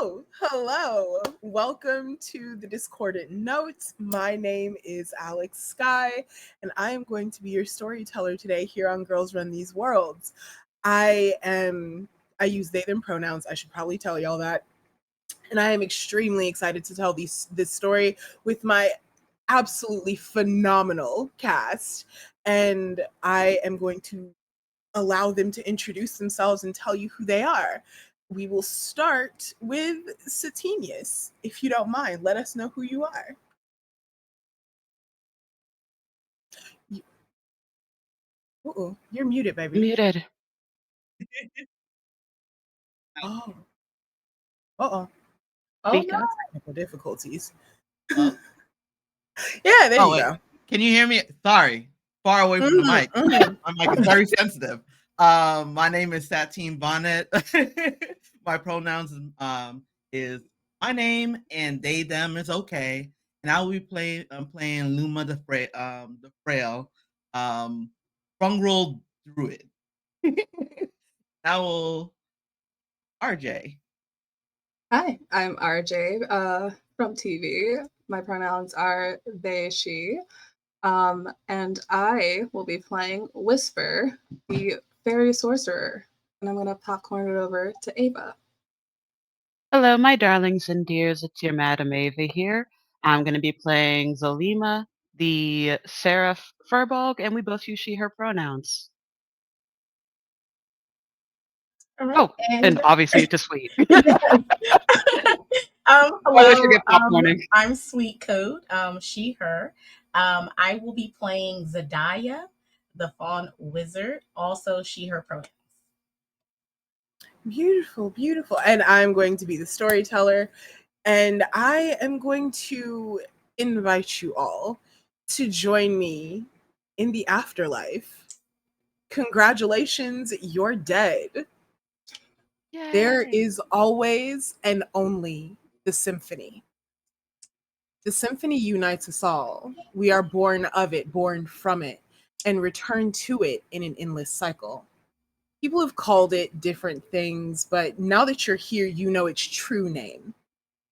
Hello. Welcome to the Discordant Notes. My name is Alex Sky, and I am going to be your storyteller today here on Girls Run These Worlds. I use they them pronouns. I should probably tell y'all that. And I am extremely excited to tell this story with my absolutely phenomenal cast. And I am going to allow them to introduce themselves and tell you who they are. We will start with Satinius. If you don't mind, let us know who you are. You're muted, baby. Muted. Oh, uh-oh. Oh Speak no. up. Technical difficulties. Oh, Yeah, there you wait. go. Can you hear me? Sorry. Far away from the mic. My mic is very sensitive. My name is Satine Bonnet. My pronouns is my name and they them is okay. And I will be playing Luma the Frail, Sprung Roll Druid. I will RJ. Hi, I'm RJ from TV. My pronouns are they, she. And I will be playing Whisper, the fairy sorcerer. And I'm going to popcorn it over to Ava. Hello, my darlings and dears. It's your Madam Ava here. I'm going to be playing Zolima, the Seraph Furbolg, and we both use she, her pronouns. All right. Oh, and obviously to Sweet. Hello. Popcorning. I'm Sweet Code, she, her. I will be playing Zadaya, the Fawn Wizard, also she, her pronouns. Beautiful, beautiful. And I'm going to be the storyteller. And I am going to invite you all to join me in the afterlife. Congratulations, you're dead. Yay. There is always and only the symphony. The symphony unites us all. We are born of it, born from it, and return to it in an endless cycle. People have called it different things, but now that you're here, you know its true name.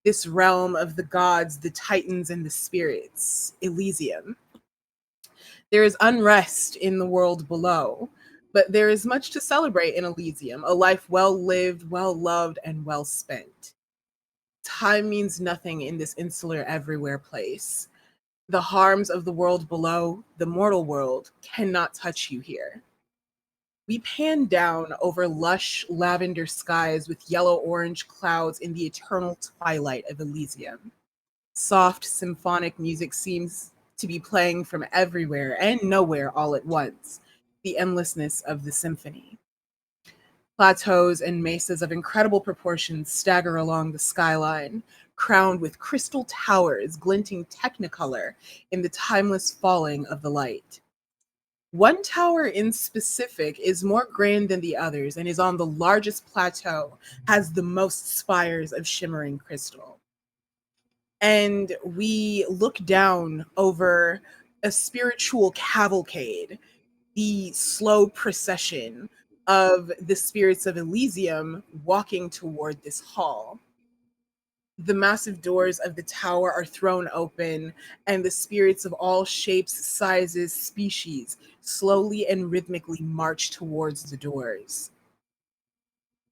This realm of the gods, the titans, and the spirits, Elysium. There is unrest in the world below, but there is much to celebrate in Elysium, a life well lived, well loved, and well spent. Time means nothing in this insular everywhere place. The harms of the world below, the mortal world, cannot touch you here. We pan down over lush lavender skies with yellow-orange clouds in the eternal twilight of Elysium. Soft symphonic music seems to be playing from everywhere and nowhere all at once, the endlessness of the symphony. Plateaus and mesas of incredible proportions stagger along the skyline, crowned with crystal towers glinting technicolor in the timeless falling of the light. One tower in specific is more grand than the others and is on the largest plateau, has the most spires of shimmering crystal. And we look down over a spiritual cavalcade, the slow procession of the spirits of Elysium walking toward this hall. The massive doors of the tower are thrown open, and the spirits of all shapes, sizes, species slowly and rhythmically march towards the doors.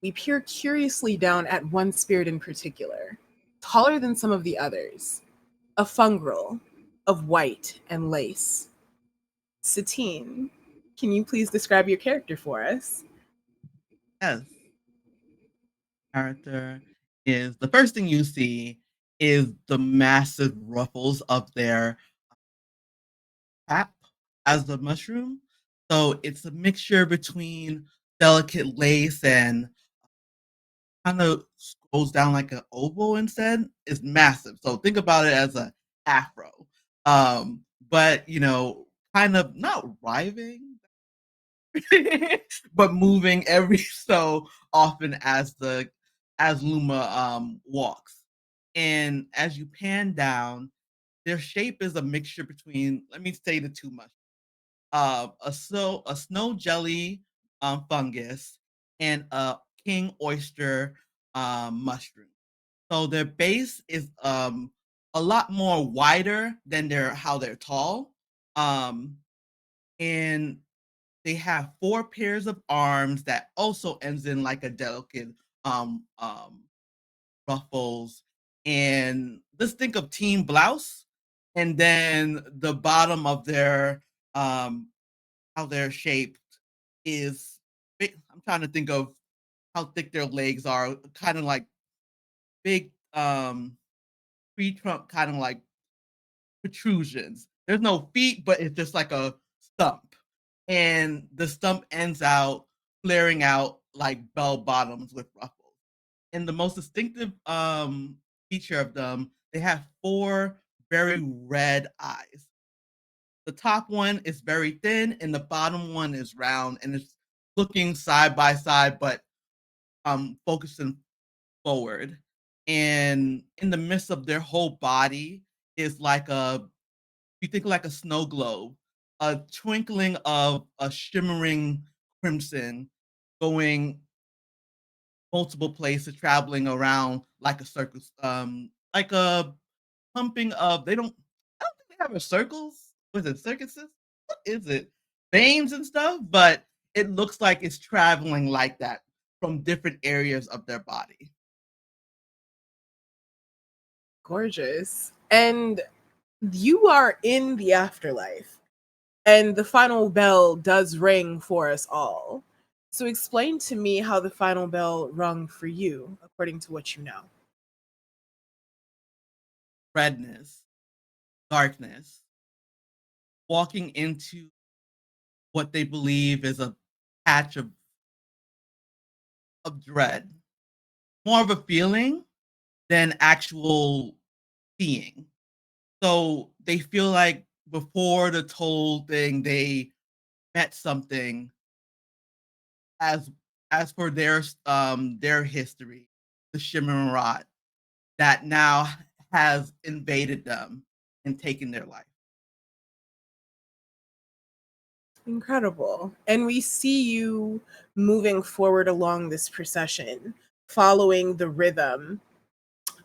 We peer curiously down at one spirit in particular, taller than some of the others, a fungrel of white and lace. Satine, can you please describe your character for us? Yes. Character is the first thing you see is the massive ruffles of their cap as the mushroom. So it's a mixture between delicate lace and kind of goes down like an oval instead. It's massive. So think about it as a afro. But kind of not writhing, but moving every so often as Luma walks. And as you pan down, their shape is a mixture between, let me say the two mushrooms, a snow jelly fungus and a king oyster mushroom. So their base is a lot more wider than how they're tall. And they have 4 pairs of arms that also ends in like a delicate um um ruffles. And let's think of team blouse, and then the bottom of their how they're shaped is I'm trying to think of how thick their legs are, kind of like big tree trunk, kind of like protrusions. There's no feet, but it's just like a stump. And the stump ends out flaring out like bell bottoms with ruffles. And the most distinctive feature of them, they have 4 very red eyes. The top one is very thin, and the bottom one is round, and it's looking side by side, but focusing forward. And in the midst of their whole body is like you think like a snow globe, a twinkling of a shimmering crimson going multiple places, traveling around like a circus, like a pumping of I don't think they have a circles. Was it circuses? What is it? Veins and stuff, but it looks like it's traveling like that from different areas of their body. Gorgeous. And you are in the afterlife, and the final bell does ring for us all. So explain to me how the final bell rung for you, according to what you know. Redness, darkness, walking into what they believe is a patch of dread, more of a feeling than actual seeing. So they feel like before the toll thing, they met something as for their history, the Shimmering Rot, that now has invaded them and taken their life. Incredible. And we see you moving forward along this procession, following the rhythm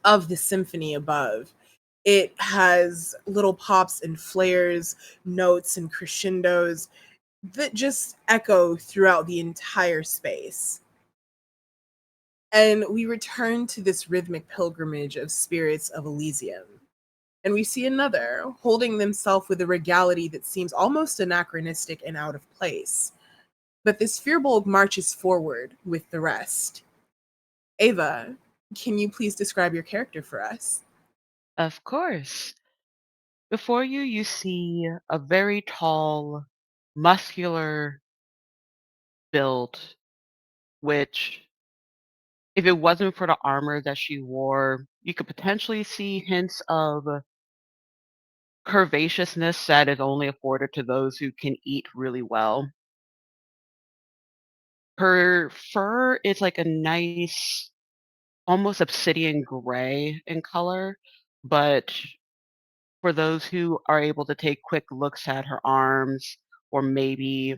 of the symphony above. It has little pops and flares, notes and crescendos that just echo throughout the entire space. And we return to this rhythmic pilgrimage of spirits of Elysium. And we see another holding themselves with a regality that seems almost anachronistic and out of place. But this Fearbold marches forward with the rest. Ava, can you please describe your character for us? Of course. Before you, you see a very tall, muscular build, which, if it wasn't for the armor that she wore, you could potentially see hints of curvaceousness that is only afforded to those who can eat really well. Her fur is like a nice, almost obsidian gray in color, but for those who are able to take quick looks at her arms, or maybe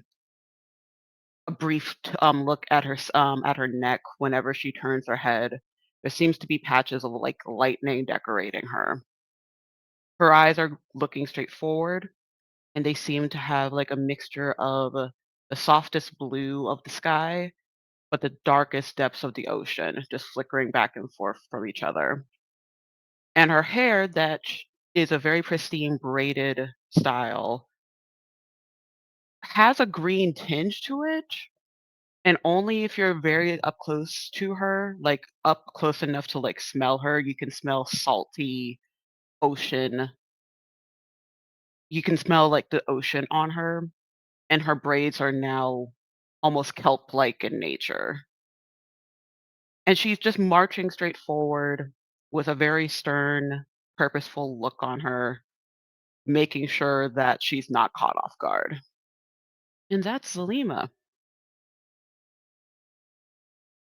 a brief look at her neck whenever she turns her head, there seems to be patches of like lightning decorating her. Her eyes are looking straight forward, and they seem to have like a mixture of the softest blue of the sky, but the darkest depths of the ocean, just flickering back and forth from each other. And her hair, that is a very pristine braided style, has a green tinge to it. And only if you're very up close to her, like up close enough to like smell her, you can smell salty ocean. You can smell like the ocean on her, and her braids are now almost kelp-like in nature. And she's just marching straight forward with a very stern, purposeful look on her, making sure that she's not caught off guard. And that's Zalima.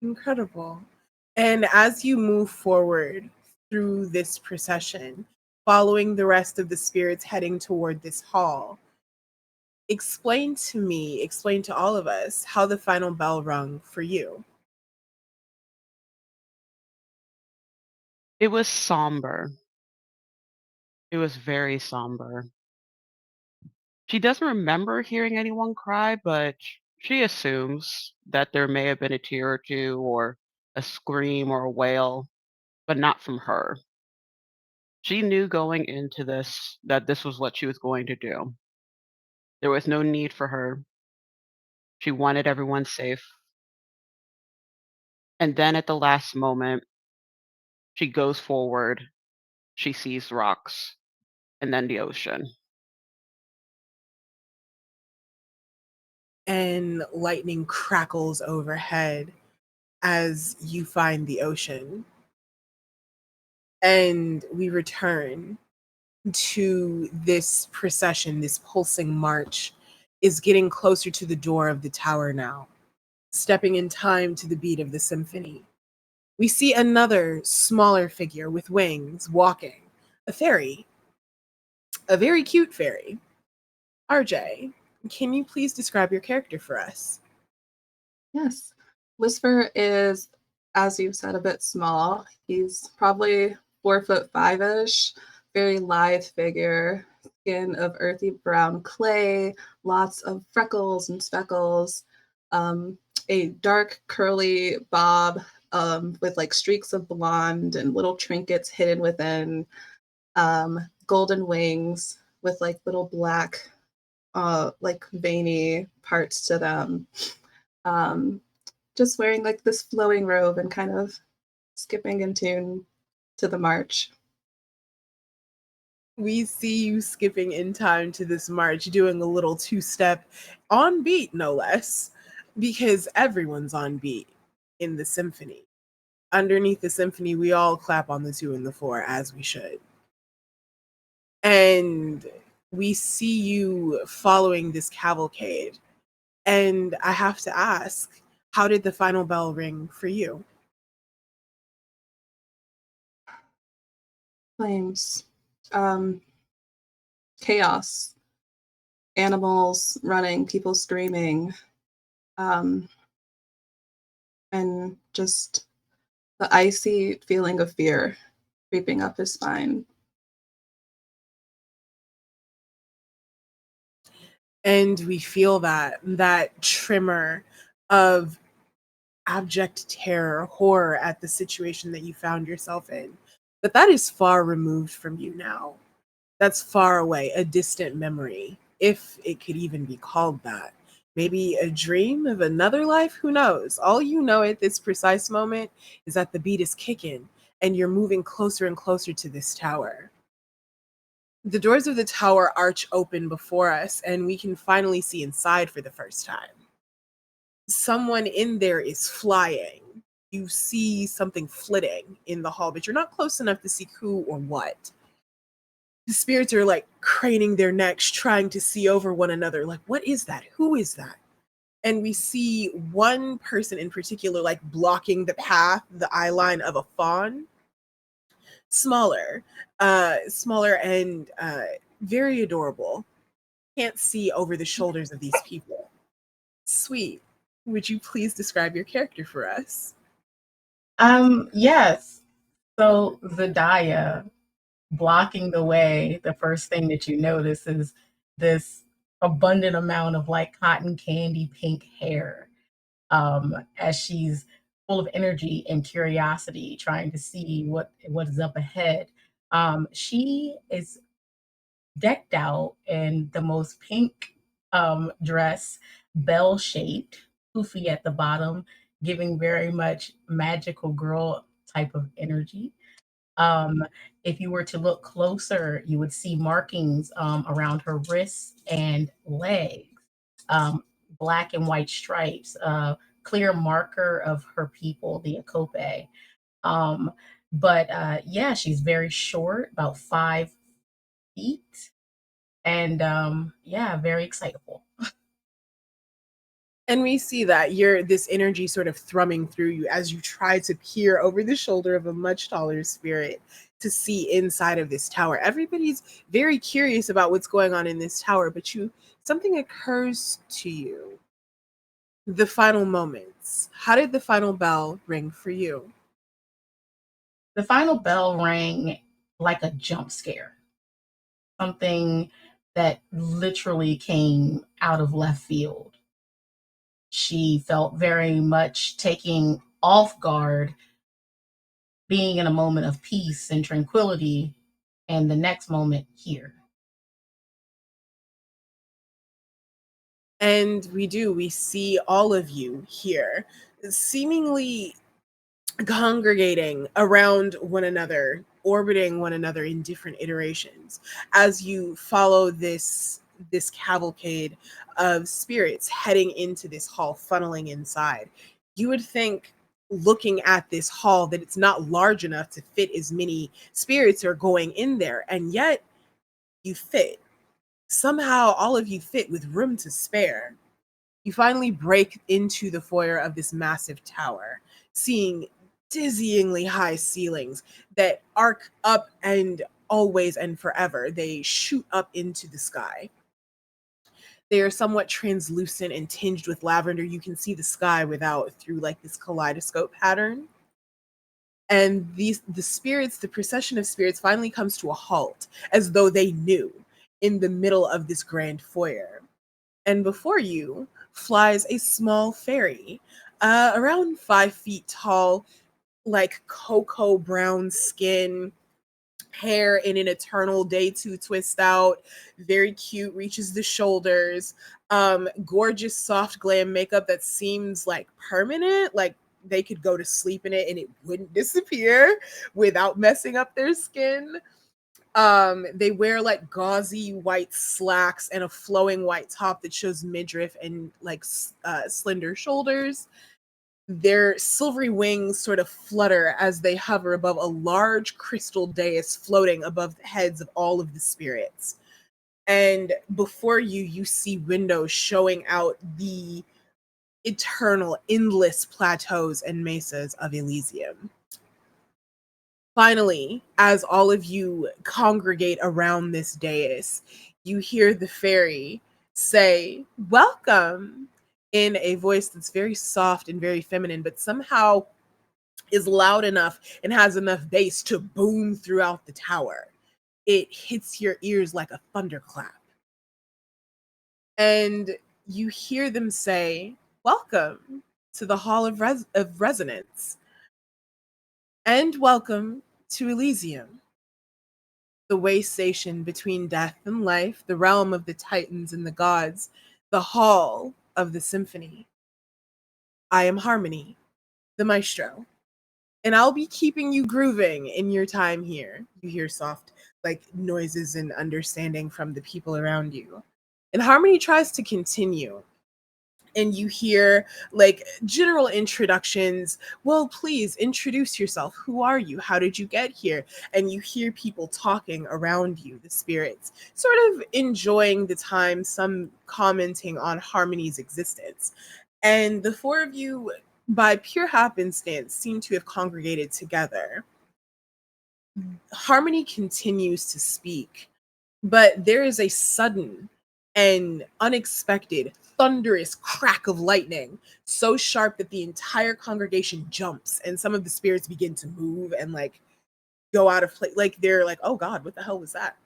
Incredible. And as you move forward through this procession, following the rest of the spirits heading toward this hall, explain to me, explain to all of us how the final bell rung for you. It was somber. It was very somber. She doesn't remember hearing anyone cry, but she assumes that there may have been a tear or two or a scream or a wail, but not from her. She knew going into this that this was what she was going to do. There was no need for her. She wanted everyone safe. And then at the last moment, she goes forward. She sees rocks and then the ocean. And lightning crackles overhead as you find the ocean. And we return to this procession, this pulsing march is getting closer to the door of the tower now, stepping in time to the beat of the symphony. We see another smaller figure with wings walking, a fairy, a very cute fairy. RJ, can you please describe your character for us? Yes. Whisper is, as you said, a bit small. He's probably 4'5" ish, very lithe figure, skin of earthy brown clay, lots of freckles and speckles, um, a dark curly bob with like streaks of blonde and little trinkets hidden within, golden wings with like little black, like veiny parts to them. Um, just wearing like this flowing robe and kind of skipping in tune to the march. We see you skipping in time to this march, doing a little two-step on beat, no less, because everyone's on beat in the symphony. Underneath the symphony, we all clap on the 2 and the 4 as we should. And we see you following this cavalcade. And I have to ask, how did the final bell ring for you? Flames, um, chaos, animals running, people screaming, um, and just the icy feeling of fear creeping up his spine. And we feel that tremor of abject terror, horror at the situation that you found yourself in. But that is far removed from you now. That's far away, a distant memory, if it could even be called that. Maybe a dream of another life, who knows? All you know at this precise moment is that the beat is kicking and you're moving closer and closer to this tower. The doors of the tower arch open before us, and we can finally see inside for the first time. Someone in there is flying. You see something flitting in the hall, but you're not close enough to see who or what. The spirits are like craning their necks, trying to see over one another. Like, what is that? Who is that? And we see one person in particular, like blocking the path, the eye line of a fawn. Smaller, smaller and very adorable. Can't see over the shoulders of these people. Sweet. Would you please describe your character for us? Yes. So Zendaya blocking the way, the first thing that you notice is this abundant amount of like cotton candy pink hair, as she's full of energy and curiosity, trying to see what is up ahead. She is decked out in the most pink dress, bell shaped, poofy at the bottom, giving very much magical girl type of energy. Um, if you were to look closer, you would see markings around her wrists and legs, um, black and white stripes, clear marker of her people, the Akope. Um, but yeah, she's very short, about 5 feet, and yeah, very excitable. And we see that you're this energy sort of thrumming through you as you try to peer over the shoulder of a much taller spirit to see inside of this tower. Everybody's very curious about what's going on in this tower, but something occurs to you. The final moments. How did the final bell ring for you? The final bell rang like a jump scare, something that literally came out of left field. She felt very much taking off guard, being in a moment of peace and tranquility, and the next moment here. And we see all of you here, seemingly congregating around one another, orbiting one another in different iterations as you follow this cavalcade of spirits heading into this hall, funneling inside. You would think, looking at this hall, that it's not large enough to fit as many spirits are going in there, and yet you fit. Somehow all of you fit with room to spare. You finally break into the foyer of this massive tower, seeing dizzyingly high ceilings that arc up and always and forever. They shoot up into the sky. They are somewhat translucent and tinged with lavender. You can see the sky without through like this kaleidoscope pattern. And the procession of spirits finally comes to a halt, as though they knew, in the middle of this grand foyer. And before you flies a small fairy, around 5 feet tall, like cocoa brown skin, hair in an eternal day to twist out, very cute, reaches the shoulders, gorgeous soft glam makeup that seems like permanent, like they could go to sleep in it and it wouldn't disappear without messing up their skin. They wear like gauzy white slacks and a flowing white top that shows midriff and like slender shoulders. Their silvery wings sort of flutter as they hover above a large crystal dais floating above the heads of all of the spirits. And before you, you see windows showing out the eternal, endless plateaus and mesas of Elysium. Finally, as all of you congregate around this dais, you hear the fairy say, "Welcome," in a voice that's very soft and very feminine, but somehow is loud enough and has enough bass to boom throughout the tower. It hits your ears like a thunderclap. And you hear them say, "Welcome to the Hall of Resonance, and welcome to Elysium, the way station between death and life, the realm of the titans and the gods, the hall of the symphony. I am Harmony, the maestro, and I'll be keeping you grooving in your time here." You hear soft, like, noises and understanding from the people around you. And Harmony tries to continue, and you hear like general introductions. "Well, please introduce yourself. Who are you? How did you get here?" And you hear people talking around you, the spirits, sort of enjoying the time, some commenting on Harmony's existence. And the four of you, by pure happenstance, seem to have congregated together. Harmony continues to speak, but there is a sudden and unexpected thunderous crack of lightning, so sharp that the entire congregation jumps and some of the spirits begin to move and like go out of place. Like they're like, "Oh God, what the hell was that?"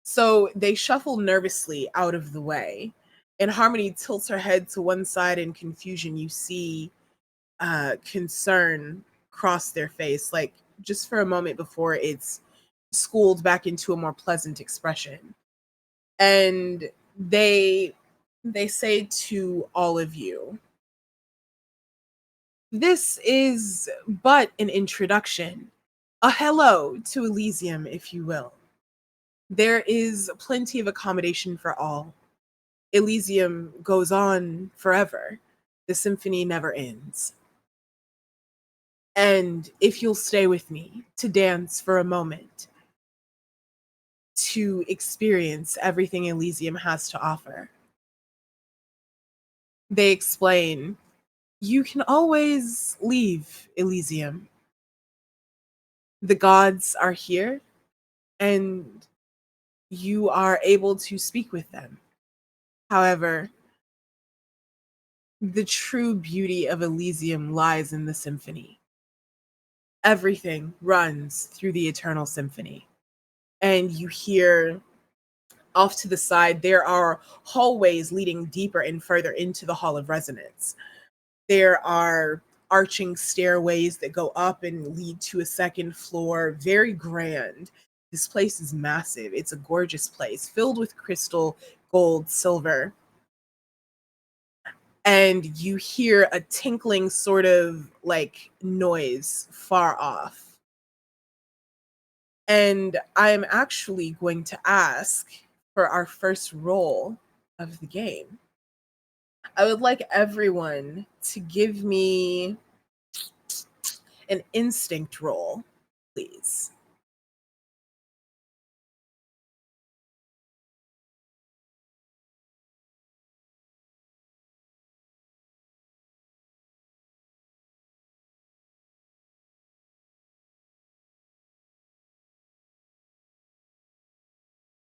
So they shuffle nervously out of the way, and Harmony tilts her head to one side in confusion. You see concern cross their face, like just for a moment before it's schooled back into a more pleasant expression. And they say to all of you, "This is but an introduction, a hello to Elysium, if you will. There is plenty of accommodation for all. Elysium goes on forever. The symphony never ends. And if you'll stay with me to dance for a moment, to experience everything Elysium has to offer." They explain, "You can always leave Elysium. The gods are here, and you are able to speak with them. However, the true beauty of Elysium lies in the symphony. everything runs through the Eternal Symphony. And you hear off to the side, there are hallways leading deeper and further into the Hall of Resonance. There are arching stairways that go up and lead to a second floor, very grand. This place is massive. It's a gorgeous place filled with crystal, gold, silver. And you hear a tinkling sort of like noise far off. And I am actually going to ask for our first roll of the game. I would like everyone to give me an instinct roll, please.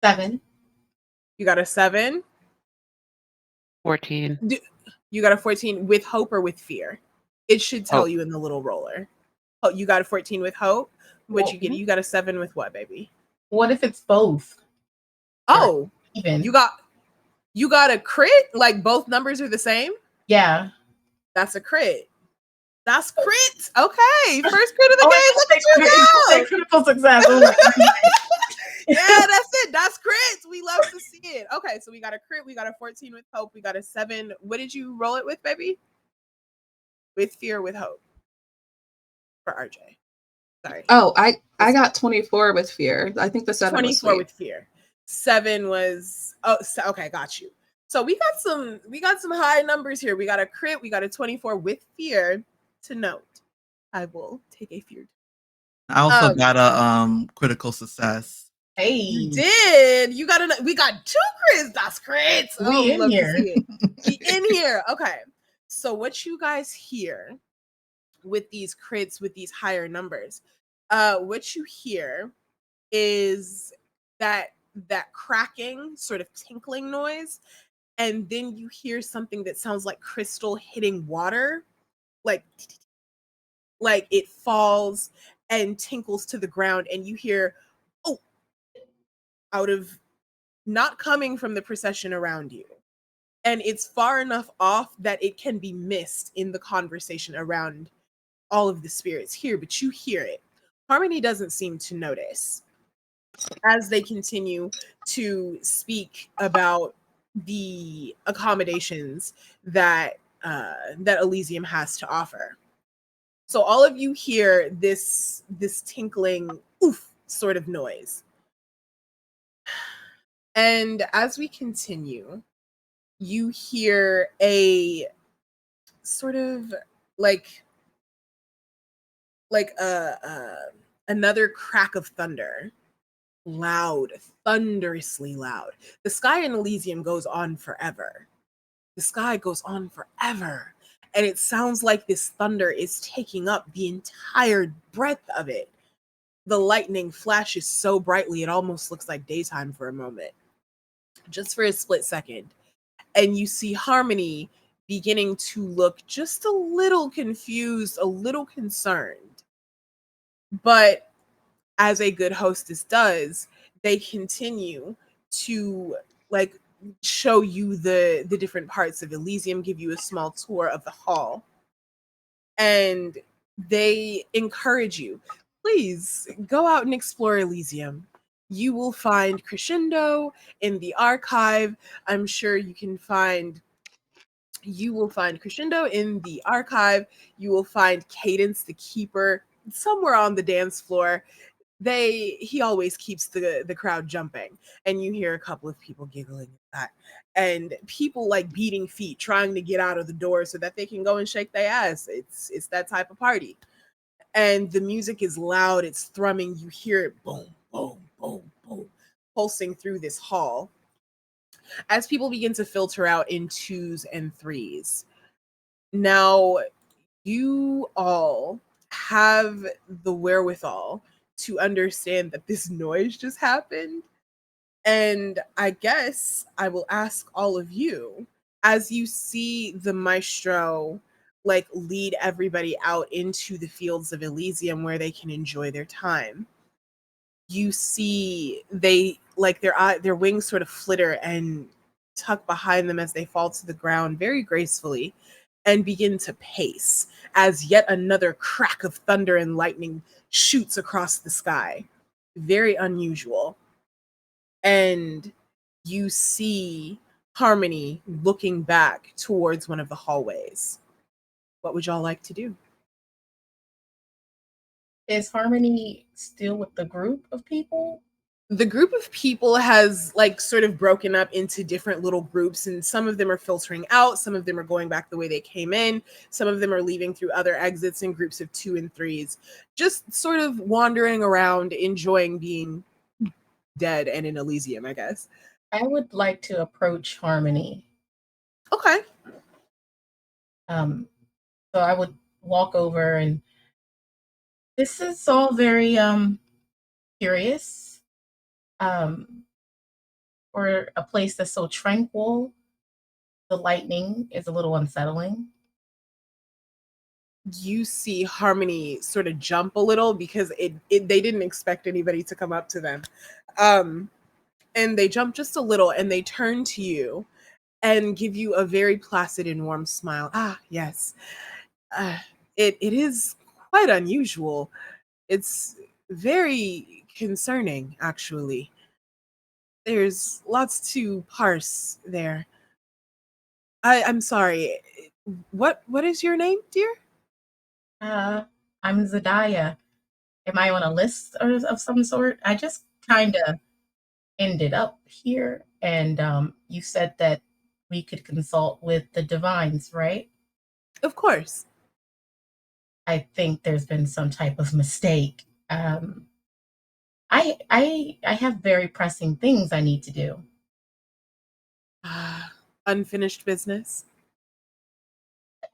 Seven. You got a 7? 14. You got a 14 with hope or with fear? It should tell Hope. you in the little roller. Oh, you got a 14 with hope? What'd you get? You got a 7 with what, baby? What if it's both? Oh, Even. you got a crit? Like both numbers are the same? Yeah. That's a crit. That's crit. Okay. First crit of the game. Look at you It's go. critical success. Oh my God. Yeah, that's it. That's crits. We love to see it. Okay, so we got a crit. We got a 14 with hope. We got a 7. What did you roll it with, baby? With fear, with hope. For RJ. Sorry. Oh, I got 24 with fear. I think the 7 was 24 sweet. with fear. 7 was okay, got you. So we got some high numbers here. We got a crit, we got a 24 with fear. To note, I will take a fear. I also got a critical success. Hey. You did. You got we got 2 crits. That's crits. Oh, We in love here. to see it. We in here. Okay. So what you guys hear with these crits, with these higher numbers, what you hear is that cracking, sort of tinkling noise, and then you hear something that sounds like crystal hitting water, like it falls and tinkles to the ground, and you hear, oh, out of, not coming from the procession around you. And it's far enough off that it can be missed in the conversation around all of the spirits here, but you hear it. Harmony doesn't seem to notice as they continue to speak about the accommodations that that Elysium has to offer. So all of you hear this tinkling oof sort of noise. And as we continue, you hear a sort of like another crack of thunder. Loud, thunderously loud. The sky in Elysium goes on forever. The sky goes on forever. And it sounds like this thunder is taking up the entire breadth of it. The lightning flashes so brightly, it almost looks like daytime for a moment. Just for a split second. And you see Harmony beginning to look just a little confused, a little concerned. But as a good hostess does, they continue to like show you the different parts of Elysium, give you a small tour of the hall, and they encourage you, please go out and explore Elysium. You will find Crescendo in the archive. I'm sure you will find Crescendo in the archive. You will find Cadence the Keeper somewhere on the dance floor. He always keeps the crowd jumping, and you hear a couple of people giggling at that, and people like beating feet trying to get out of the door so that they can go and shake their ass. It's that type of party, and the music is loud, it's thrumming. You hear it boom boom boom boom pulsing through this hall as people begin to filter out in 2s and 3s. Now you all have the wherewithal to understand that this noise just happened. And I guess I will ask all of you, as you see the maestro like lead everybody out into the fields of Elysium where they can enjoy their time. You see they like their wings sort of flitter and tuck behind them as they fall to the ground very gracefully and begin to pace as yet another crack of thunder and lightning shoots across the sky. Very unusual. And you see Harmony looking back towards one of the hallways. What would y'all like to do? Is Harmony still with the group of people? The group of people has like sort of broken up into different little groups, and some of them are filtering out, some of them are going back the way they came in, some of them are leaving through other exits in groups of 2 and 3s, just sort of wandering around enjoying being dead and in Elysium, I guess. I would like to approach Harmony. Okay. So I would walk over, and this is all very curious. For a place that's so tranquil, the lightning is a little unsettling. You see Harmony sort of jump a little because they didn't expect anybody to come up to them. And they jump just a little and they turn to you and give you a very placid and warm smile. Ah, yes. It is quite unusual. It's very concerning, actually. There's lots to parse there. I'm sorry. What is your name, dear? I'm Zadaya. Am I on a list of some sort? I just kind of ended up here, and you said that we could consult with the divines, right? Of course. I think there's been some type of mistake. I have very pressing things I need to do. Unfinished business.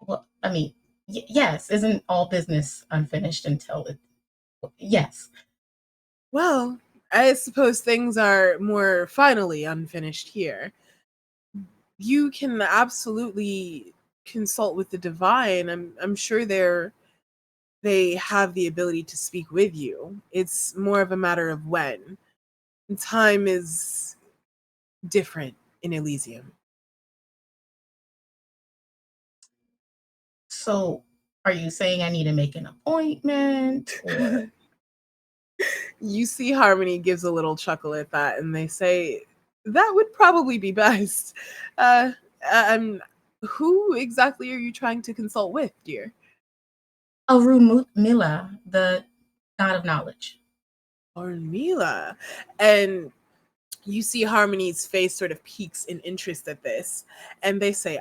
Well, I mean, yes, isn't all business unfinished until it? Yes. Well, I suppose things are more finally unfinished here. You can absolutely consult with the divine. I'm sure they have the ability to speak with you. It's more of a matter of when. Time is different in Elysium. So, are you saying I need to make an appointment, or? You see Harmony gives a little chuckle at that, and they say, that would probably be best. Uh, who exactly are you trying to consult with, dear? Mila, the god of knowledge. Ormila. And you see Harmony's face sort of peaks in interest at this, and they say,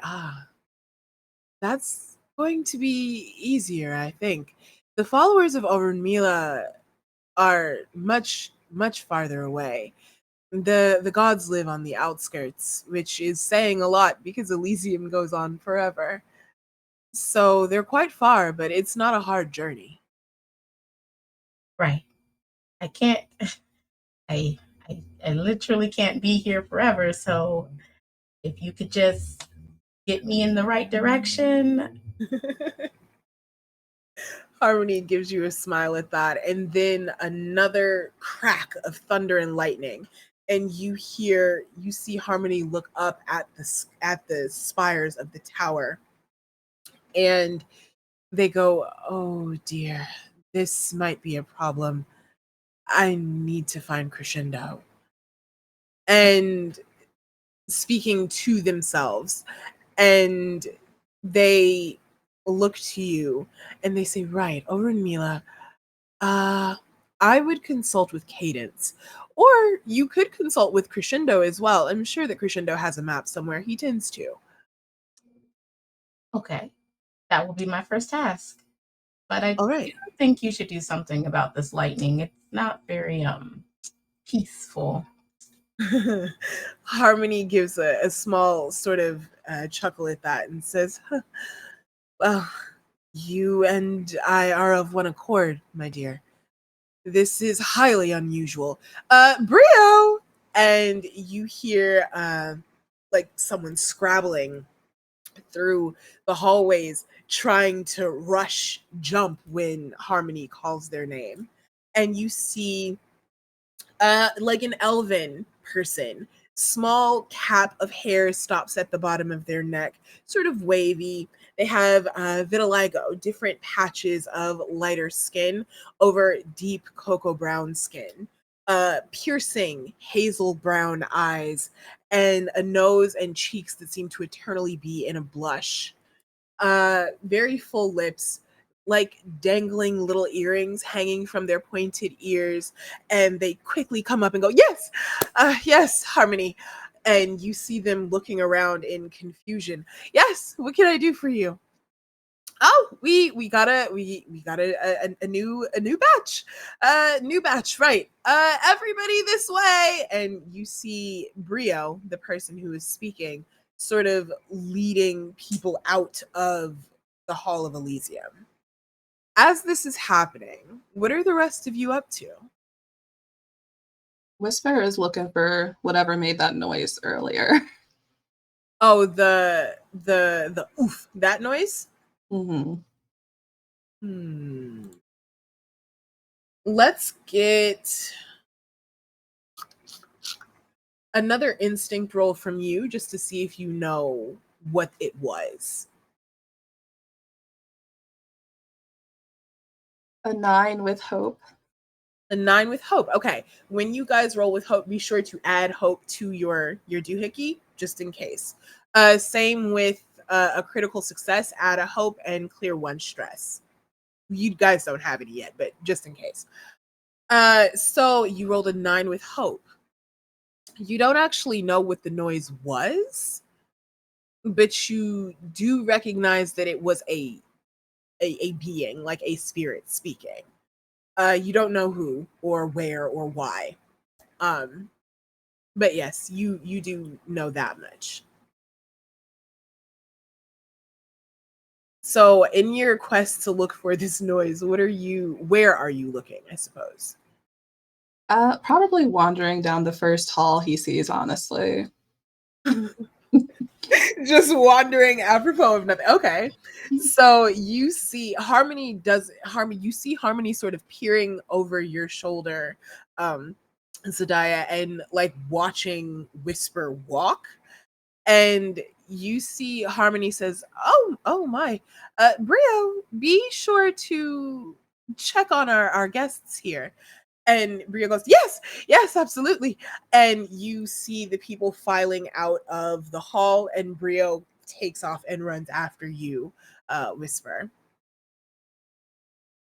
that's going to be easier, I think. The followers of Orunmila are much, much farther away. The gods live on the outskirts, which is saying a lot because Elysium goes on forever. So they're quite far, but it's not a hard journey. Right. I can't. I, I literally can't be here forever. So, if you could just get me in the right direction. Harmony gives you a smile at that, and then another crack of thunder and lightning, and you see Harmony look up at the spires of the tower, and they go, "Oh dear, this might be a problem. I need to find Crescendo." And speaking to themselves, and they look to you and they say, right, Oren Mila, I would consult with Cadence. Or you could consult with Crescendo as well. I'm sure that Crescendo has a map somewhere. He tends to. Okay. That will be my first task. But I All right. do think you should do something about this lightning. It's not very peaceful. Harmony gives a small sort of chuckle at that and says, huh, well, you and I are of one accord, my dear. This is highly unusual. Brio! And you hear like someone scrabbling through the hallways trying to rush jump when Harmony calls their name. And you see like an elven person. Small cap of hair stops at the bottom of their neck, sort of wavy. They have vitiligo, different patches of lighter skin over deep cocoa brown skin, piercing hazel brown eyes, and a nose and cheeks that seem to eternally be in a blush. Very full lips, like dangling little earrings hanging from their pointed ears, and they quickly come up and go, "Yes, yes, Harmony." And you see them looking around in confusion. "Yes, what can I do for you?" "Oh, we got a new batch, new batch, right? Everybody this way!" And you see Brio, the person who is speaking, sort of leading people out of the Hall of Elysium. As this is happening, what are the rest of you up to? Whisper is looking for whatever made that noise earlier. Oh, the oof, that noise. Hmm. Hmm. Let's get another instinct roll from you just to see if you know what it was. A 9 with hope. A 9 with hope. Okay. When you guys roll with hope, be sure to add hope to your doohickey just in case. Same with a critical success, add a hope and clear one stress. You guys don't have it yet, but just in case. So you rolled a 9 with hope. You don't actually know what the noise was, but you do recognize that it was a being, like a spirit speaking. You don't know who or where or why. Um, but yes, you do know that much. So in your quest to look for this noise, where are you looking, I suppose? Probably wandering down the first hall he sees, honestly. Just wandering apropos of nothing. Okay. So you see you see Harmony sort of peering over your shoulder, Zadaya, and like watching Whisper walk. And you see Harmony says, "Oh my. Brio, be sure to check on our guests here." And Bria goes, "Yes, yes, absolutely." And you see the people filing out of the hall, and Brio takes off and runs after you, Whisper.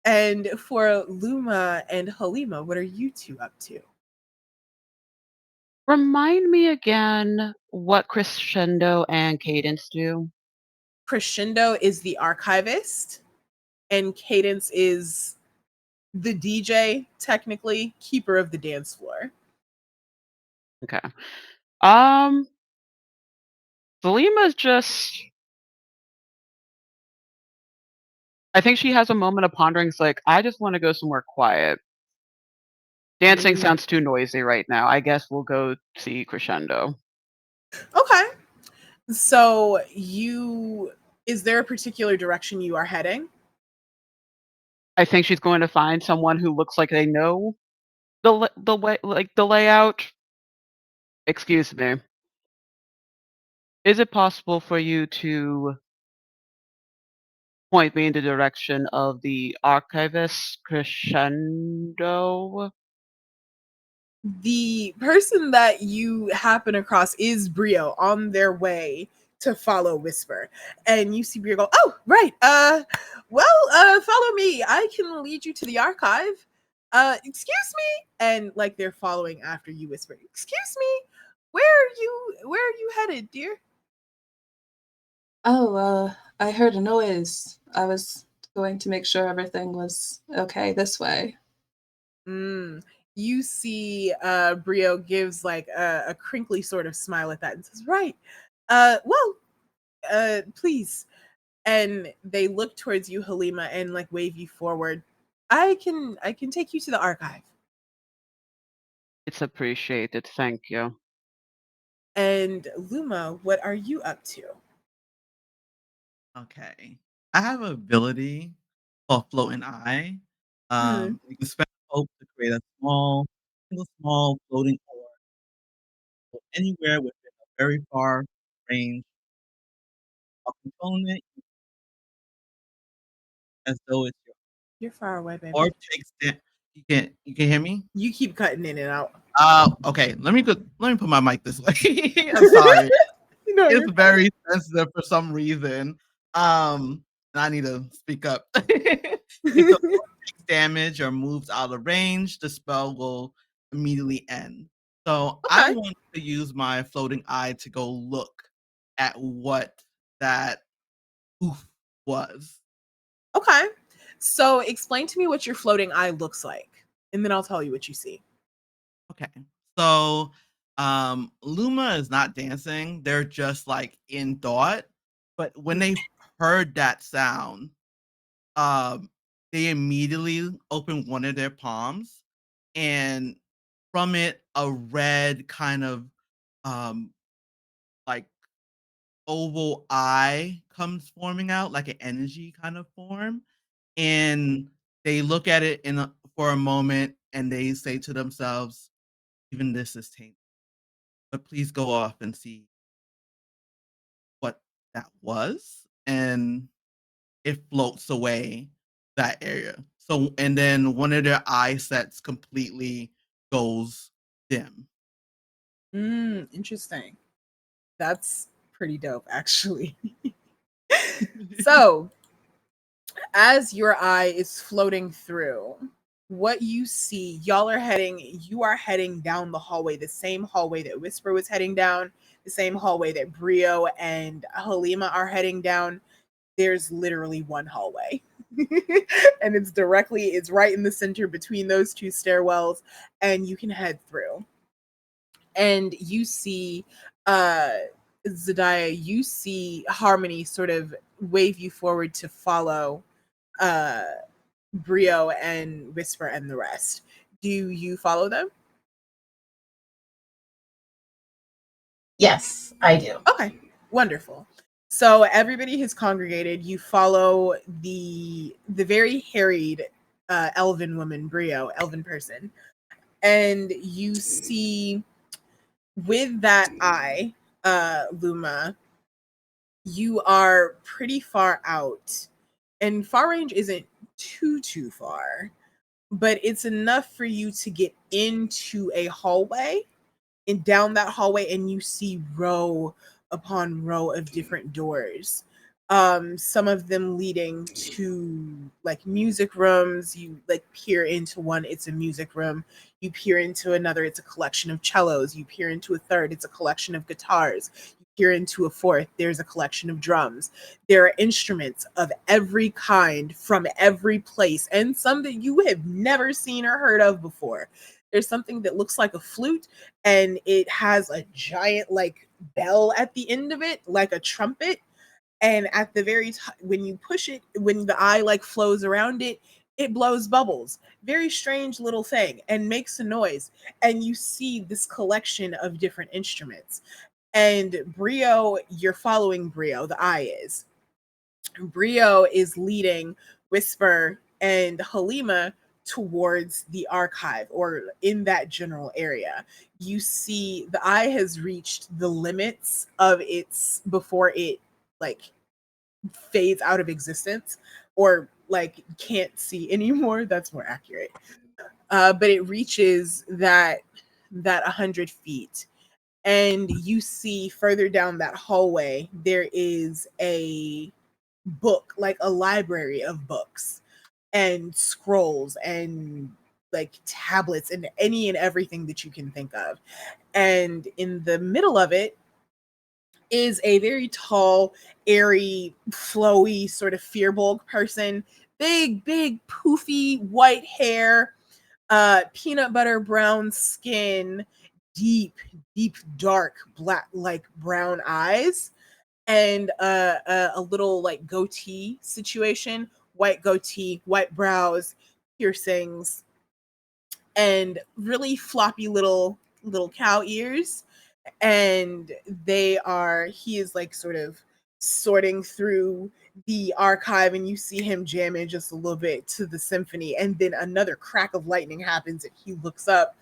And for Luma and Halima, what are you two up to? Remind me again what crescendo and cadence do. Crescendo is the archivist, and Cadence is the DJ, technically, keeper of the dance floor. Okay. Um, Selima's just. I think she has a moment of pondering. It's like, I just want to go somewhere quiet. Dancing Mm, sounds too noisy right now. I guess we'll go see crescendo. okay. So is there a particular direction you are heading? I think she's going to find someone who looks like they know the way, like the layout. Excuse me. Is it possible for you to point me in the direction of the archivist crescendo? The person that you happen across is Brio on their way to follow Whisper. And you see Brio go, "Oh, right. Follow me. I can lead you to the archive. Excuse me." And like they're following after you, Whisper. "Excuse me. Where are you headed, dear?" Oh, I heard a noise. I was going to make sure everything was okay this way. Mm. You see Brio gives like a crinkly sort of smile at that and says, "Right. Please." And they look towards you, Halima, and like wave you forward. I can take you to the archive. It's appreciated. Thank you. And Luma, what are you up to? Okay. I have an ability called Floating Eye. You can spend hope to create a small floating orb anywhere within a very far range of controlling it as though it's your You're far away, orb baby. takes that. You can hear me? You keep cutting in and out. Okay. Let me put my mic this way. I'm sorry. No, It's you're fine. very sensitive for some reason. And I need to speak up. If the orb takes damage or moves out of range, the spell will immediately end. So I Okay. want to use my floating eye to go look at what that oof was. Okay. So explain to me what your floating eye looks like, and then I'll tell you what you see. Okay. So Luma is not dancing. They're just like in thought. But when they heard that sound, um, they immediately opened one of their palms, and from it, a red kind of um, like oval eye comes forming out, like an energy kind of form. And they look at it for a moment, and they say to themselves, "Even this is tainted. But please go off and see what that was." And it floats away that area. So, and then one of their eye sets completely goes dim. Interesting. That's pretty dope, actually. So, as your eye is floating through, what you see, you are heading down the hallway, the same hallway that Whisper was heading down, the same hallway that Brio and Halima are heading down. There's literally one hallway. And it's right in the center between those two stairwells, and you can head through. And you see uh Zadiah, you see Harmony sort of wave you forward to follow uh Brio and Whisper and the rest. Do you follow them? Yes, I do. Okay, wonderful. So everybody has congregated. You follow the very harried elven woman, Brio, elven person, and you see with that eye, Luma, you are pretty far out, and far range isn't too far, but it's enough for you to get into a hallway and down that hallway, and you see row upon row of different doors, some of them leading to like music rooms. You like peer into one, it's a music room. You peer into another, it's a collection of cellos. You peer into a third, it's a collection of guitars. You peer into a fourth, there's a collection of drums. There are instruments of every kind from every place, and some that you have never seen or heard of before. There's something that looks like a flute, and it has a giant like bell at the end of it, like a trumpet. And at the very top, when you push it, when the eye like flows around it, it blows bubbles. Very strange little thing, and makes a noise. And you see this collection of different instruments. And Brio, you're following Brio, the eye is. Brio is leading Whisper and Halima towards the archive, or in that general area. You see the eye has reached the limits of its before it like fades out of existence, or like can't see anymore. That's more accurate. But it reaches that 100 feet, and you see further down that hallway there is a book, like a library of books and scrolls and like tablets and any and everything that you can think of. And in the middle of it is a very tall, airy, flowy, sort of Fearbulk person. Big, poofy white hair, peanut butter brown skin, deep, dark, black, like brown eyes, and a little like goatee situation, white goatee, white brows, piercings, and really floppy little cow ears. And he is like sort of sorting through the archive, and you see him jamming just a little bit to the symphony, and then another crack of lightning happens, and he looks up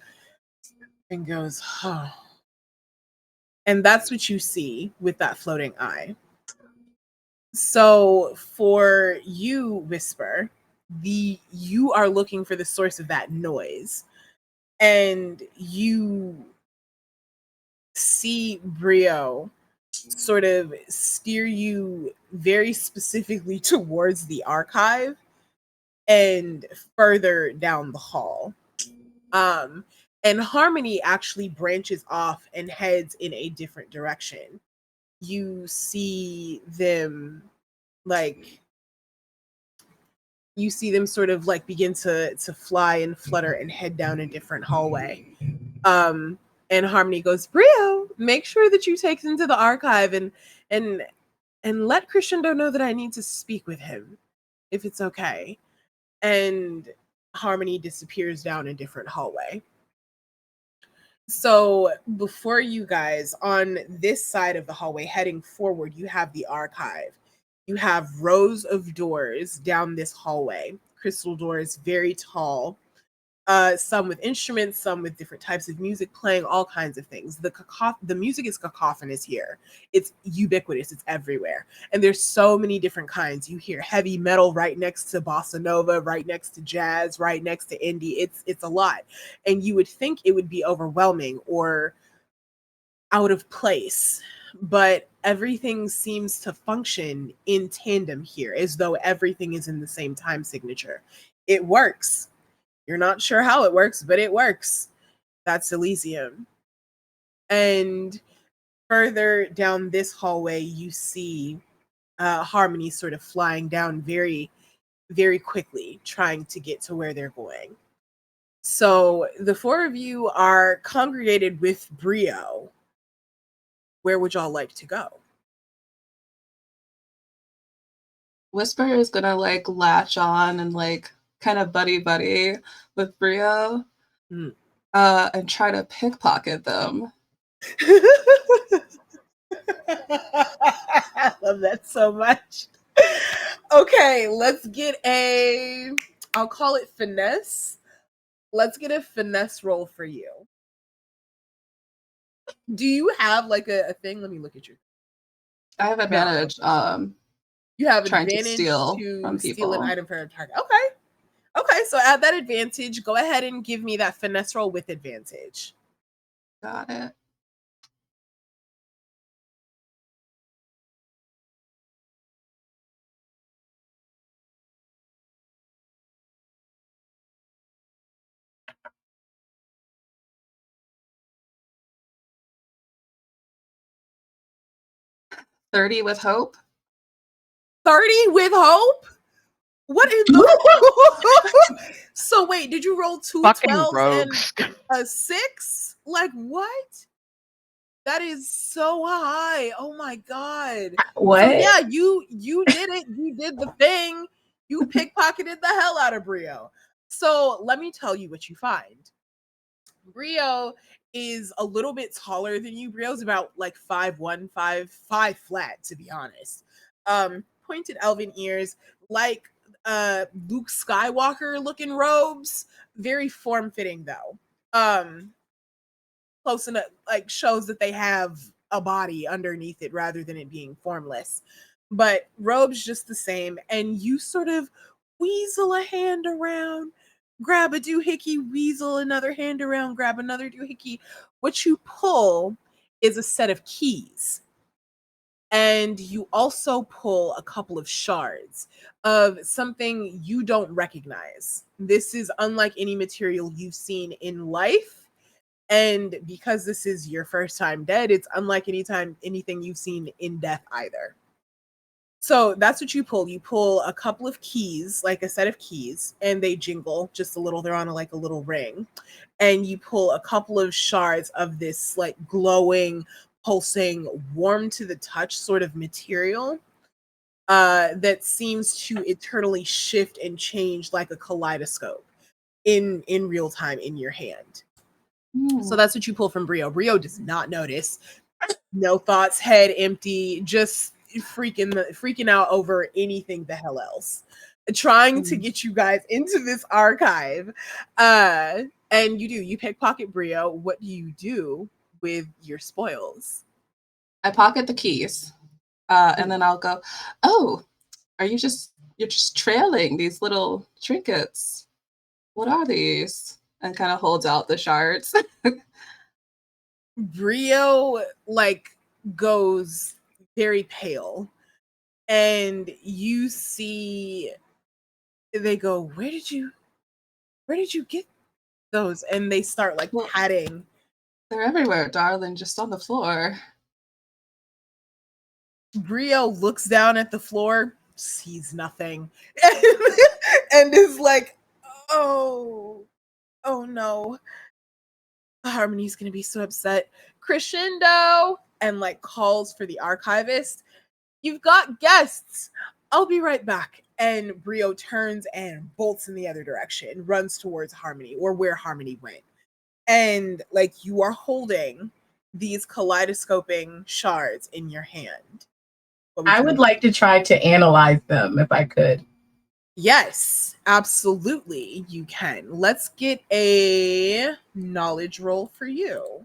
and goes, "Oh." And that's what you see with that floating eye. So for you, Whisper, you are looking for the source of that noise, and you see Brio sort of steer you very specifically towards the archive and further down the hall. And Harmony actually branches off and heads in a different direction. You see them like sort of like begin to fly and flutter and head down a different hallway. And Harmony goes, "Brio, make sure that you take them to the archive and let Crescendo know that I need to speak with him, if it's okay." And Harmony disappears down a different hallway. So before you guys, on this side of the hallway, heading forward, you have the archive. You have rows of doors down this hallway, crystal doors, very tall. Some with instruments, some with different types of music playing, all kinds of things. The music is cacophonous here. It's ubiquitous. It's everywhere. And there's so many different kinds. You hear heavy metal right next to bossa nova, right next to jazz, right next to indie. It's a lot. And you would think it would be overwhelming or out of place, but everything seems to function in tandem here, as though everything is in the same time signature. It works. You're not sure how it works, but it works. That's Elysium. And further down this hallway, you see Harmony sort of flying down very, very quickly, trying to get to where they're going. So the four of you are congregated with Brio. Where would y'all like to go? Whisper is gonna like latch on and like kind of buddy with Brio, and try to pickpocket them. I love that so much. Okay, let's get I'll call it finesse. Let's get a finesse roll for you. Do you have like a thing? Let me look at you. I have advantage. You have trying to advantage steal to from steal an people. item from a target. Okay, so add that advantage. Go ahead and give me that finesse roll with advantage. Got it. $30 with hope. 30 with hope? What in the So wait, did you roll two Fucking 12s rogues. and a 6? Like what? That is so high. Oh my god. What? So yeah, you did it. You did the thing. You pickpocketed the hell out of Brio. So let me tell you what you find. Brio is a little bit taller than you. Brio's about like 5'1", 5'5" flat, to be honest. Pointed elven ears, like Luke Skywalker looking robes. Very form-fitting though. Close enough, like shows that they have a body underneath it rather than it being formless. But robes just the same, and you sort of weasel a hand around, grab a doohickey, weasel another hand around, grab another doohickey. What you pull is a set of keys. And you also pull a couple of shards of something you don't recognize. This is unlike any material you've seen in life. And because this is your first time dead, it's unlike anything you've seen in death either. So that's what you pull. You pull a couple of keys, like a set of keys, and they jingle just a little. They're on like a little ring. And you pull a couple of shards of this like glowing, pulsing, warm to the touch sort of material that seems to eternally shift and change like a kaleidoscope in real time in your hand. So that's what you pull from Brio. Brio does not notice. No thoughts, head empty, just freaking out over anything the hell else, trying to get you guys into this archive. And you pickpocket Brio. What do you do with your spoils? I pocket the keys, and then I'll go, oh, you're just trailing these little trinkets. What are these? And kind of holds out the shards. Brio goes very pale, and you see they go, where did you get those? And they start Well, patting. They're everywhere, darling, just on the floor. Brio looks down at the floor, sees nothing, and is like, oh no. Harmony's gonna be so upset. Crescendo! And calls for the archivist. You've got guests. I'll be right back. And Brio turns and bolts in the other direction, runs towards Harmony, or where Harmony went. And you are holding these kaleidoscoping shards in your hand. I would like to try to analyze them if I could. Yes, absolutely, you can. Let's get a knowledge roll for you.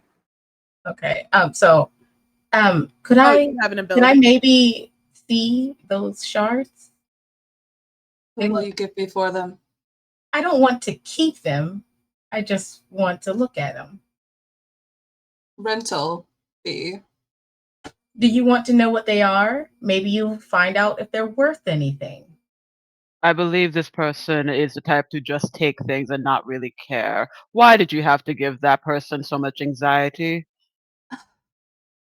Okay. Could I have an ability? Can I maybe see those shards? What will you give me for them? I don't want to keep them. I just want to look at them. Rental fee. Do you want to know what they are? Maybe you'll find out if they're worth anything. I believe this person is the type to just take things and not really care. Why did you have to give that person so much anxiety?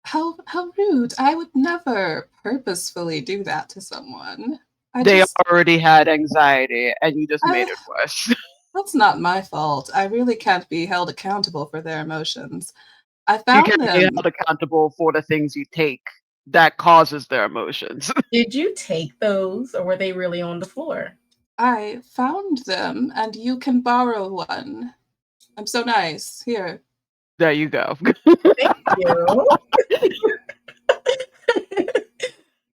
How rude. I would never purposefully do that to someone. They already had anxiety and you just made it worse. That's not my fault. I really can't be held accountable for their emotions. I You found can't be held accountable for the things you take. That causes their emotions. Did you take those, or were they really on the floor? I found them, and you can borrow one. I'm so nice. Here. There you go. Thank you.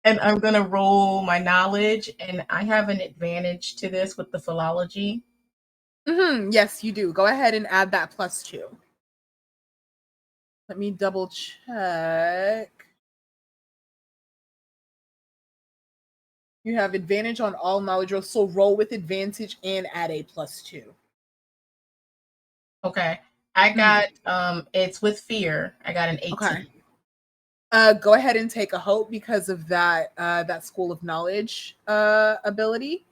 And I'm going to roll my knowledge, and I have an advantage to this with the philology. Yes, you do. Go ahead and add that +2. Let me double check. You have advantage on all knowledge rolls, so roll with advantage and add a +2. Okay. I got it's with fear. I got an 18. Okay. Go ahead and take a hope because of that school of knowledge ability.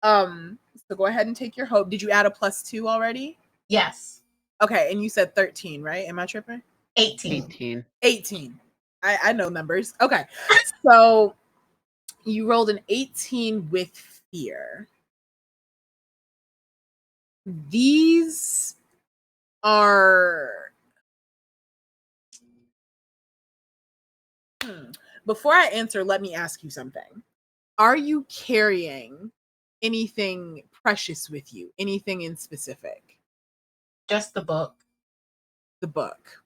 So go ahead and take your hope. Did you add a +2 already? Yes. Okay, and you said 13, right? Am I tripping? 18. 18. I know numbers. Okay. So you rolled an 18 with fear. These are Before I answer, let me ask you something. Are you carrying anything precious with you? Anything in specific? Just the book. The book.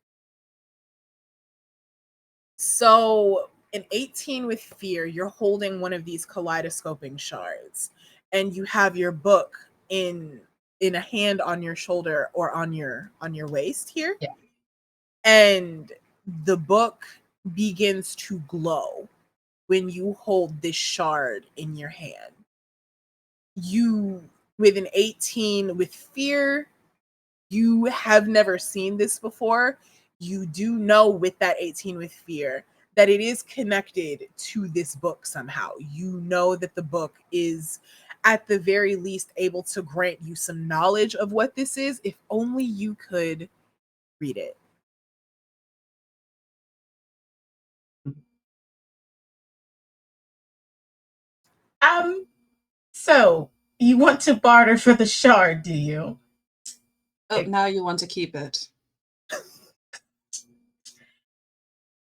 So, an 18 with fear, you're holding one of these kaleidoscoping shards, and you have your book in a hand on your shoulder or on your waist here. Yeah. And the book begins to glow when you hold this shard in your hand. You, with an 18 with fear, you have never seen this before. You do know with that 18 with fear that it is connected to this book somehow. You know that the book is at the very least able to grant you some knowledge of what this is, if only you could read it. So you want to barter for the shard, do you? Oh, now you want to keep it.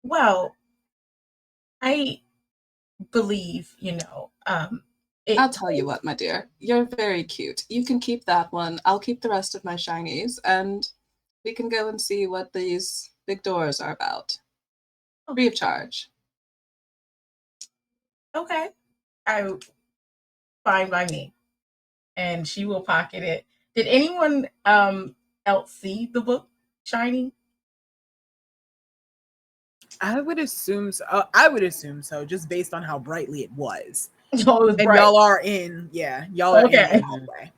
Well, I believe, I'll tell you what, my dear. You're very cute. You can keep that one. I'll keep the rest of my shinies, and we can go and see what these big doors are about. Free of charge. Okay. Fine by me. And she will pocket it. Did anyone else see the book Shiny? I would assume so. I would assume so, just based on how brightly it was. Oh, it was And bright. y'all are in Okay. the hallway.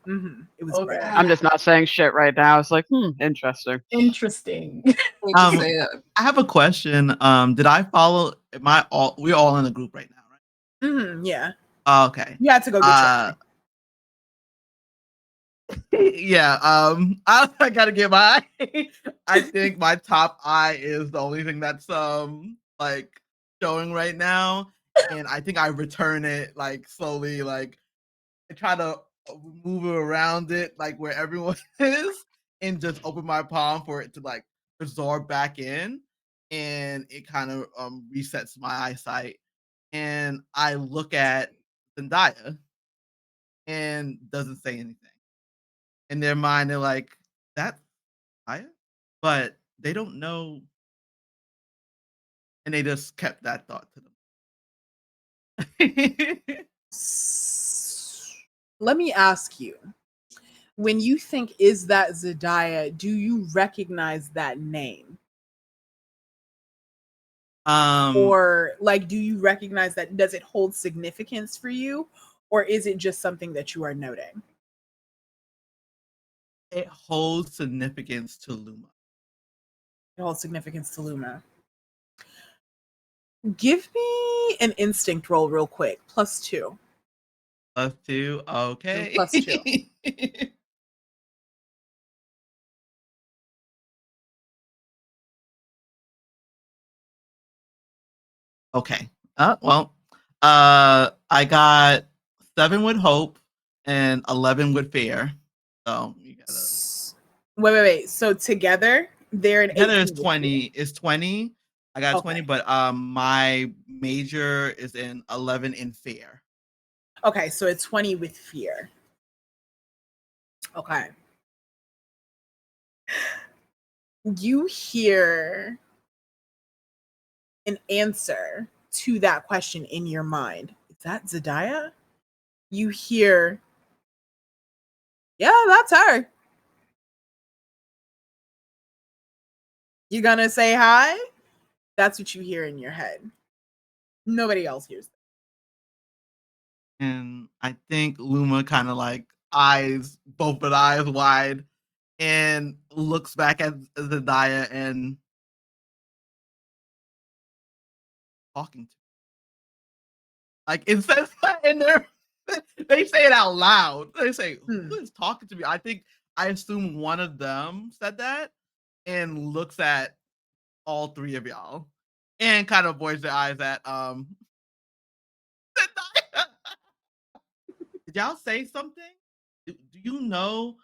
It was Okay. bright. I'm just not saying shit right now. It's like, interesting. Interesting. I hate to say it. I have a question. Did I follow? We're all in a group right now, right? Yeah. Okay. You had to go get your Yeah. I gotta get my. I think my top eye is the only thing that's like showing right now, and I think I return it like slowly, like I try to move it around it, like where everyone is, and just open my palm for it to like absorb back in, and it kind of resets my eyesight. And I look at Zendaya, and doesn't say anything. In their mind, they're like, "That's Zendaya," but they don't know, and they just kept that thought to them. Let me ask you, when you think, is that Zendaya, do you recognize that name? Or like, do you recognize that? Does it hold significance for you? Or is it just something that you are noting? It holds significance to Luma. It holds significance to Luma. Give me an instinct roll real quick. +2. +2. Okay. +2. Okay. I got 7 with hope and 11 with fear. So you gotta. Wait. So together, they're an Together 18 is with you. 20. It's 20. I got 20, Okay. but my major is in 11 in fear. Okay, so it's 20 with fear. Okay. You hear an answer to that question in your mind. Is that Zendaya? You hear, yeah, that's her. You gonna say hi? That's what you hear in your head. Nobody else hears that. And I think Luma kind of like both eyes wide, and looks back at Zendaya and talking to. Like it says in there, they say it out loud. They say, "Who is talking to me?" I assume one of them said that, and looks at all 3 of y'all, and kind of avoids their eyes at Zendaya. Did y'all say something? Do you know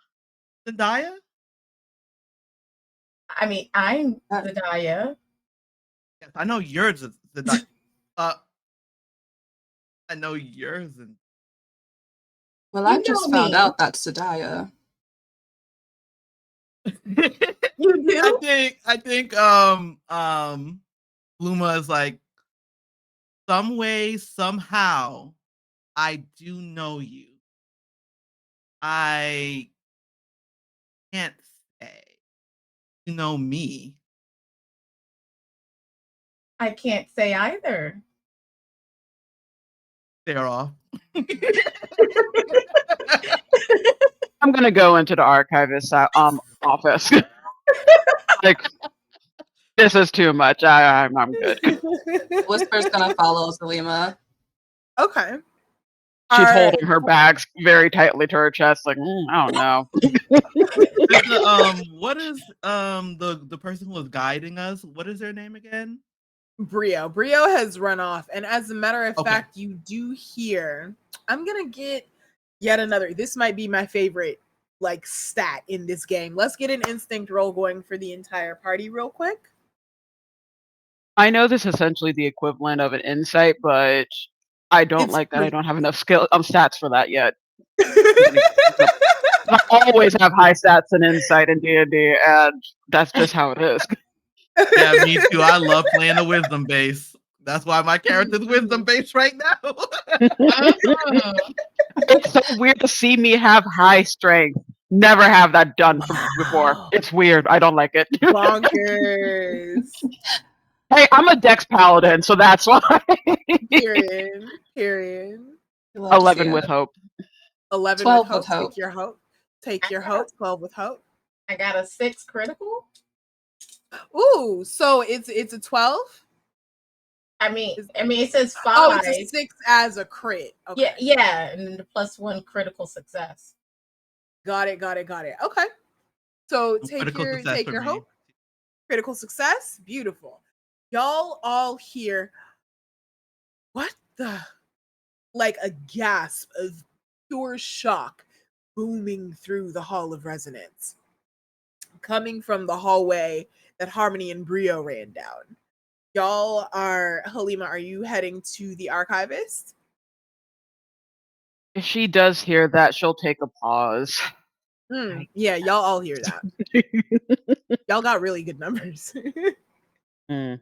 Zendaya? I mean, I'm Zendaya. Yes, I know yours is Zendaya. I know yours and Well, You I know just found me. out that's Sadaya. You do? I think Luma is like, some way, somehow, I do know you. I can't say you know me. I can't say either. They're off. I'm gonna go into the archivist office. Like, this is too much. I'm good. Whisper's gonna follow Zalima. Okay. She's Are- holding her bags very tightly to her chest, like, I don't know. What is the person who was guiding us? What is their name again? Brio. Brio has run off. And as a matter of Okay. fact, you do hear, I'm going to get yet another. This might be my favorite like stat in this game. Let's get an instinct roll going for the entire party real quick. I know this is essentially the equivalent of an insight, but I don't It's like that. I like- don't have enough stats for that yet. I always have high stats and insight in D&D, and that's just how it is. Yeah, me too. I love playing the wisdom base. That's why my character's wisdom based right now. Mhm. It's so weird to see me have high strength. Never have that done before. Wow. It's weird. I don't like it. Bonkers. Hey, I'm a Dex Paladin, so that's why. Period. Period. We love to see 11 with it. hope. 11 with 12 hope. with hope. Take your hope. Take I your got hope. 12 with hope. I got a 6 critical. Ooh, so it's a 12? I mean, it says 5. Oh, it's a 6 as a crit. Okay. Yeah, and then the +1 critical success. Got it. Okay. So Critical success take for your me. hope. Critical success. Beautiful. Y'all all hear what the, like a gasp of pure shock booming through the hall of resonance, coming from the hallway that Harmony and Brio ran down. Y'all are, Halima, are you heading to the archivist? If she does hear that, she'll take a pause. Yeah, y'all all hear that. Y'all got really good numbers. Mm.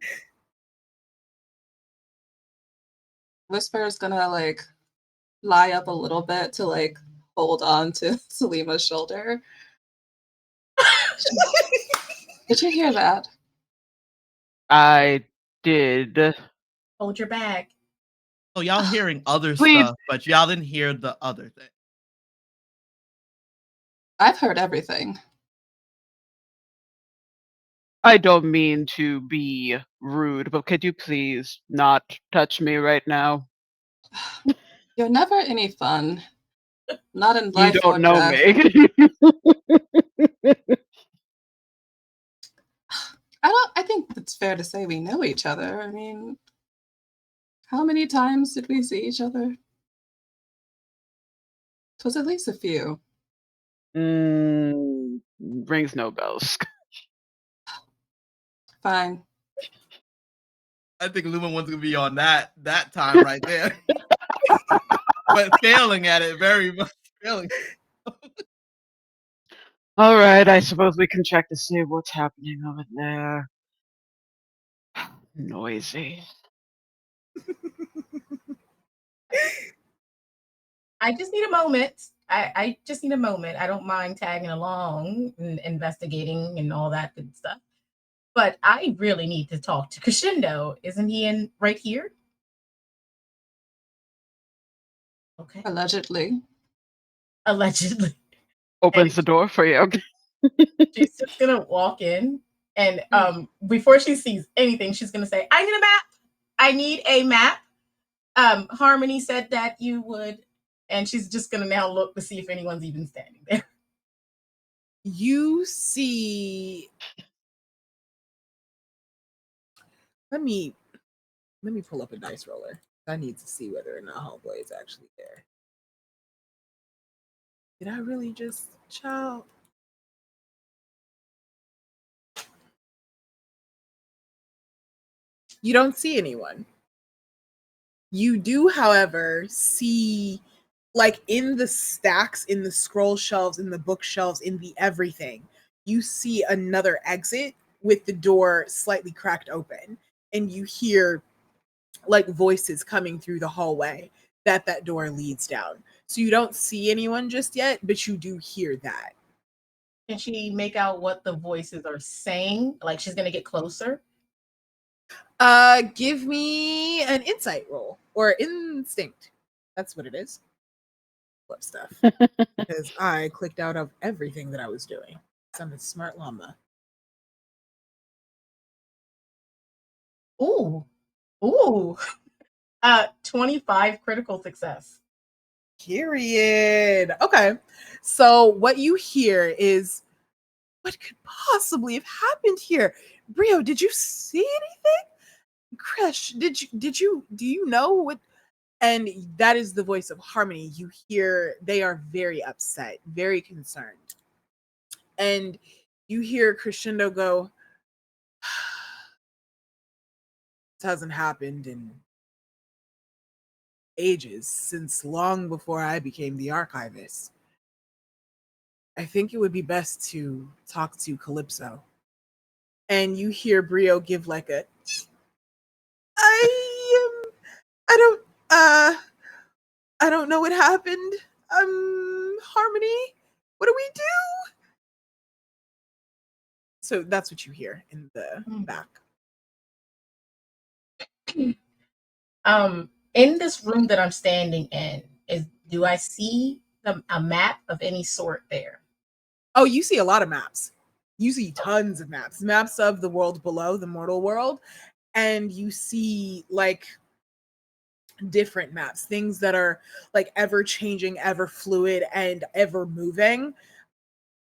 Whisper is gonna like lie up a little bit to like hold on to Selima's shoulder. Did you hear that? I did. Hold your bag. So y'all hearing other Please. stuff, but y'all didn't hear the other thing. I've heard everything. I don't mean to be rude, but could you please not touch me right now? You're never any fun. Not in You life or don't know death. me. I think it's fair to say we know each other. I mean, how many times did we see each other? It was at least a few. Rings no bells. Fine. I think Lumen wants to be on that time right there. But failing at it very much. Failing. All right, I suppose we can check to see what's happening over there. Noisy. I just need a moment. I just need a moment. I don't mind tagging along and investigating and all that good stuff. But I really need to talk to Crescendo. Isn't he in right here? Okay. Allegedly. Allegedly. Opens the door for you. She's just gonna walk in and before she sees anything, she's gonna say, I need a map. I need a map. Harmony said that you would, and she's just gonna now look to see if anyone's even standing there. You see, let me pull up a dice roller. I need to see whether or not homeboy is actually there. Did I really just child? You don't see anyone. You do, however, see, like in the stacks, in the scroll shelves, in the bookshelves, in the everything, you see another exit with the door slightly cracked open. And you hear like voices coming through the hallway that door leads down. So you don't see anyone just yet, but you do hear that. Can she make out what the voices are saying? Like she's gonna get closer. Give me an insight roll or instinct. That's what it is. Flip stuff. Because I clicked out of everything that I was doing. I'm a smart llama. Ooh. 25 critical success. Period. Okay. So what you hear is, what could possibly have happened here? Brio, did you see anything? Krish, do you know what? And that is the voice of Harmony. You hear they are very upset, very concerned. And you hear Crescendo go, this hasn't happened in ages, since long before I became the archivist. I think it would be best to talk to Calypso. And you hear Brio give like a, I don't I don't know what happened. Harmony, what do we do? So that's what you hear in the back. In this room that I'm standing in, do I see a map of any sort there? Oh, you see a lot of maps. You see tons of maps. Maps of the world below, the mortal world, and you see like different maps, things that are like ever changing, ever fluid, and ever moving.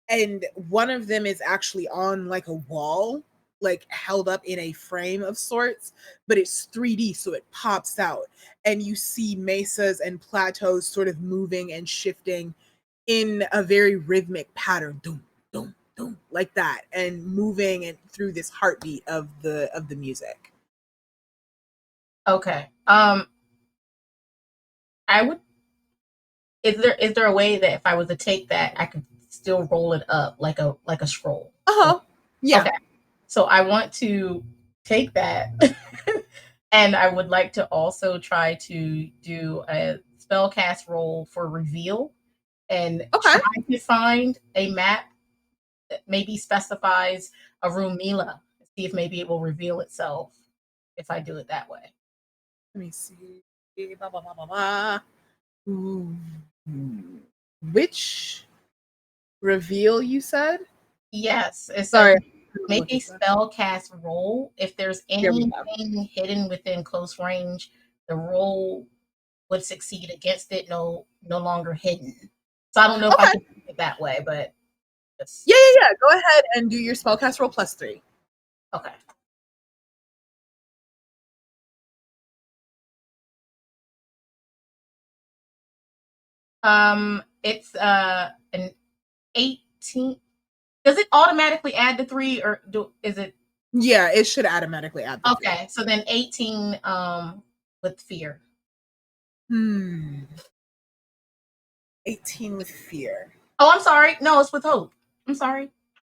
And one of them is actually on like a wall, like held up in a frame of sorts, but it's 3D, so it pops out. And you see mesas and plateaus sort of moving and shifting in a very rhythmic pattern. Doom, doom, doom, like that, and moving and through this heartbeat of the music. Okay. I would. Is there a way that if I was to take that, I could still roll it up like a scroll? Yeah. Okay. So I want to take that, and I would like to also try to do a spellcast roll for reveal, and Okay. try to find a map that maybe specifies a room Mila. See if maybe it will reveal itself if I do it that way. Let me see. Blah, blah, blah, blah, blah. Ooh. Which reveal you said? Yes, it says Sorry. make a spellcast roll. If there's Here we go. anything hidden within close range, the roll would succeed against it, no longer hidden. So I don't know if I Okay. can do it that way, but just, Yeah. Go ahead and do your spellcast roll +3. okay. It's an 18. Does it automatically add the 3 or is it? Yeah, it should automatically add the 3. Okay, so then 18 with fear. 18 with fear. Oh, I'm sorry. No, it's with hope. I'm sorry.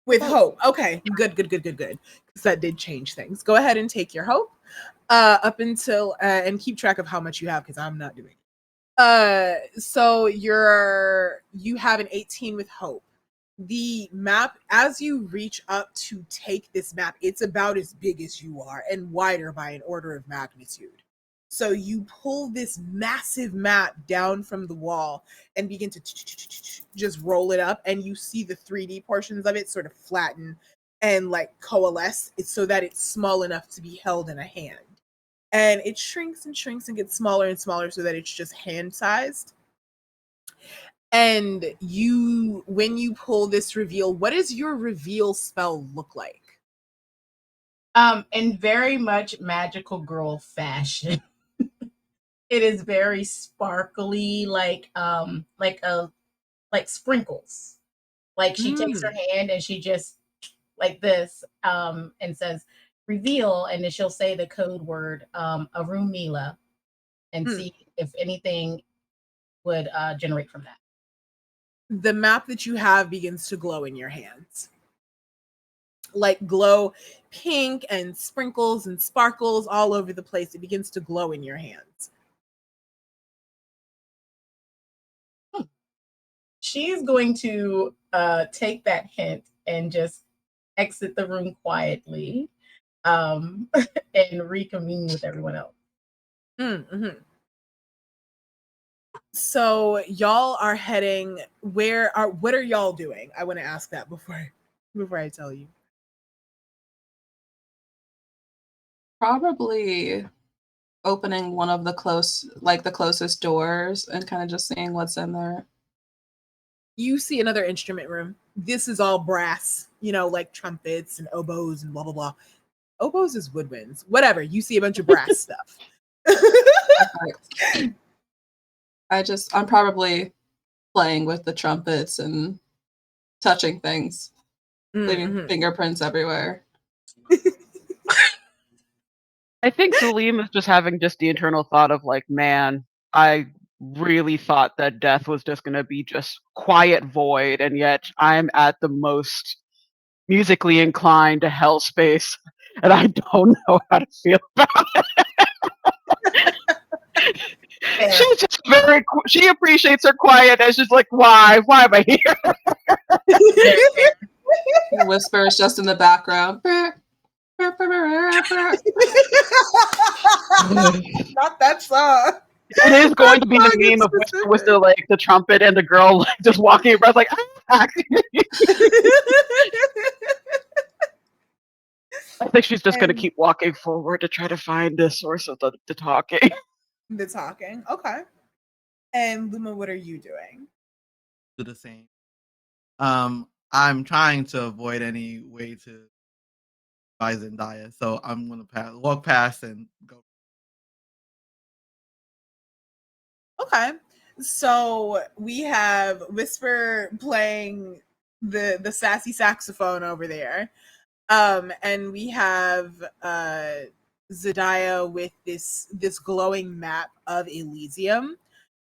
With hope. Okay. Good. Because that did change things. Go ahead and take your hope up until and keep track of how much you have because I'm not doing it. So you have an 18 with hope. The map, as you reach up to take this map, it's about as big as you are and wider by an order of magnitude. So you pull this massive map down from the wall and begin to just roll it up, and you see the 3D portions of it sort of flatten and like coalesce. It's so that it's small enough to be held in a hand. And it shrinks and shrinks and gets smaller and smaller so that it's just hand sized. And when you pull this reveal, what does your reveal spell look like? In very much magical girl fashion. It is very sparkly, like sprinkles. Like she takes her hand and she just like this, and says reveal, and then she'll say the code word, Arumila, and see if anything would generate from that. The map that you have begins to glow in your hands. Like glow pink and sprinkles and sparkles all over the place. It begins to glow in your hands. She's going to take that hint and just exit the room quietly, and reconvene with everyone else. So y'all are heading what are y'all doing? I want to ask that before I tell you. Probably opening one of the closest doors and kind of just seeing what's in there. You see another instrument room. This is all brass, like trumpets and oboes and blah blah blah. Oboes is woodwinds. Whatever. You see a bunch of brass stuff. I'm probably playing with the trumpets and touching things, leaving fingerprints everywhere. I think Salim is just having just the internal thought of like, man, I really thought that death was just going to be just quiet void, and yet I'm at the most musically inclined to hell space, and I don't know how to feel about it. She's just very. She appreciates her quiet, and she's like, "Why? Why am I here?" Very fair. Whisper is just in the background. Not that song. It is going to be the Song is meme of Whisper with specific. the trumpet and the girl like just walking across like. Ah! I think she's just going to And keep walking forward to try to find the source of the talking. the talking. Okay. And Luma, what are you doing? Do the same. I'm trying to avoid any way to buy Zendaya, so I'm gonna walk past and go. Okay. So we have Whisper playing the sassy saxophone over there. And we have Zendaya with this glowing map of Elysium.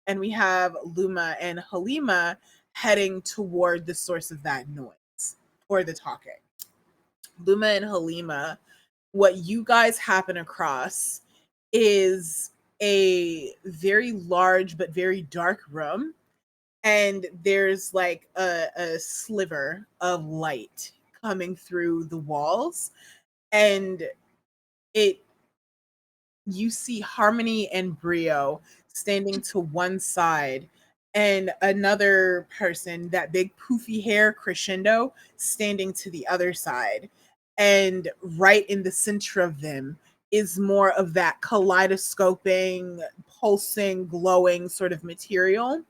And we have Luma and Halima heading toward the source of that noise or the talking. Luma and Halima, what you guys happen across is a very large but very dark room, and there's like a sliver of light coming through the walls, and it you see Harmony and Brio standing to one side, and another person, that big poofy hair Crescendo, standing to the other side. And right in the center of them is more of that kaleidoscoping, pulsing, glowing sort of material,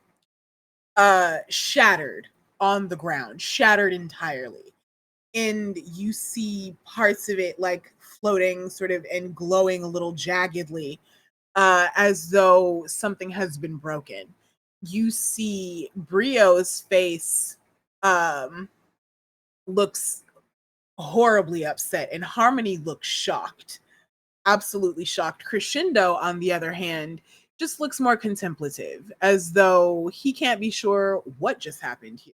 shattered on the ground, shattered entirely. And you see parts of it like floating sort of and glowing a little jaggedly, as though something has been broken. You see Brio's face looks horribly upset, and Harmony looks shocked, absolutely shocked. Crescendo, on the other hand, just looks more contemplative, as though he can't be sure what just happened here.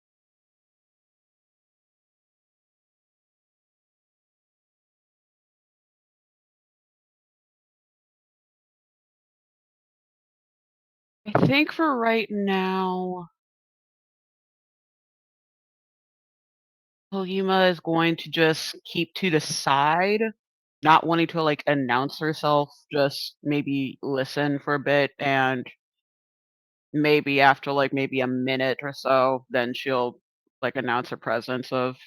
I think for right now, Halima is going to just keep to the side, not wanting to like announce herself, just maybe listen for a bit and maybe after like maybe a minute or so, then she'll like announce her presence of,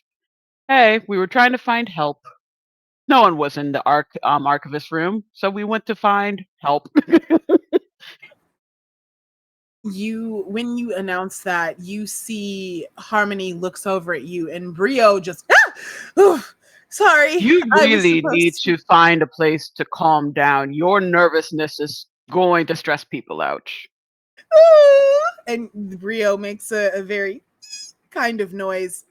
"Hey, we were trying to find help. No one was in the archivist room, so we went to find help." When you announce that, you see Harmony looks over at you, and Brio just oh, sorry, You I was really need supposed to. to find a place to calm down. Your nervousness is going to stress people out. And Brio makes a very kind of noise,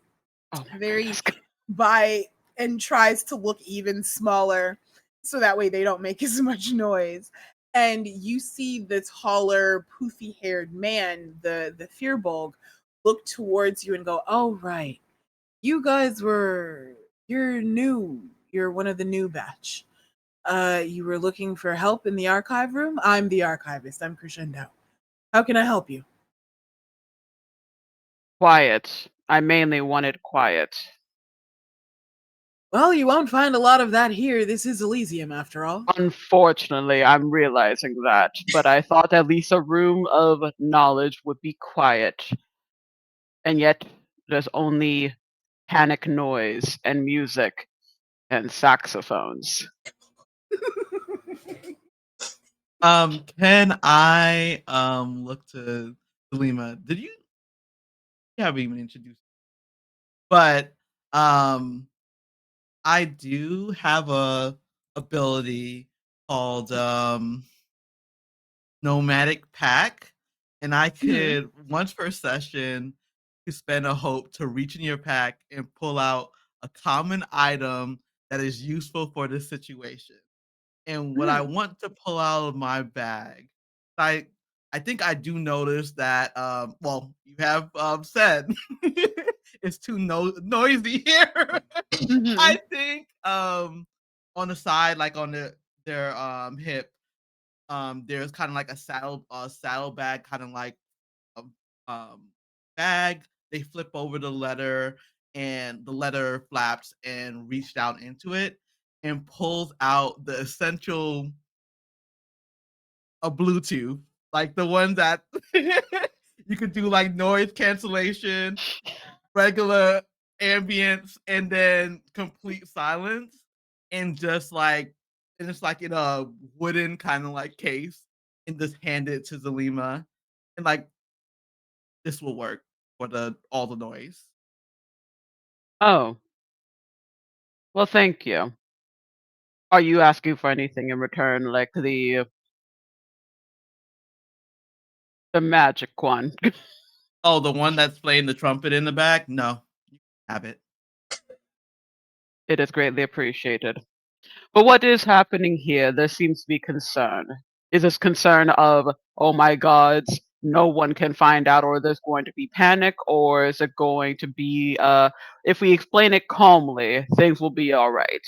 Oh my very goodness. by, and tries to look even smaller so that way they don't make as much noise. And you see the taller, poofy haired man, the Fearbulg, look towards you and go, "Oh, right. You guys you're new. You're one of the new batch. You were looking for help in the archive room? I'm the archivist. I'm Crescendo. How can I help you?" Quiet. I mainly wanted quiet. "Well, you won't find a lot of that here. This is Elysium, after all." Unfortunately, I'm realizing that, but I thought at least a room of knowledge would be quiet. And yet, there's only panic noise and music and saxophones. Can I look to Selima? Did you haven't even introduced, but I do have a ability called Nomadic Pack, and I Mhm. could once per session to spend a hope to reach in your pack and pull out a common item that is useful for this situation. And what I Mhm. want to pull out of my bag, I I think I do notice that well, you have said it's too noisy here. I Mhm. think on the side, like on their hip, There's kind of like a saddlebag, kind of like a bag. They flip over the letter, and the letter flaps and reached out into it and pulls out the essential a Bluetooth, like the one that you could do like noise cancellation, regular ambience, and then complete silence, and just like and it's like in a wooden kind of like case, and just hand it to Zelima, and like this will work for the all the noise. Oh, well, thank you. Are you asking for anything in return, like the magic one? Oh, the one that's playing the trumpet in the back? No, you can have it. It is greatly appreciated. But what is happening here? There seems to be concern. Is this concern of, oh my gods, no one can find out, or there's going to be panic, or is it going to be, if we explain it calmly, things will be all right?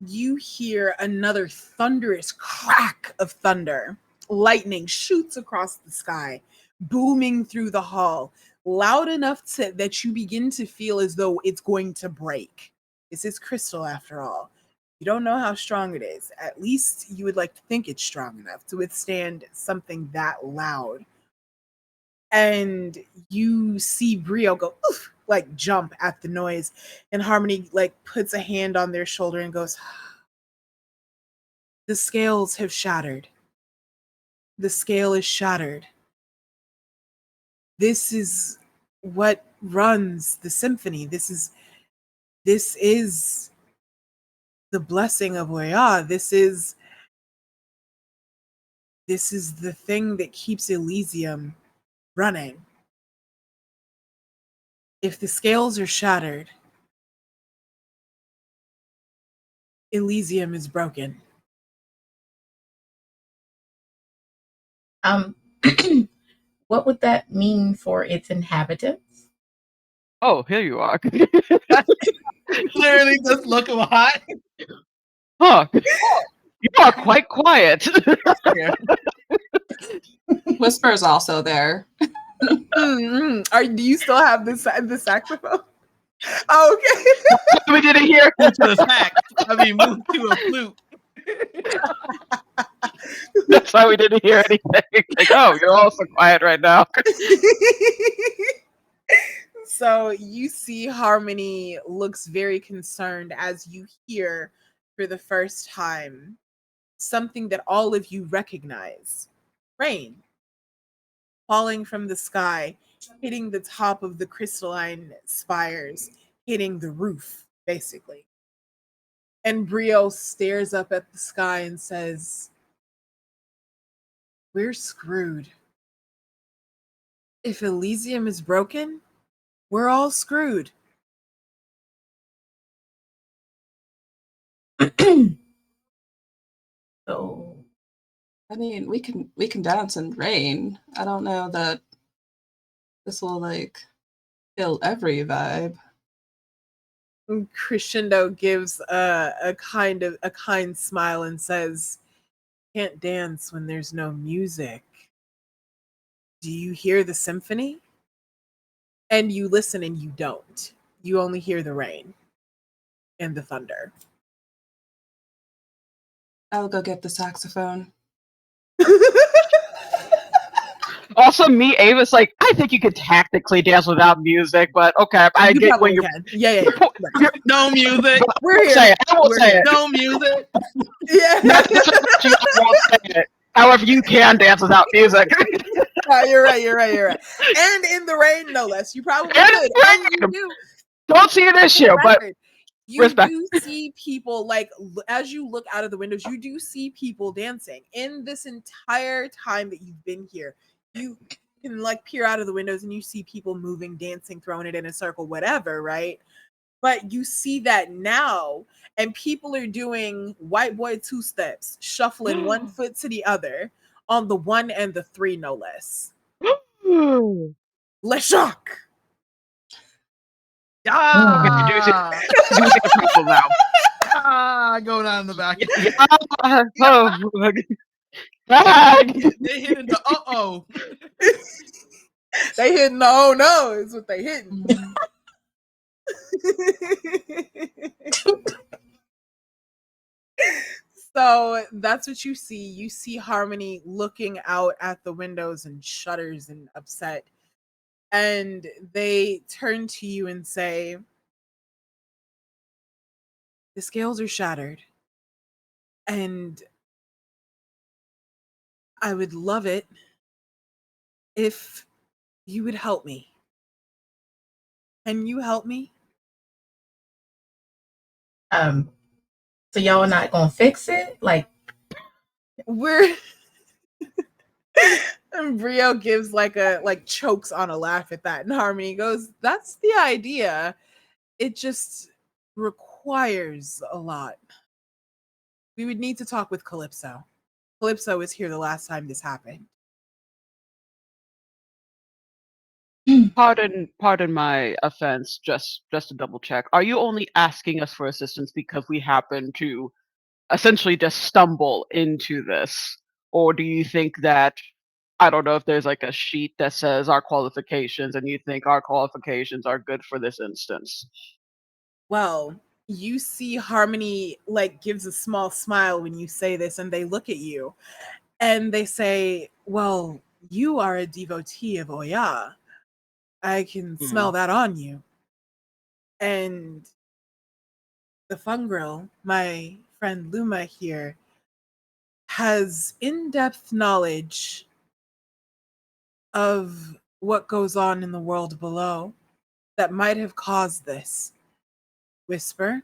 You hear another thunderous crack of thunder. Lightning shoots across the sky, booming through the hall, loud enough that you begin to feel as though it's going to break. This is crystal, after all. You don't know how strong it is. At least you would like to think it's strong enough to withstand something that loud. And you see Brio go, oof, like jump at the noise, and Harmony like puts a hand on their shoulder and goes, the scales have shattered. The scale is shattered. This is what runs the symphony. This is the blessing of Oya. This is the thing that keeps Elysium running. If the scales are shattered, Elysium is broken. What would that mean for its inhabitants? Oh, here you are. Clearly, just look hot. Huh. You are quite quiet. Whisper is also there. Do you still have the saxophone? Oh, okay. We didn't hear. Move to a sax. I mean, move to a flute. That's why we didn't hear anything. Like, oh, you're all so quiet right now. So you see Harmony looks very concerned as you hear for the first time something that all of you recognize. Rain falling from the sky, hitting the top of the crystalline spires, hitting the roof, basically. And Brio stares up at the sky and says, we're screwed. If Elysium is broken, we're all screwed. So I mean, we can dance in rain. I don't know that this will like kill every vibe. And Crescendo gives a kind smile and says, can't dance when there's no music. Do you hear the symphony? And you listen and you don't. You only hear the rain and the thunder. I'll go get the saxophone. Also, me, Ava's like, I think you could tactically dance without music, but okay, I You get when probably you're. can. Yeah. Right. No music. We're here. Say it. I won't We're say here. it. No music. Yeah. I won't say it. However, you can dance without music. You're right. And in the rain, no less. You probably And could. And you do. Don't see an issue, but you respect. do see people, like, as you look out of the windows, you do see people dancing. In this entire time that you've been here, you can like peer out of the windows and you see people moving, dancing, throwing it in a circle, whatever, right? But you see that now, and people are doing white boy two steps, shuffling one foot to the other on the 1 and the 3, no less. Le Shock. Yeah. Do see a problem now. not going on in the back. Yeah. Oh, God. They hit into uh-oh. They hitting the oh no is what they hitting. So that's what you see. You see Harmony looking out at the windows and shudders and upset. And they turn to you and say, the scales are shattered. And I would love it if you would help me. Can you help me? So y'all are not gonna fix it? Like, We're and Brio gives like chokes on a laugh at that, and Harmony goes, that's the idea. It just requires a lot. We would need to talk with Calypso. Calypso was here the last time this happened. Pardon my offense, just to double check. Are you only asking us for assistance because we happen to essentially just stumble into this? Or do you think that, I don't know if there's like a sheet that says our qualifications and you think our qualifications are good for this instance? Well, you see Harmony like gives a small smile when you say this, and they look at you and they say, well, you are a devotee of Oya. I can smell that on you. And the Fungrel, my friend Luma here, has in-depth knowledge of what goes on in the world below that might have caused this. Whisper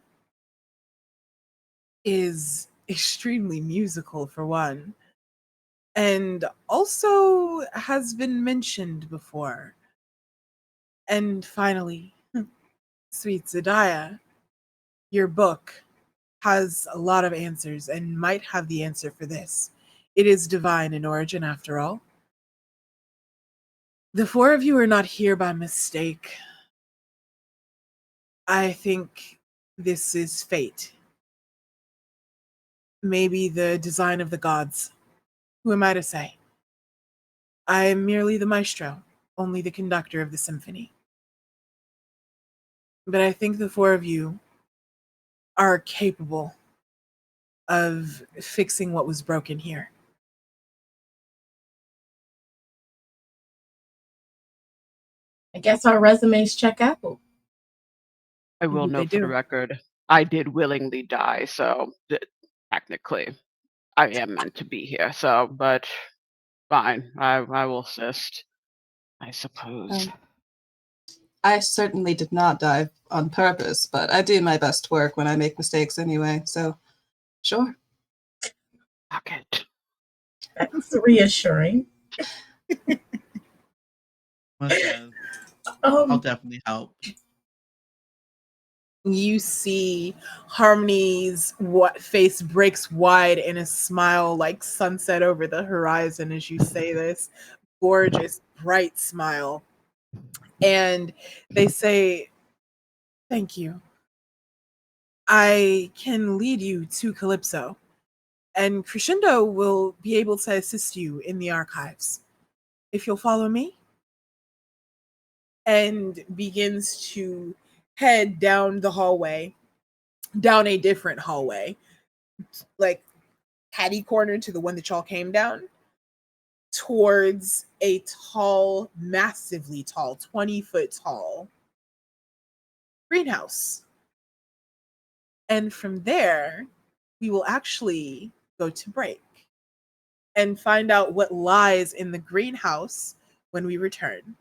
is extremely musical, for one, and also has been mentioned before. And finally, sweet Zadiah, your book has a lot of answers and might have the answer for this. It is divine in origin, after all. The four of you are not here by mistake. I think this is fate. Maybe the design of the gods. Who am I to say? I am merely the maestro, only the conductor of the symphony. But I think the four of you are capable of fixing what was broken here. I guess our resumes check out. I will Indeed they note for the do. record, I did willingly die, so technically I am meant to be here. So, but fine, I will assist, I suppose. I certainly did not die on purpose, but I do my best work when I make mistakes anyway, so sure. Pocket. That's reassuring. I'll definitely help. You see Harmony's face breaks wide in a smile like sunset over the horizon as you say this. Gorgeous, bright smile. And they say, thank you. I can lead you to Calypso, and Crescendo will be able to assist you in the archives. If you'll follow me. And begins to head down the hallway, down a different hallway, like catty corner to the one that y'all came down, towards a tall, massively tall, 20-foot tall greenhouse. And from there, we will actually go to break and find out what lies in the greenhouse when we return.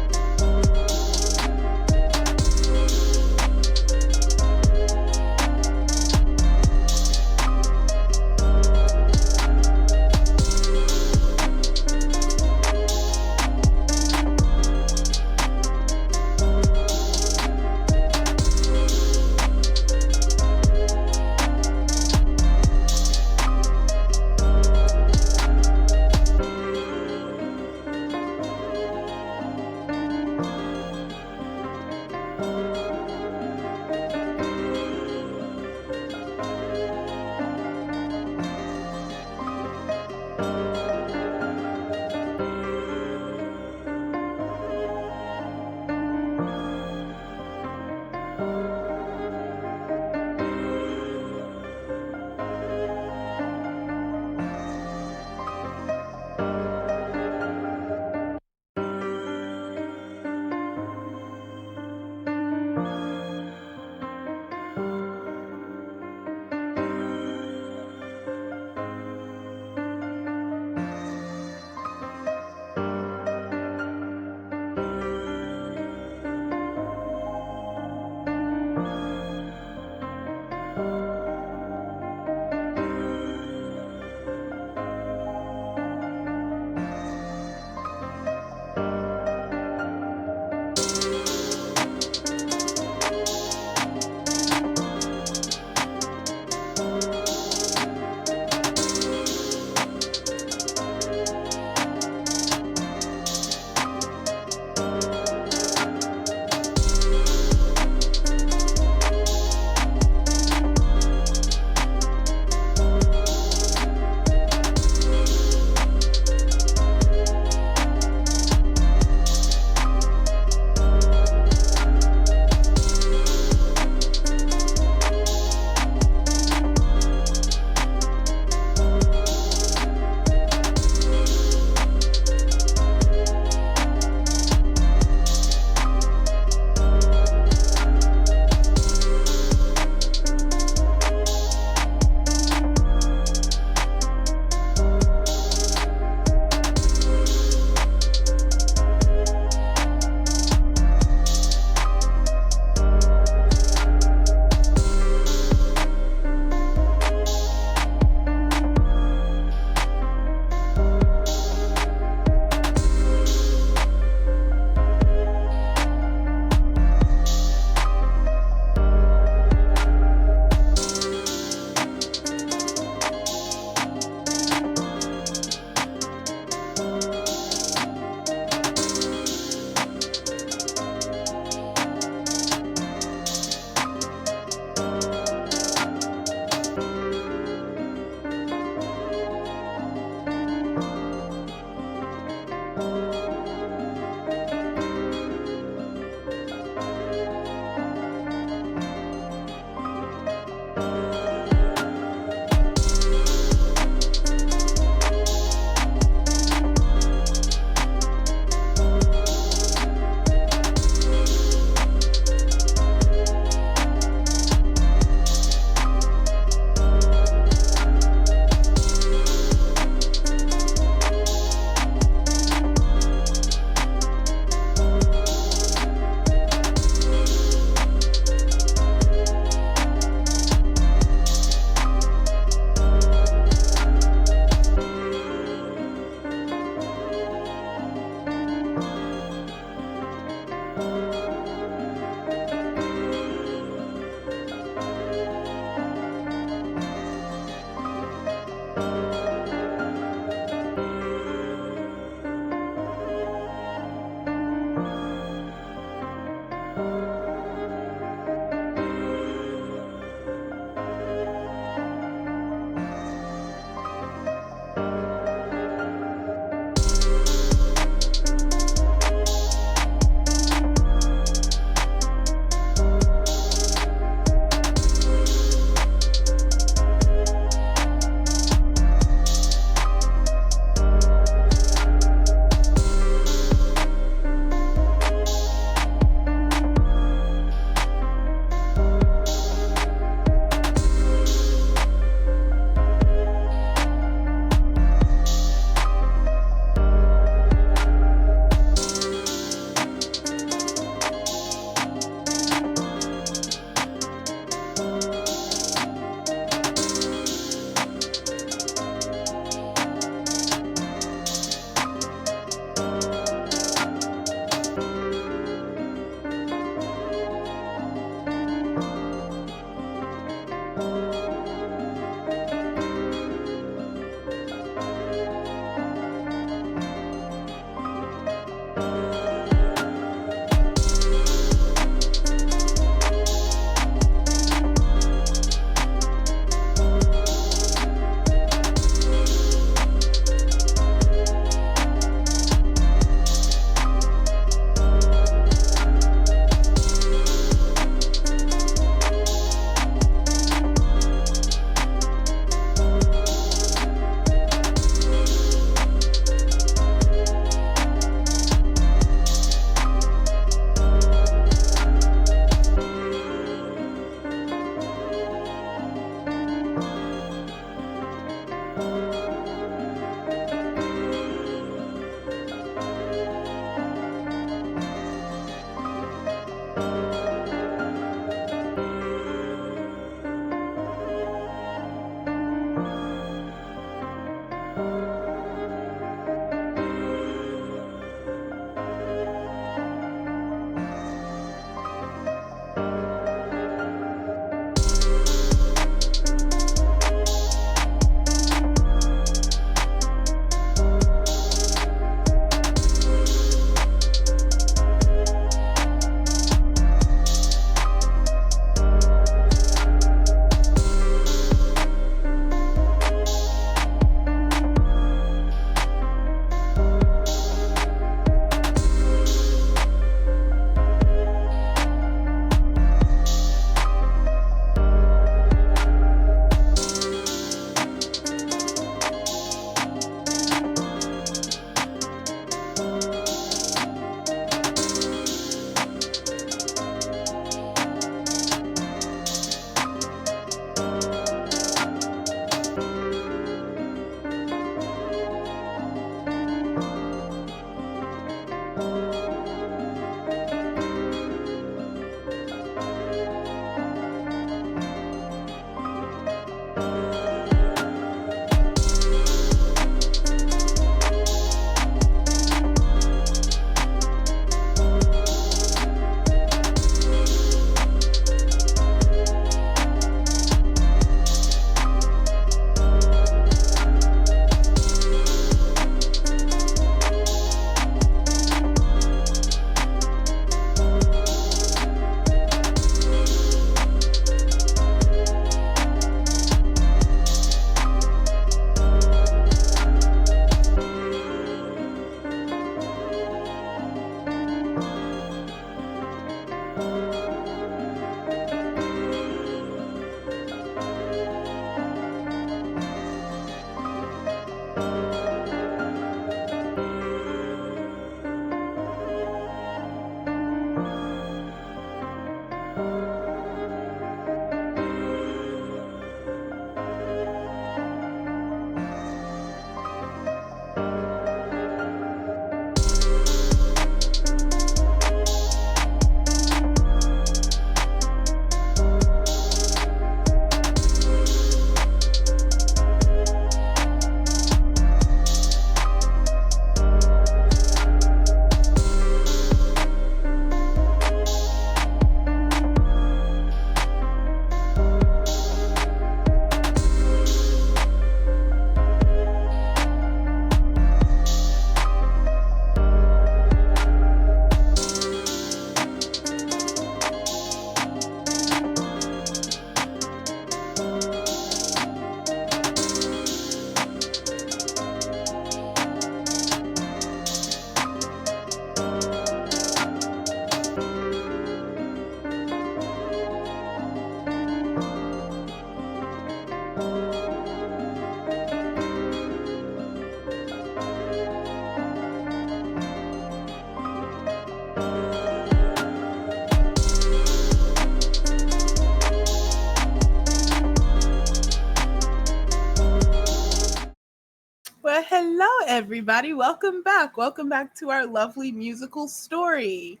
everybody. Welcome back. Welcome back to our lovely musical story.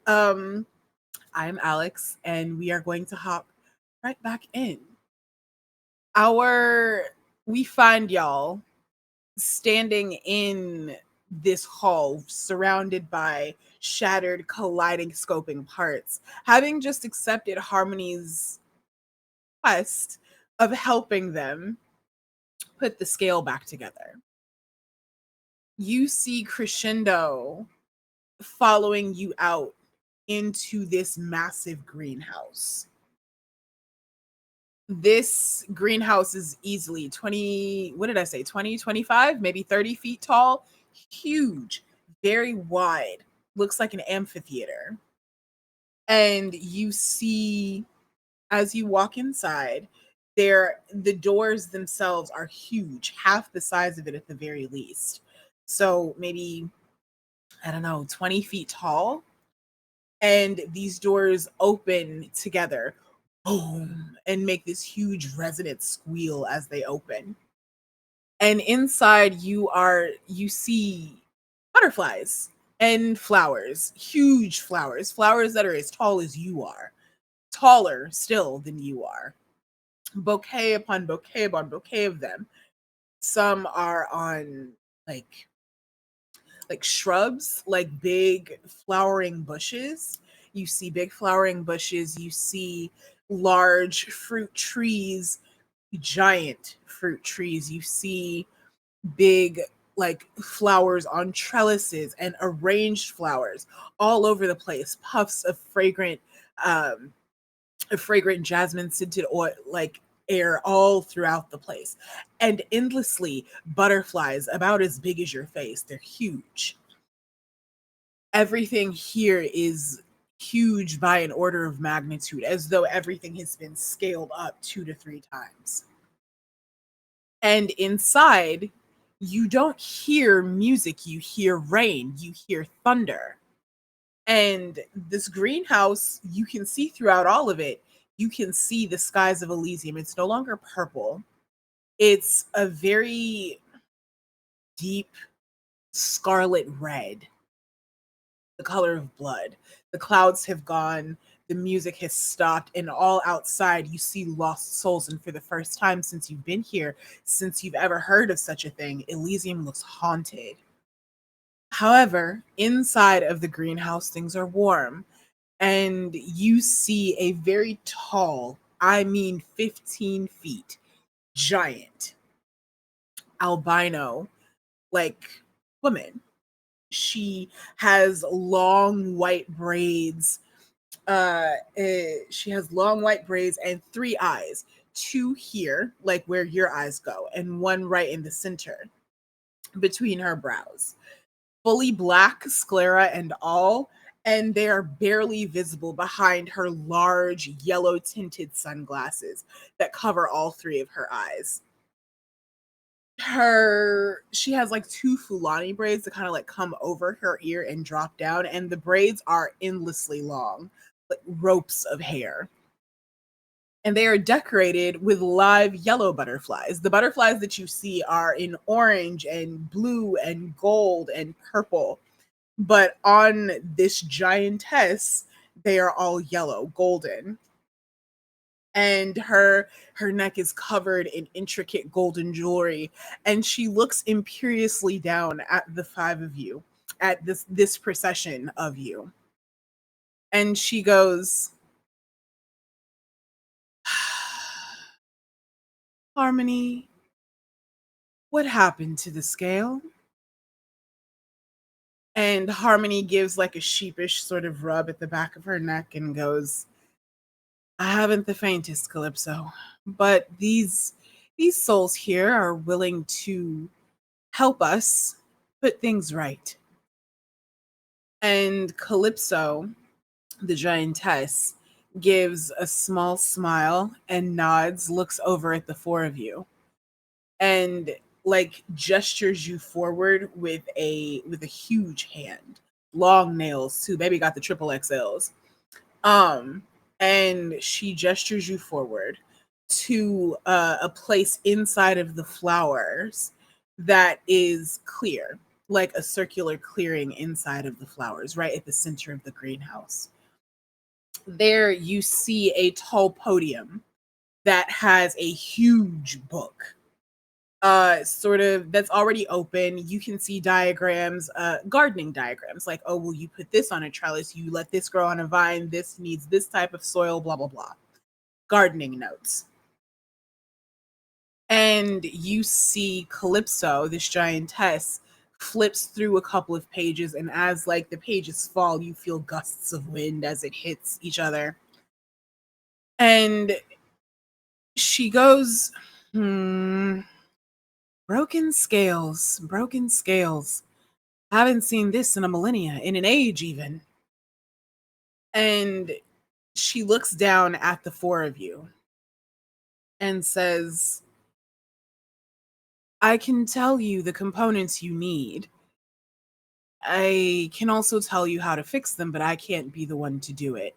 I'm Alex, and we are going to hop right back in. We find y'all standing in this hall surrounded by shattered, colliding, scoping parts, having just accepted Harmony's quest of helping them put the scale back together. You see Crescendo following you out into this massive greenhouse. This greenhouse is easily 20, what did I say, 20, 25, maybe 30 feet tall, huge, very wide, looks like an amphitheater. And you see, as you walk inside, the doors themselves are huge, half the size of it at the very least. So maybe, I don't know, 20 feet tall. And these doors open together, boom, and make this huge resonant squeal as they open. And inside you see butterflies and flowers, huge flowers, flowers that are as tall as you are, taller still than you are. Bouquet upon bouquet upon bouquet of them. Some are on like shrubs, like big flowering bushes. You see big flowering bushes, you see large fruit trees, giant fruit trees. You see big like flowers on trellises and arranged flowers all over the place, puffs of um fragrant jasmine scented oil, like air all throughout the place, and endlessly butterflies about as big as your face. They're huge. Everything here is huge by an order of magnitude, as though everything has been scaled up 2 to 3 times. And inside, you don't hear music, you hear rain, you hear thunder. And this greenhouse, you can see throughout all of it, you can see the skies of Elysium. It's no longer purple. It's a very deep scarlet red, the color of blood. The clouds have gone, the music has stopped, and all outside you see lost souls. And for the first time since you've been here, since you've ever heard of such a thing, Elysium looks haunted. However, inside of the greenhouse, things are warm, and you see a very tall, I mean 15 feet, giant, albino, like woman. She has long white braids. She has long white braids and 3 eyes, 2 here, like where your eyes go, and 1 right in the center between her brows. Fully black, sclera and all, and they are barely visible behind her large yellow tinted sunglasses that cover all 3 of her eyes. She has like 2 Fulani braids that kind of like come over her ear and drop down, and the braids are endlessly long, like ropes of hair. And they are decorated with live yellow butterflies. The butterflies that you see are in orange and blue and gold and purple, but on this giantess, they are all yellow, golden. And her neck is covered in intricate golden jewelry, and she looks imperiously down at the 5 of you, at this procession of you. And she goes, Harmony, what happened to the scale? And Harmony gives like a sheepish sort of rub at the back of her neck and goes, I haven't the faintest, Calypso, but these souls here are willing to help us put things right. And Calypso, the giantess, gives a small smile and nods, looks over at the 4 of you, and like gestures you forward with a huge hand, long nails too. Baby got the triple XLs. And she gestures you forward to a place inside of the flowers that is clear, like a circular clearing inside of the flowers, right at the center of the greenhouse. There you see a tall podium that has a huge book, sort of, that's already open. You can see diagrams, gardening diagrams, like, oh, well, you put this on a trellis, you let this grow on a vine, this needs this type of soil, blah blah blah. Gardening notes. And you see Calypso, this giantess, flips through a couple of pages, and as like the pages fall, you feel gusts of wind as it hits each other. And she goes, broken scales, broken scales. Haven't seen this in a millennia, in an age even. And she looks down at the four of you and says, I can tell you the components you need. I can also tell you how to fix them, but I can't be the one to do it.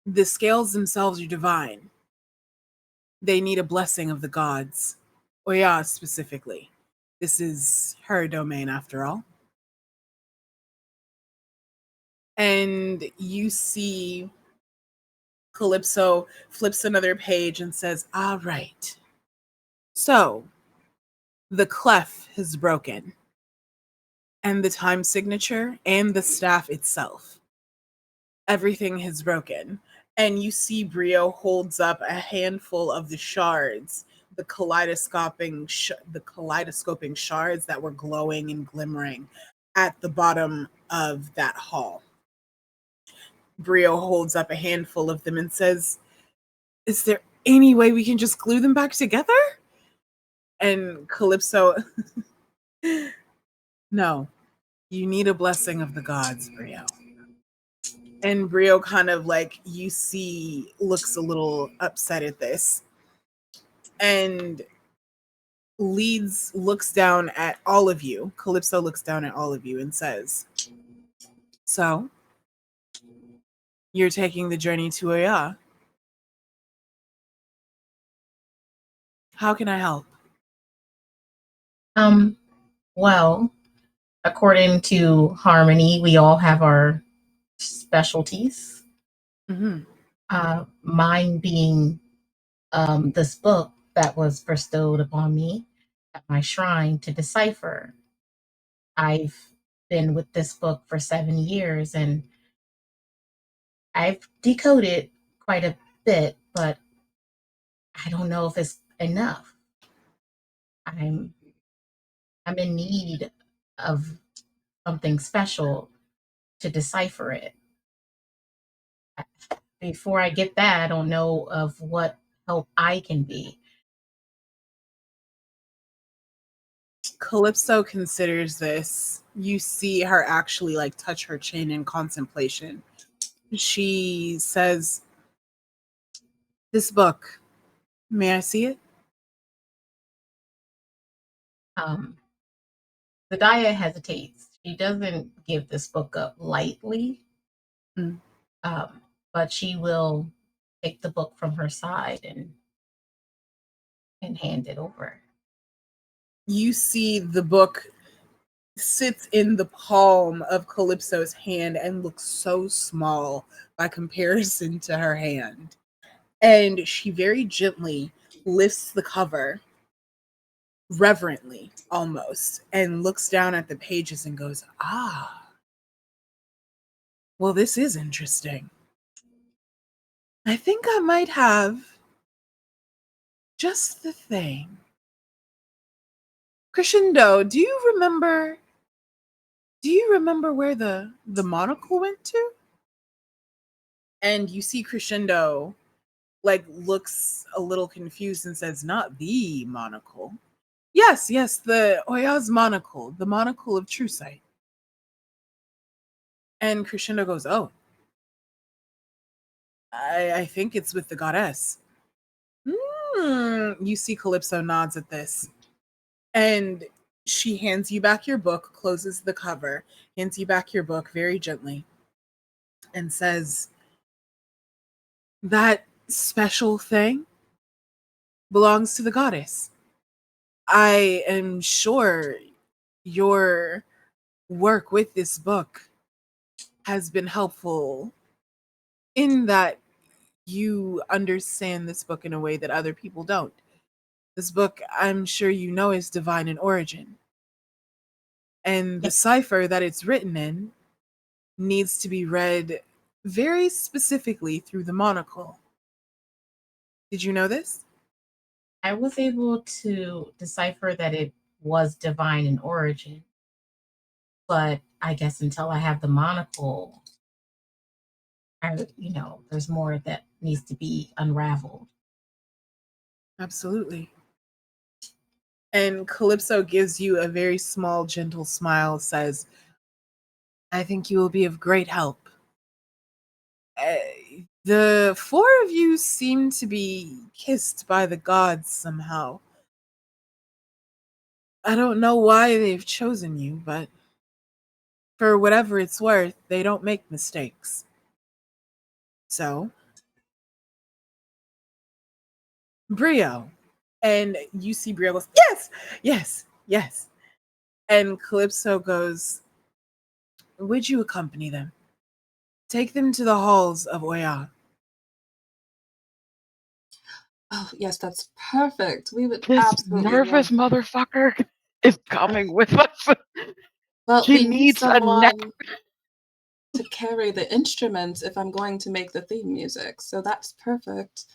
The scales themselves are divine. They need a blessing of the gods. Oya specifically. This is her domain after all. And you see Calypso flips another page and says, all right. So, the clef has broken. And the time signature and the staff itself. Everything has broken. And you see Brio holds up a handful of the shards, the kaleidoscoping shards that were glowing and glimmering at the bottom of that hall. Brio holds up a handful of them and says, is there any way we can just glue them back together? And Calypso, no, you need a blessing of the gods, Brio. And Brio kind of, like, you see, looks a little upset at this. And looks down at all of you. Calypso looks down at all of you and says, so, you're taking the journey to Oya. How can I help? Well, according to Harmony, we all have our specialties. Mine being this book that was bestowed upon me at my shrine to decipher. I've been with this book for 7 years and I've decoded quite a bit, but I don't know if it's enough. I'm in need of something special to decipher it. Before I get that, I don't know of what help I can be. Calypso considers this. You see her actually, like, touch her chin in contemplation. She says, this book, may I see it? The Daya hesitates. She doesn't give this book up lightly, but she will take the book from her side and hand it over. You see the book sits in the palm of Calypso's hand and looks so small by comparison to her hand. And she very gently lifts the cover, reverently almost, and looks down at the pages and goes, ah, well, this is interesting. I think I might have just the thing. Crescendo, do you remember where the monocle went to? And you see Crescendo, like, looks a little confused and says, not the monocle. Yes, the Oya's monocle, the monocle of True Sight. And Crescendo goes, oh, I think it's with the goddess. You see Calypso nods at this. And she hands you back your book, closes the cover, hands you back your book very gently, and says, that special thing belongs to the goddess. I am sure your work with this book has been helpful in that you understand this book in a way that other people don't. This book, I'm sure you know, is divine in origin. And the cipher that it's written in needs to be read very specifically through the monocle. Did you know this? I was able to decipher that it was divine in origin, but I guess until I have the monocle, there's more that needs to be unraveled. Absolutely. And Calypso gives you a very small, gentle smile, says, I think you will be of great help. The four of you seem to be kissed by the gods somehow. I don't know why they've chosen you, but for whatever it's worth, they don't make mistakes. So, Brio. And you see Brio goes, yes, yes, yes. And Calypso goes, would you accompany them? Take them to the halls of Oya. Oh, yes, that's perfect. We would This absolutely nervous love. motherfucker is coming with us. Well, She we need needs a neck. someone to carry the instruments if I'm going to make the theme music. So that's perfect.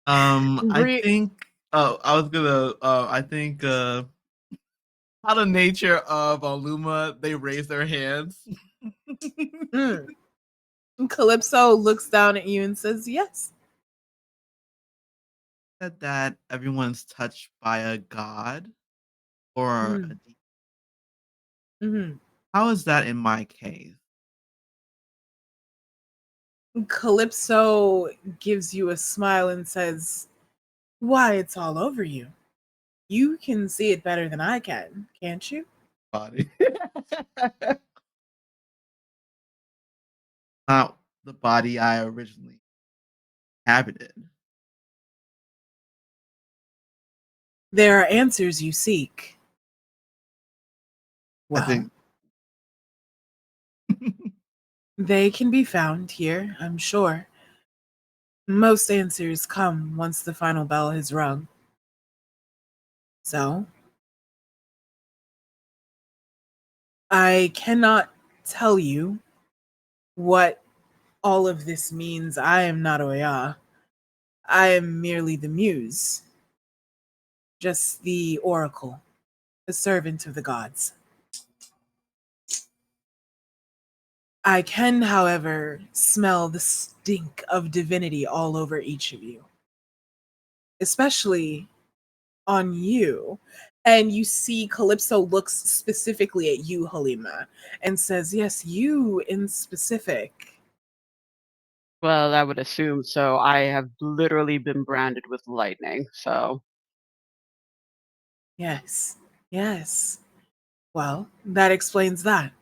I think. Oh, I was gonna. I think. Out of nature of Luma, they raise their hands. Calypso looks down at you and says, yes. Said that everyone's touched by a god or a demon. Mm-hmm. How is that in my case? Calypso gives you a smile and says, why, it's all over you. You can see it better than I can, can't you? Body. Not the body I originally inhabited. There are answers you seek. I Well, think. they can be found here, I'm sure. Most answers come once the final bell has rung. So, I cannot tell you what all of this means. I am not Oya. I am merely the Muse, just the oracle, the servant of the gods. I can, however, smell the stink of divinity all over each of you, especially on you. And you see Calypso looks specifically at you, Halima, and says, yes, you in specific. Well, I would assume so. I have literally been branded with lightning, so. Yes, yes. Well, that explains that.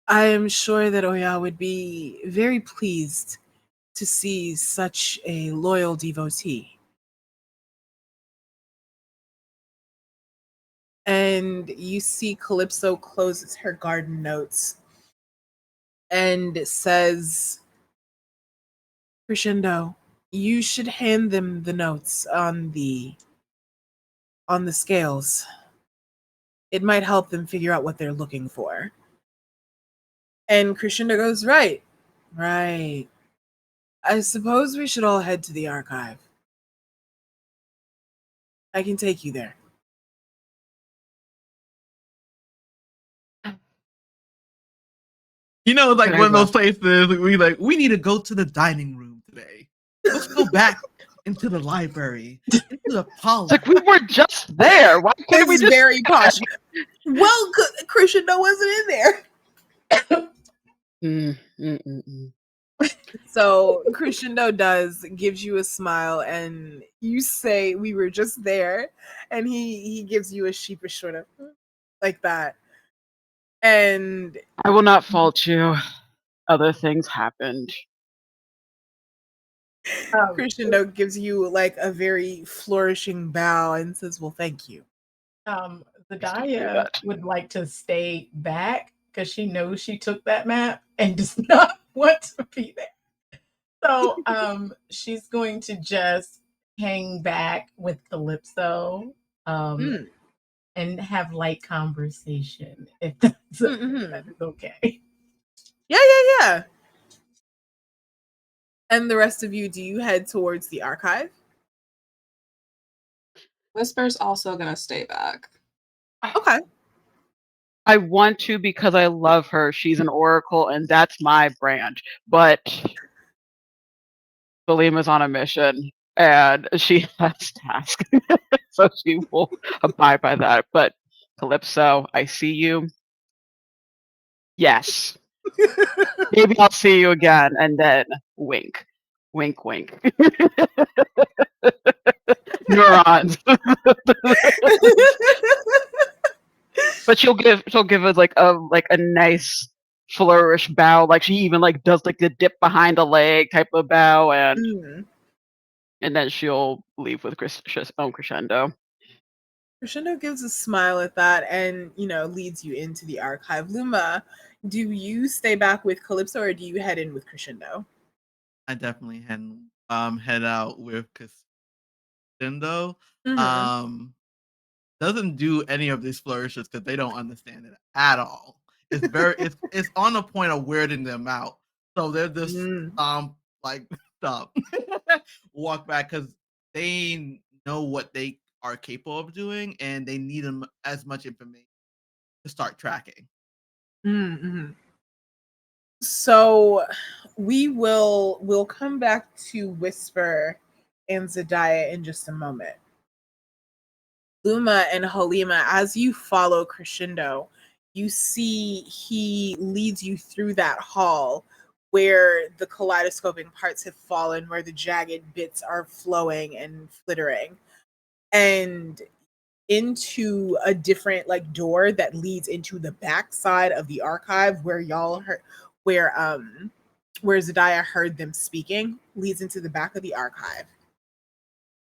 I am sure that Oya would be very pleased to see such a loyal devotee. And you see Calypso closes her garden notes and says, Crescendo, you should hand them the notes on the scales. It might help them figure out what they're looking for. And Crescendo goes, right, right. I suppose we should all head to the archive. I can take you there. You know, like Very one of well. those places we need to go to the dining room today. Let's go back into the library, into the parlor. It's like we were just there. Why couldn't we It's just very posh. Well, Crescendo wasn't in there. So Crescendo gives you a smile, and you say, we were just there, and he gives you a sheepish sort of like that. And I will not fault you. Other things happened. Crescendo gives you like a very flourishing bow and says, "Well, thank you." Zadaya would like to stay back because she knows she took that map and does not want to be there. So she's going to just hang back with Calypso and have light conversation if that is okay. Yeah. And the rest of you, do you head towards the archive? Whisper's also gonna stay back. Okay. I want to because I love her. She's an oracle, and that's my brand. But Salima's on a mission, and she has tasks, so she will abide by that. But Calypso, I see you. Yes, maybe I'll see you again, and then wink, wink, wink. Neurons. But she'll give us like a nice flourish bow, like she even like does like the dip behind the leg type of bow, and then she'll leave with crescendo. Crescendo gives a smile at that and, leads you into the archive. Luma, do you stay back with Calypso or do you head in with Crescendo? I definitely head out with Crescendo. Doesn't do any of these flourishes because they don't understand it at all. It's very it's on the point of weirding them out. So they're just like stop, walk back because they know what they are capable of doing and they need them as much information to start tracking. So we'll come back to Whisper and Zadaya in just a moment. Luma and Halima, as you follow Crescendo, you see he leads you through that hall where the kaleidoscoping parts have fallen, where the jagged bits are flowing and flittering, and into a different like door that leads into the backside of the archive where y'all heard where Zadaya heard them speaking, leads into the back of the archive.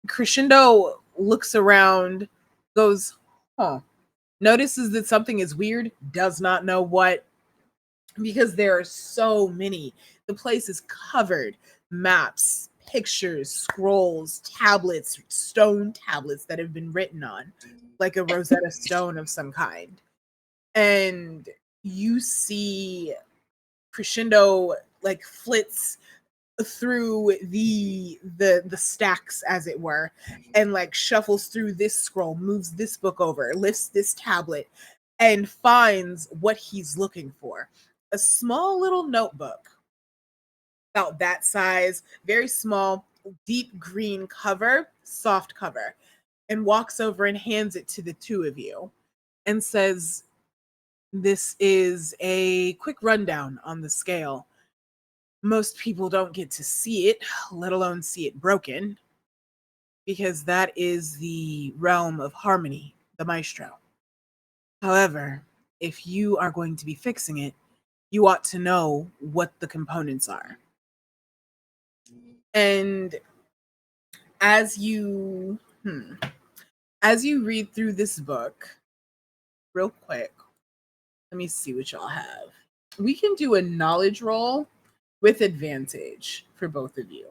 Crescendo looks around, goes, notices that something is weird, does not know what, because there are so many. The place is covered. Maps, pictures, scrolls, tablets, stone tablets that have been written on, like a Rosetta Stone of some kind. And you see Crescendo like flits through the stacks, as it were, and like shuffles through this scroll, moves this book over, lifts this tablet, and finds what he's looking for. A small little notebook about that size, very small, deep green cover, soft cover, and walks over and hands it to the two of you and says, "This is a quick rundown on the scale. Most people don't get to see it, let alone see it broken, because that is the realm of Harmony, the maestro. However, if you are going to be fixing it, you ought to know what the components are." And as you read through this book, real quick, let me see what y'all have. We can do a knowledge roll with advantage for both of you.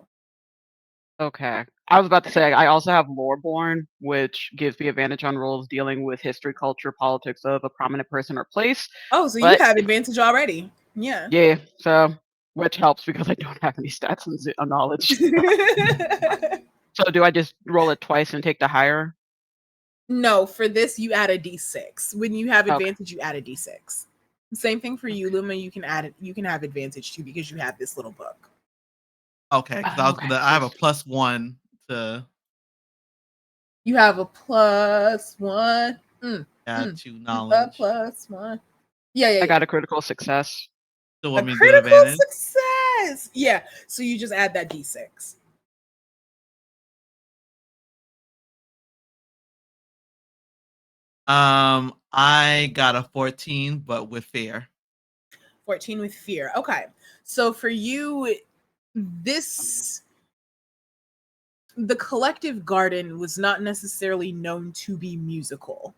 Okay. I was about to say I also have Loreborn, which gives me advantage on rolls dealing with history, culture, politics of a prominent person or place. Oh, so you But have advantage already. Yeah. yeah, so which helps because I don't have any stats on knowledge. So do I just roll it twice and take the higher? No, for this you add a d6. When you have Okay. advantage, you add a d6. Same thing for you, Luma. You can add it. You can have advantage too because you have this little book. Okay, because I have a +1 to You have a +1. add to A knowledge. +1. Yeah. I got a critical success. So A want me to do critical advantage? success. Yeah. So you just add that d6. I got a 14, but with fear. 14 with fear. Okay. So for you, this the collective garden was not necessarily known to be musical.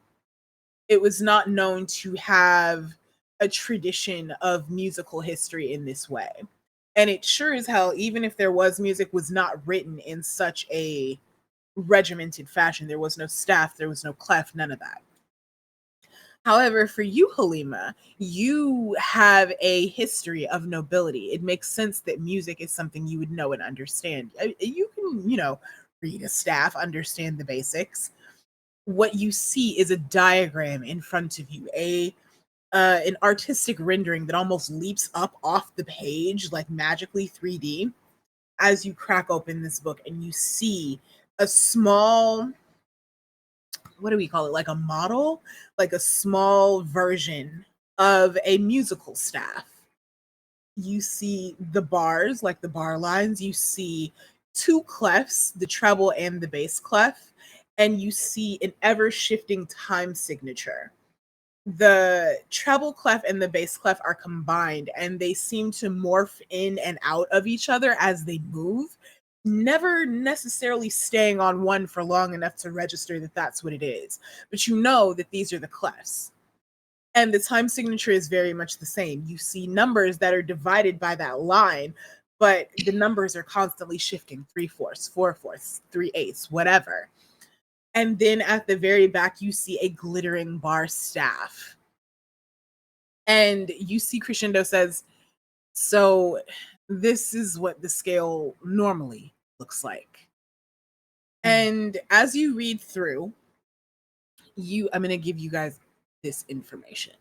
It was not known to have a tradition of musical history in this way. And it sure as hell, even if there was music, was not written in such a regimented fashion. There was no staff, there was no clef, none of that. However, for you, Halima, you have a history of nobility. It makes sense that music is something you would know and understand. You can, read a staff, understand the basics. What you see is a diagram in front of you, an artistic rendering that almost leaps up off the page like magically 3D as you crack open this book and you see a small, what do we call it, like a model, like a small version of a musical staff. You see the bars, like the bar lines. You see two clefs, the treble and the bass clef, and you see an ever shifting time signature. The treble clef and the bass clef are combined and they seem to morph in and out of each other as they move, never necessarily staying on one for long enough to register that that's what it is. But you know that these are the clefs. And the time signature is very much the same. You see numbers that are divided by that line, but the numbers are constantly shifting 3/4, 4/4, 3/8, whatever. And then at the very back, you see a glittering bar staff. And you see Crescendo says, so this is what the scale normally looks like. And as you read through, I'm going to give you guys this information,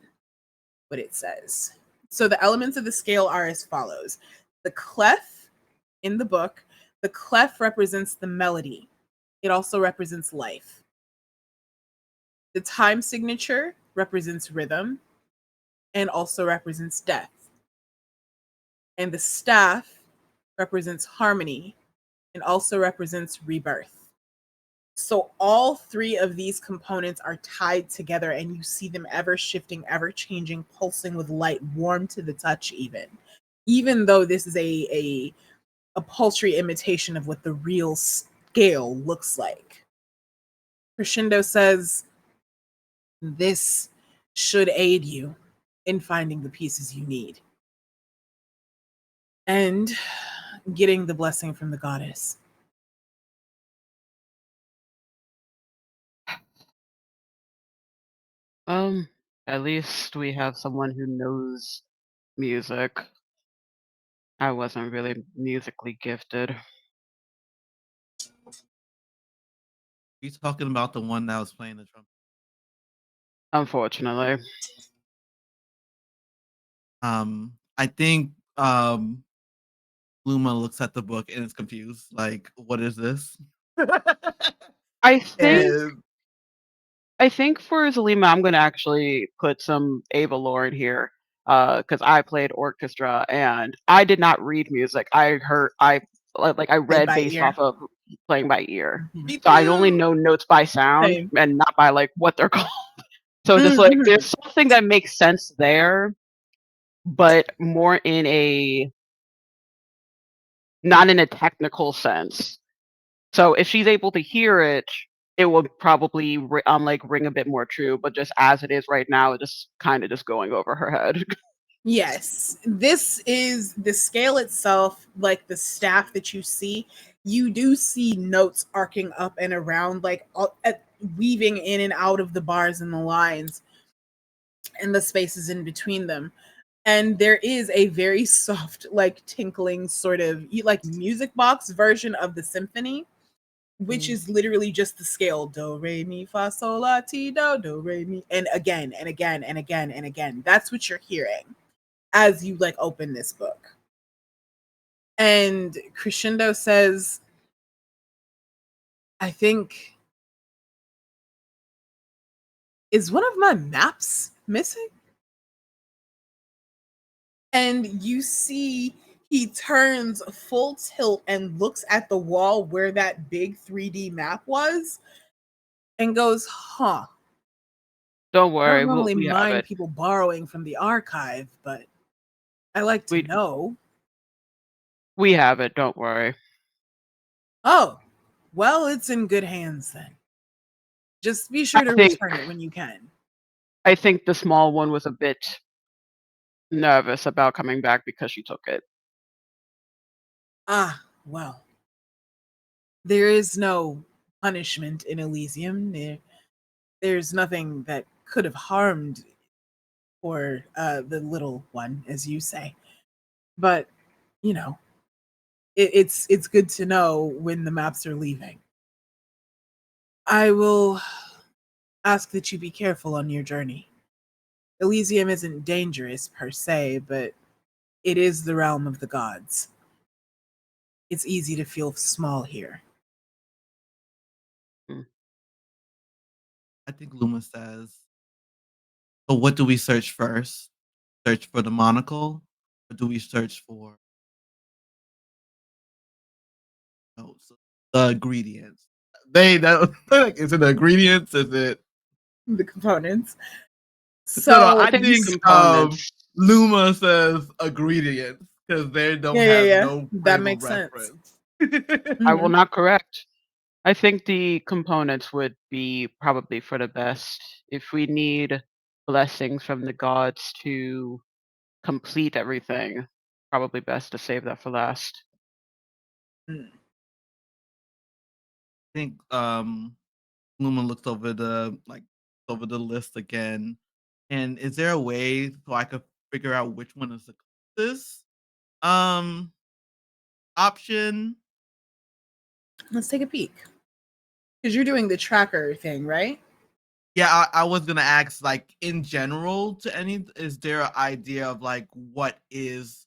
what it says. So the elements of the scale are as follows. The clef in the book, the clef represents the melody. It also represents life. The time signature represents rhythm and also represents death. And the staff represents harmony and also represents rebirth. So all three of these components are tied together and you see them ever shifting, ever changing, pulsing with light, warm to the touch even though this is a paltry imitation of what the real scale looks like. Crescendo says, this should aid you in finding the pieces you need and getting the blessing from the goddess. At least we have someone who knows music. I wasn't really musically gifted. You talking about the one that was playing the trumpet? Unfortunately. I think Luma looks at the book and is confused. Like, what is this? I think And I think for Zalima, I'm gonna actually put some Ava lore in here, because I played orchestra and I did not read music. I Played read by based ear. off of playing by ear. Mhm. me So I only too. know notes by sound Same. and not by like what they're called. So just like Mhm. there's something that makes sense there, but more in a not in a technical sense. So if she's able to hear it, it will probably like ring a bit more true. But just as it is right now, it's just kind of just going over her head. Yes, this is the scale itself, like the staff that you see. You do see notes arcing up and around, like weaving in and out of the bars and the lines and the spaces in between them. And there is a very soft, like tinkling sort of like music box version of the symphony, which is literally just the scale do re mi fa sol la ti do re mi, and again and again and again and again. That's what you're hearing as you like open this book. And Crescendo says, I think, is one of my maps missing? And you see he turns full tilt and looks at the wall where that big 3D map was and goes, huh. Don't I don't worry, normally we have mind it. people borrowing from the archive, but I like to We know. we have it. Don't worry. Oh, Well, it's in good hands then. Just be sure to think return it when you can. I think the small one was a bit nervous about coming back because she took it. Ah, well. There is no punishment in Elysium. There's nothing that could have harmed or the little one, as you say. But you know, it's good to know when the maps are leaving. I will ask that you be careful on your journey. Elysium isn't dangerous per se, but it is the realm of the gods. It's easy to feel small here. I think Luma says, so what do we search first? Search for the monocle, or do we search for the ingredients? Like, is it the ingredients? Is it The components. no, So I I think the think components. Luma says ingredients because they don't have yeah. no That frame of makes sense. reference. I will Mhm. not correct. I think the components would be probably for the best. If we need blessings from the gods to complete everything, probably best to save that for last. Mm. I think Luma looks over the list again. And is there a way so I could figure out which one is the closest option? Let's take a peek. Because you're doing the tracker thing, right? Yeah, I was gonna ask, like, in general, to any, is there an idea of like what is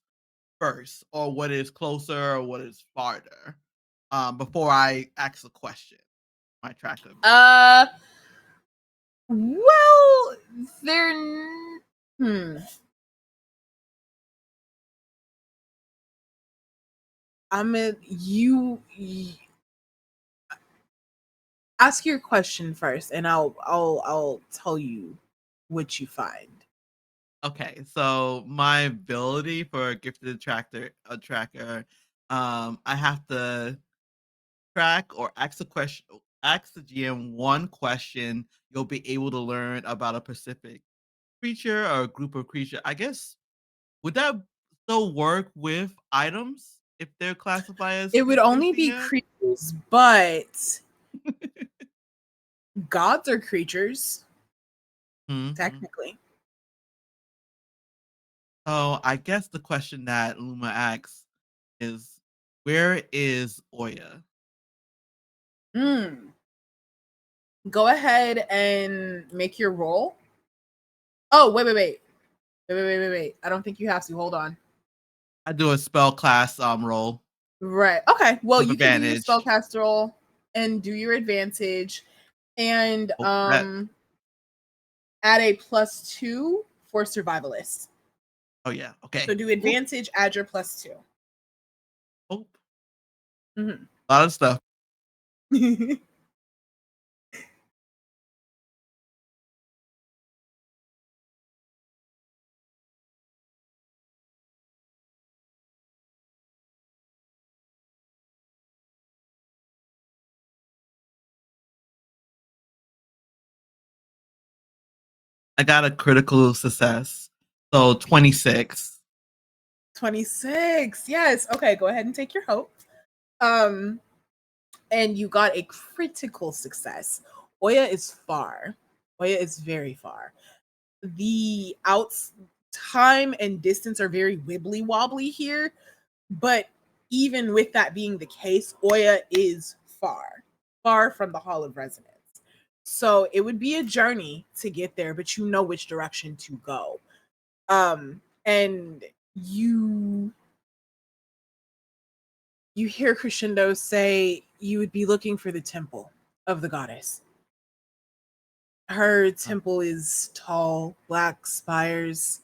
first or what is closer or what is farther? Before I ask the question, my tracker. Well, hmm. I'm a you ask your question first, and I'll tell you what you find. Okay, so my ability for a gifted tracker, I have to track or ask the GM one question. You'll be able to learn about a specific creature or a group of creature. I guess, would that still work with items if they're classified as It would creatures, only be DM? creatures, but gods are creatures, Mhm. technically. So I guess the question that Luma asks is, where is Oya? Hmm. Go ahead and make your roll. Oh, wait. I don't think you have to. Hold on. I do a spell class roll Right. Okay. Well, with you can do your advantage. spellcaster roll and do your advantage and Oh, that, add a +2 for survivalist. oh yeah, So okay. do Oop, advantage, add your +2. oop. Mhm. A lot of stuff. I got a critical success. So 26. 26. Yes. Okay, go ahead and take your hope. Um and you got a critical success. Oya is far. Oya is very far. The outs time and distance are very wibbly wobbly here, but even with that being the case, Oya is far from the Hall of Resonance. So it would be a journey to get there, but you know which direction to go. And you hear Crescendo say you would be looking for the temple of the goddess. Her Uh, temple is tall, black spires.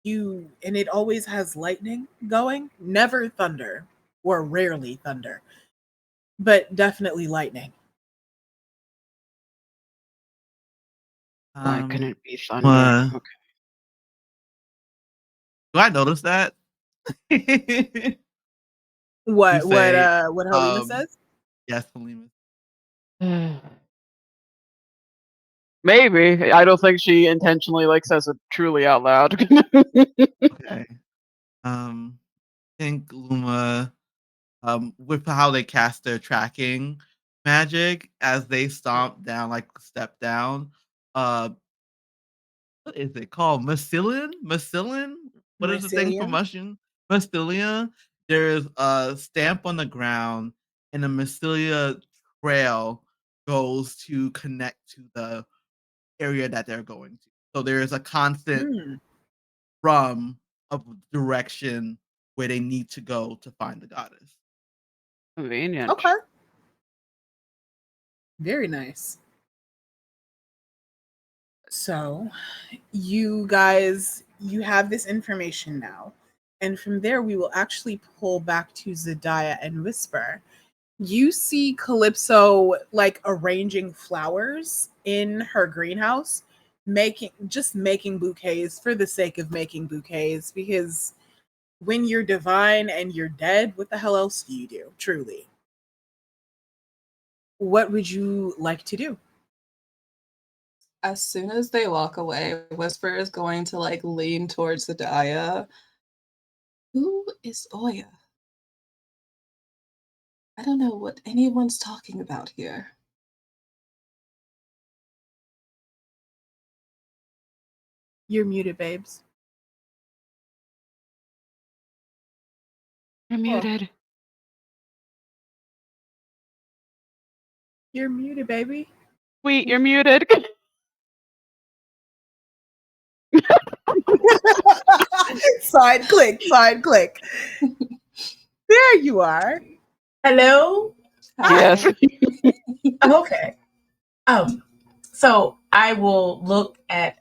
And it always has lightning going, never thunder, or rarely thunder, but definitely lightning. Why couldn't it be thunder? uh, Okay. do I notice that? You What say, what Helena says? Yes, Halima. Maybe. I don't think she intentionally like says it truly out loud. Okay. I think Luma, with how they cast their tracking magic as they stomp down, like step down, uh, what is it called? Mycelium? Mycelium? What is the thing for Mycelium? mushroom? Mycelium. There's a stamp on the ground, and the mycelia trail goes to connect to the area that they're going to. So there is a constant Hmm. from of direction where they need to go to find the goddess. Convenient. Okay. Very nice. So, you guys, you have this information now. And from there, we will actually pull back to Zadiah and Whisper. You see Calypso like arranging flowers in her greenhouse, making bouquets for the sake of making bouquets, because when you're divine and you're dead, what the hell else do you do? Truly. What would you like to do? As soon as they walk away, Whisper is going to like lean towards Zadiah. Who is Oya? I don't know what anyone's talking about here. You're muted, babes. You're Oh, muted. you're muted, baby. Sweet, you're muted. Side click, side click. There you are. Hello? Yes. Hi. Okay. So I will look at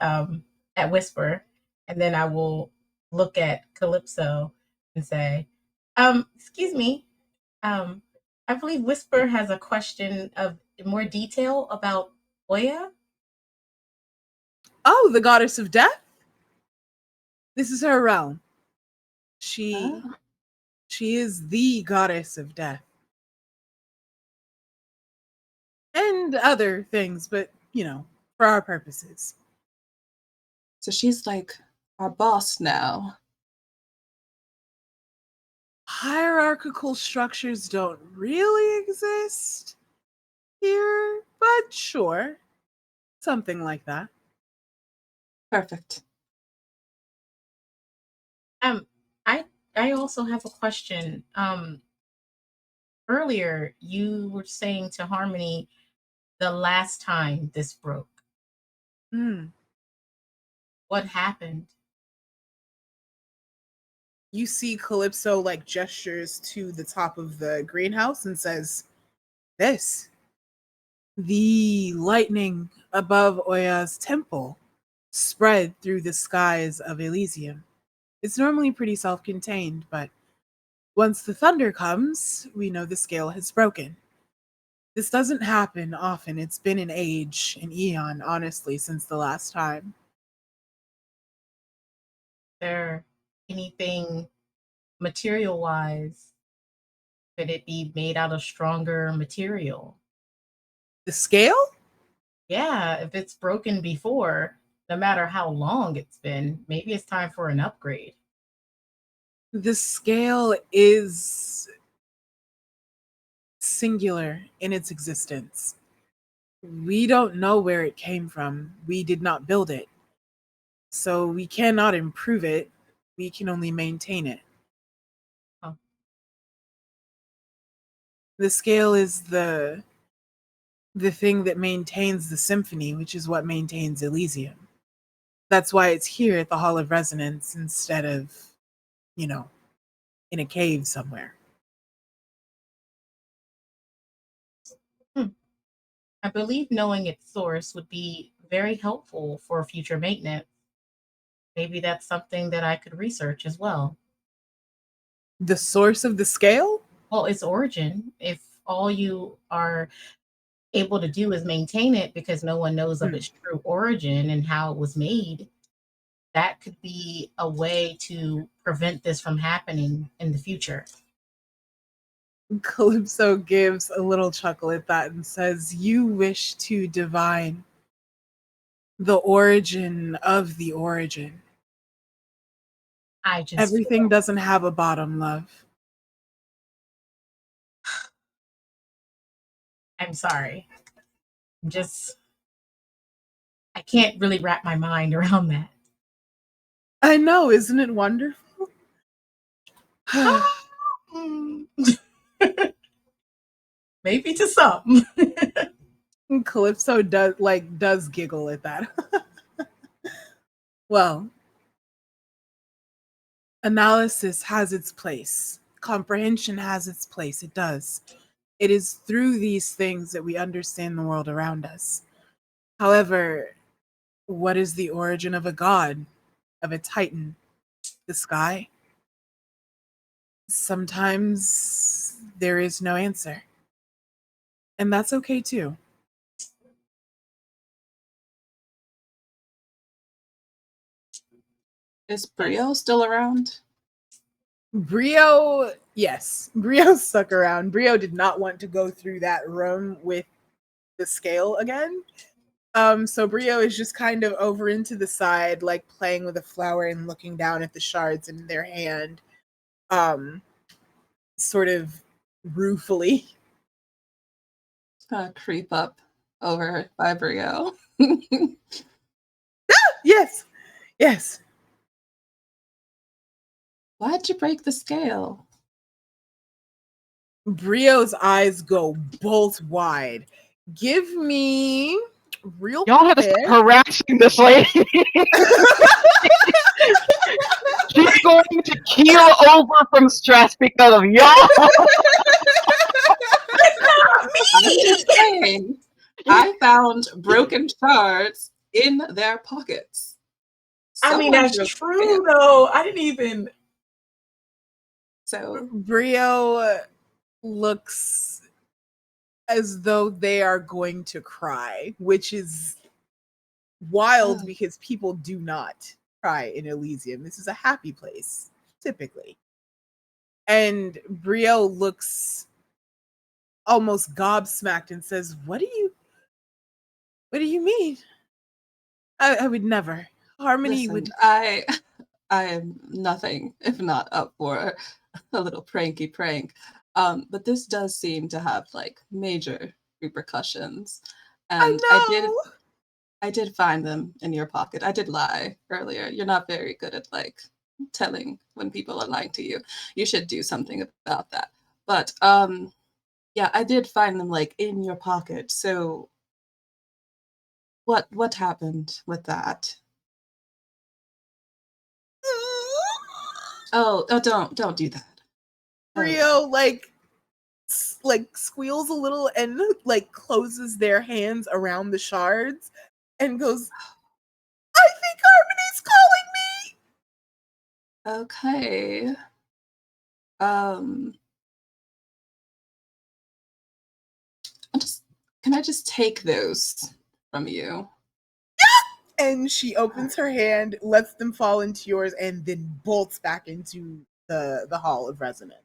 Whisper, and then I will look at Calypso and say, excuse me. I believe Whisper has a question of more detail about Oya. Oh, the goddess of death? This is her realm. She Oh, she is the goddess of death. And other things, but for our purposes. so she's like our boss now. Hierarchical structures don't really exist here, but sure. Something like that. Perfect. Um, I I also have a question. Earlier you were saying to Harmony the last time this broke. Hmm. What happened? You see Calypso like gestures to the top of the greenhouse and says, "This. The lightning above Oya's temple spread through the skies of Elysium. It's normally pretty self contained, but once the thunder comes, we know the scale has broken. This doesn't happen often. It's been an age, an eon, honestly, since the last time. There anything material wise? Could it be made out of stronger material? The scale? Yeah, if it's broken before, no matter how long it's been, maybe it's time for an upgrade. The scale is singular in its existence. We don't know where it came from. We did not build it. So we cannot improve it. We can only maintain it. Oh, The scale is the thing that maintains the symphony, which is what maintains Elysium. That's why it's here at the Hall of Resonance instead of, you know, in a cave somewhere. hmm. I believe knowing its source would be very helpful for future maintenance. Maybe that's something that I could research as well. The source of the scale? Well, its origin, if all you are able to do is maintain it because no one knows of Hmm. its true origin and how it was made, that could be a way to prevent this from happening in the future. Calypso gives a little chuckle at that and says, "You wish to divine the origin of the origin. I just Everything doesn't have a bottom, love." I'm sorry. I can't really wrap my mind around that. I know, isn't it wonderful? Maybe to some. Calypso does giggle at that. Well, analysis has its place. Comprehension has its place. It does. It is through these things that we understand the world around us. However, what is the origin of a god, of a titan? The sky? Sometimes there is no answer. And that's okay too. Is Brio still around? Brio, yes. Brio stuck around. Brio did not want to go through that room with the scale again. So Brio is just kind of over into the side, like playing with a flower and looking down at the shards in their hand. Sort of ruefully. It's gonna creep up over by Brio. Yes. Yes. Why'd you break the scale? Brio's eyes go bolt wide. Give me real Y'all have to quick. stop harassing this lady. She's going to keel over from stress because of y'all. I'm just saying, I found broken shards in their pockets. I mean, Someone that's broke the true, scale. though. I didn't even. So Brio looks as though they are going to cry, which is wild because people do not cry in Elysium. This is a happy place, typically. And Brio looks almost gobsmacked and says, What do you mean? I would never. Harmony listen, would I am nothing if not up for a little pranky prank. But this does seem to have like major repercussions. And I I did find them in your pocket. I did lie earlier. You're not very good at like telling when people are lying to you. You should do something about that. But yeah, I did find them like in your pocket. So what happened with that? know. Oh, don't do that. Brio like squeals a little and like closes their hands around the shards and goes, I think Harmony's calling me. Okay. Um can I just take those from you? And she opens her hand, lets them fall into yours, and then bolts back into the Hall of Resonance.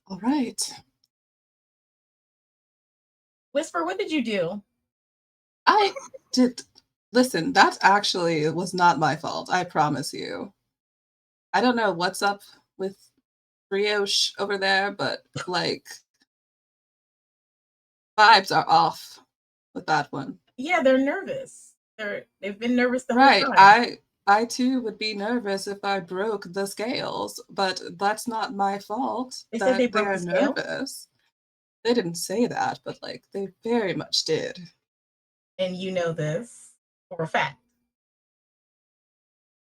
All right. Whisper, what did you do? I did listen, that actually was not my fault, I promise you. I don't know what's up with Brioche over there, but like vibes are off with that one. Yeah, they're nervous. They've been nervous the whole Right. time. I too would be nervous if I broke the scales, but that's not my fault They said they that broke they're the scale, nervous. They didn't say that, but like they very much did. and you know this for a fact.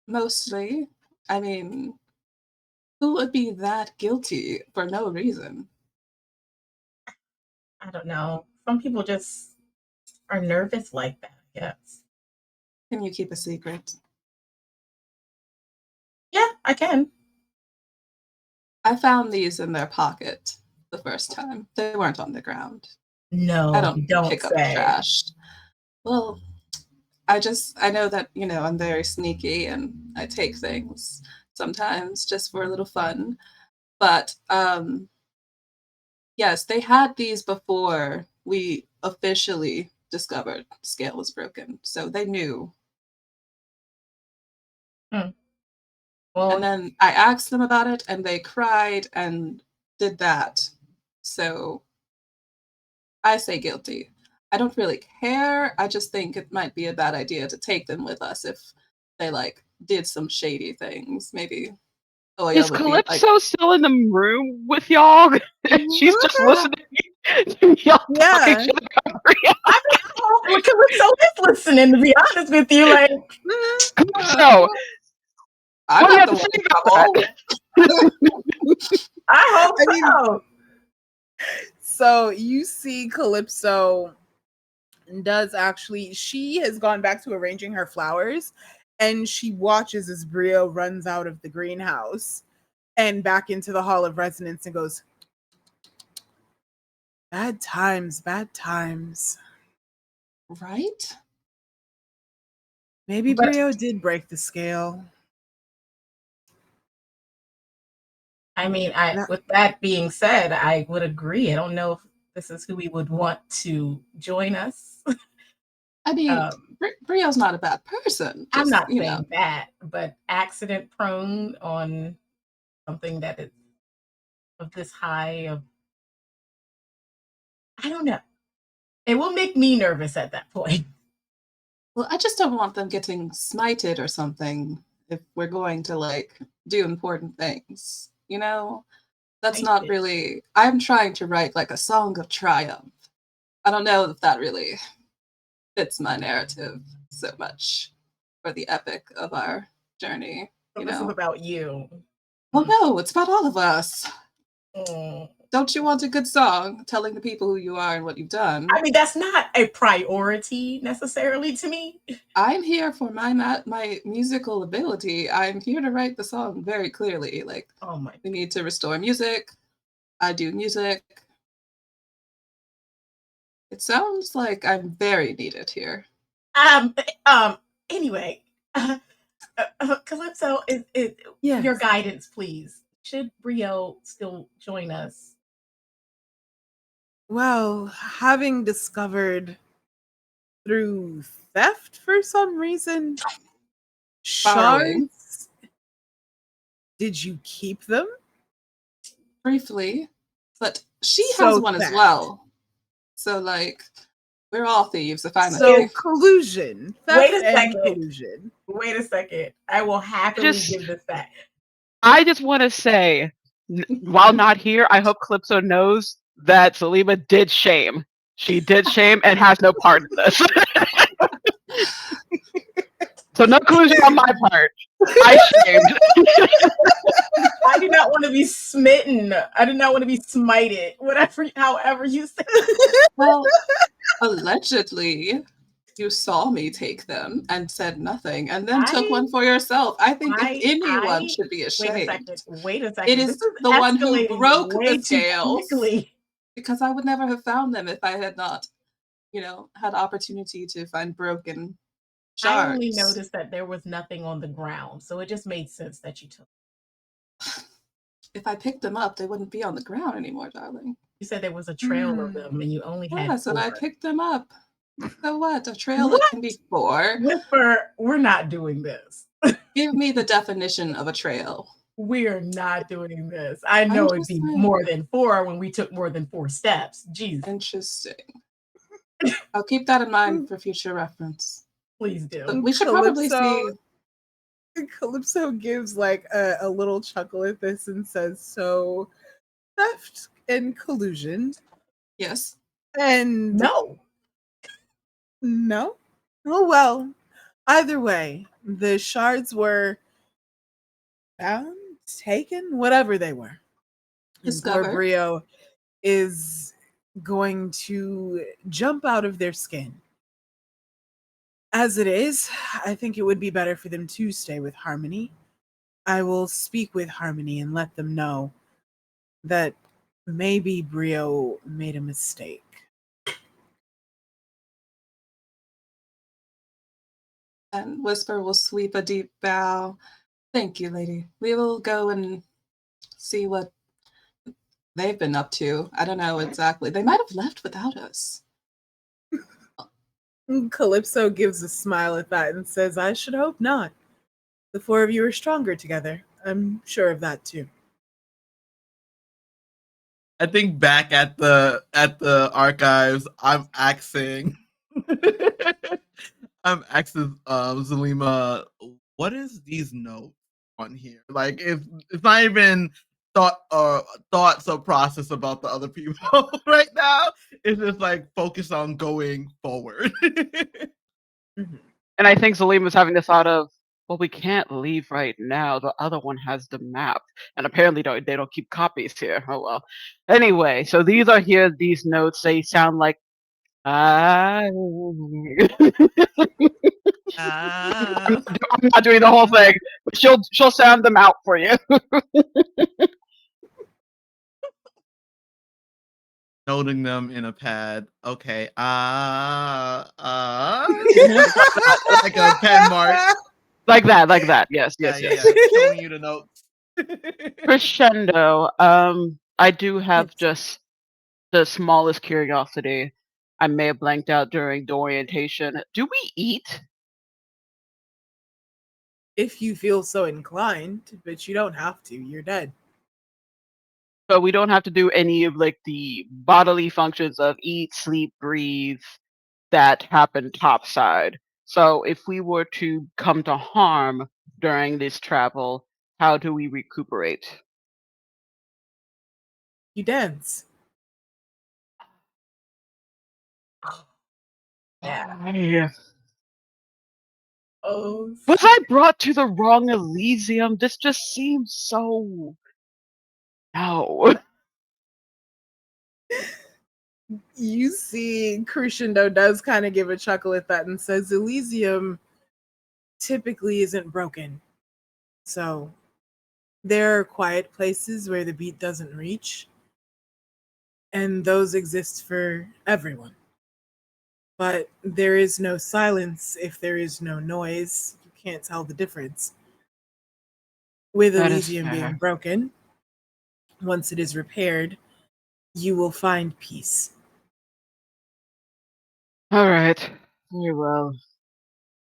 Mostly. I mean, who would be that guilty for no reason? I don't know. Some people just are nervous like that, I guess. Can you keep a secret? Yeah, I can. I found these in their pocket the first time. They weren't on the ground. I No, don't you don't pick up say. trash. Well, I know that, I'm very sneaky and I take things. sometimes just for a little fun. But yes, they had these before we officially discovered the scale was broken. So they knew. Hmm. And Well, then I asked them about it and they cried and did that. So I say guilty. I don't really care. I just think it might be a bad idea to take them with us if they like did some shady things. Maybe Oya Is would be like, Calypso still in the room with y'all? She's just listening to y'all talking Yeah. shit about Bria. I mean, well, Calypso is listening, to be honest with you. Like, Calypso, I'm what do you not have the to one say in about trouble. that? I hope I mean, so. so you see Calypso does actually, she has gone back to arranging her flowers and she watches as Brio runs out of the greenhouse and back into the Hall of Resonance and goes, bad times, bad times. Right? Maybe But Brio did break the scale. I mean, That- with that being said, I would agree. I don't know if this is who we would want to join us. I mean, Um, Brio's not a bad person. I'm Just, not saying that, but accident prone on something that is of this high of, I don't know. It will make me nervous at that point. well, I just don't want them getting smited or something if we're going to like do important things. You know? That's not Smited. really, I'm trying to write like a song of triumph. I don't know if that really fits my narrative so much for the epic of our journey, So you this is know? about you. Well, no, it's about all of us. Mm. Don't you want a good song telling the people who you are and what you've done? I mean, that's not a priority necessarily to me. I'm here for my musical ability. I'm here to write the song very clearly. Like, Oh my. we need to restore music. I do music. It sounds like I'm very needed here. Um. Anyway, Calypso, is Yes. your guidance, please. Should Brio still join us? Well, having discovered through theft for some reason, Borrowing. shards, did you keep them? Briefly, but she has So one as theft. well. So like, we're all thieves if I'm a So thief. collusion, Wait theft a and second. collusion. Wait a second. I will happily Just- give this back. I just want to say, while not here, I hope Calypso knows that Salima did shame. She did shame and has no part in this. So no collusion on my part. I shamed. I do not want to be smitten. I do not want to be smited. Whatever, however you say. Well, allegedly, you saw me take them and said nothing, and then took one for yourself. I think if anyone should be Wait a ashamed, second. Wait a second. it This is is the one who escalating broke way the too scales. quickly. Because I would never have found them if I had not, had opportunity to find broken I only shards. noticed that there was nothing on the ground, so it just made sense that you took. If I picked them up, they wouldn't be on the ground anymore, darling. You said there was a trail of them, and you only had Yes, and I 4. picked them up. So what? A trail that can be 4. Whisper, we're not doing this. Give me the definition of a trail. We're not doing this. I know it'd be more than 4 when we took more than 4 steps. Jeez. Interesting. I'll keep that in mind for future reference. Please do. But we should probably see. Calypso gives like a little chuckle at this and says, so theft and collusion. Yes. And no. Oh, well, either way, the shards were found, taken, whatever they were. And poor Discovered. Brio is going to jump out of their skin. As it is, I think it would be better for them to stay with Harmony. I will speak with Harmony and let them know that maybe Brio made a mistake. And Whisper will sweep a deep bow. Thank you, lady. We will go and see what they've been up to. I don't know exactly. They might have left without us. Calypso gives a smile at that and says, I should hope not. The four of you are stronger together. I'm sure of that too. I think back at the archives, I'm asking Zalima, what is these notes on here? Like it's not even thoughts or process about the other people right now. It's just like focused on going forward. Mm-hmm. And I think Salim was having the thought of, well, we can't leave right now. The other one has the map, and apparently they don't keep copies here. Oh well. Anyway, so these are here. These notes, they sound like I'm Ah. not doing the whole thing, but she'll sound them out for you. Noting them in a pad. Okay. Like a pen mark. Like that. Yes. Yeah. Showing you the notes. Crescendo. I do have Yes. just the smallest curiosity. I may have blanked out during the orientation. Do we eat? If you feel so inclined, but you don't have to. You're dead. So we don't have to do any of like the bodily functions of eat, sleep, breathe that happen topside. So if we were to come to harm during this travel, how do we recuperate? You dance. Yeah. Oh, Was I brought to the wrong Elysium? This just seems so. No. You see, Crescendo does kind of give a chuckle at that and says, Elysium typically isn't broken. So there are quiet places where the beat doesn't reach, and those exist for everyone. But there is no silence if there is no noise. You can't tell the difference. With That is Elysium being fair. broken, once it is repaired, you will find peace. All right. Very well.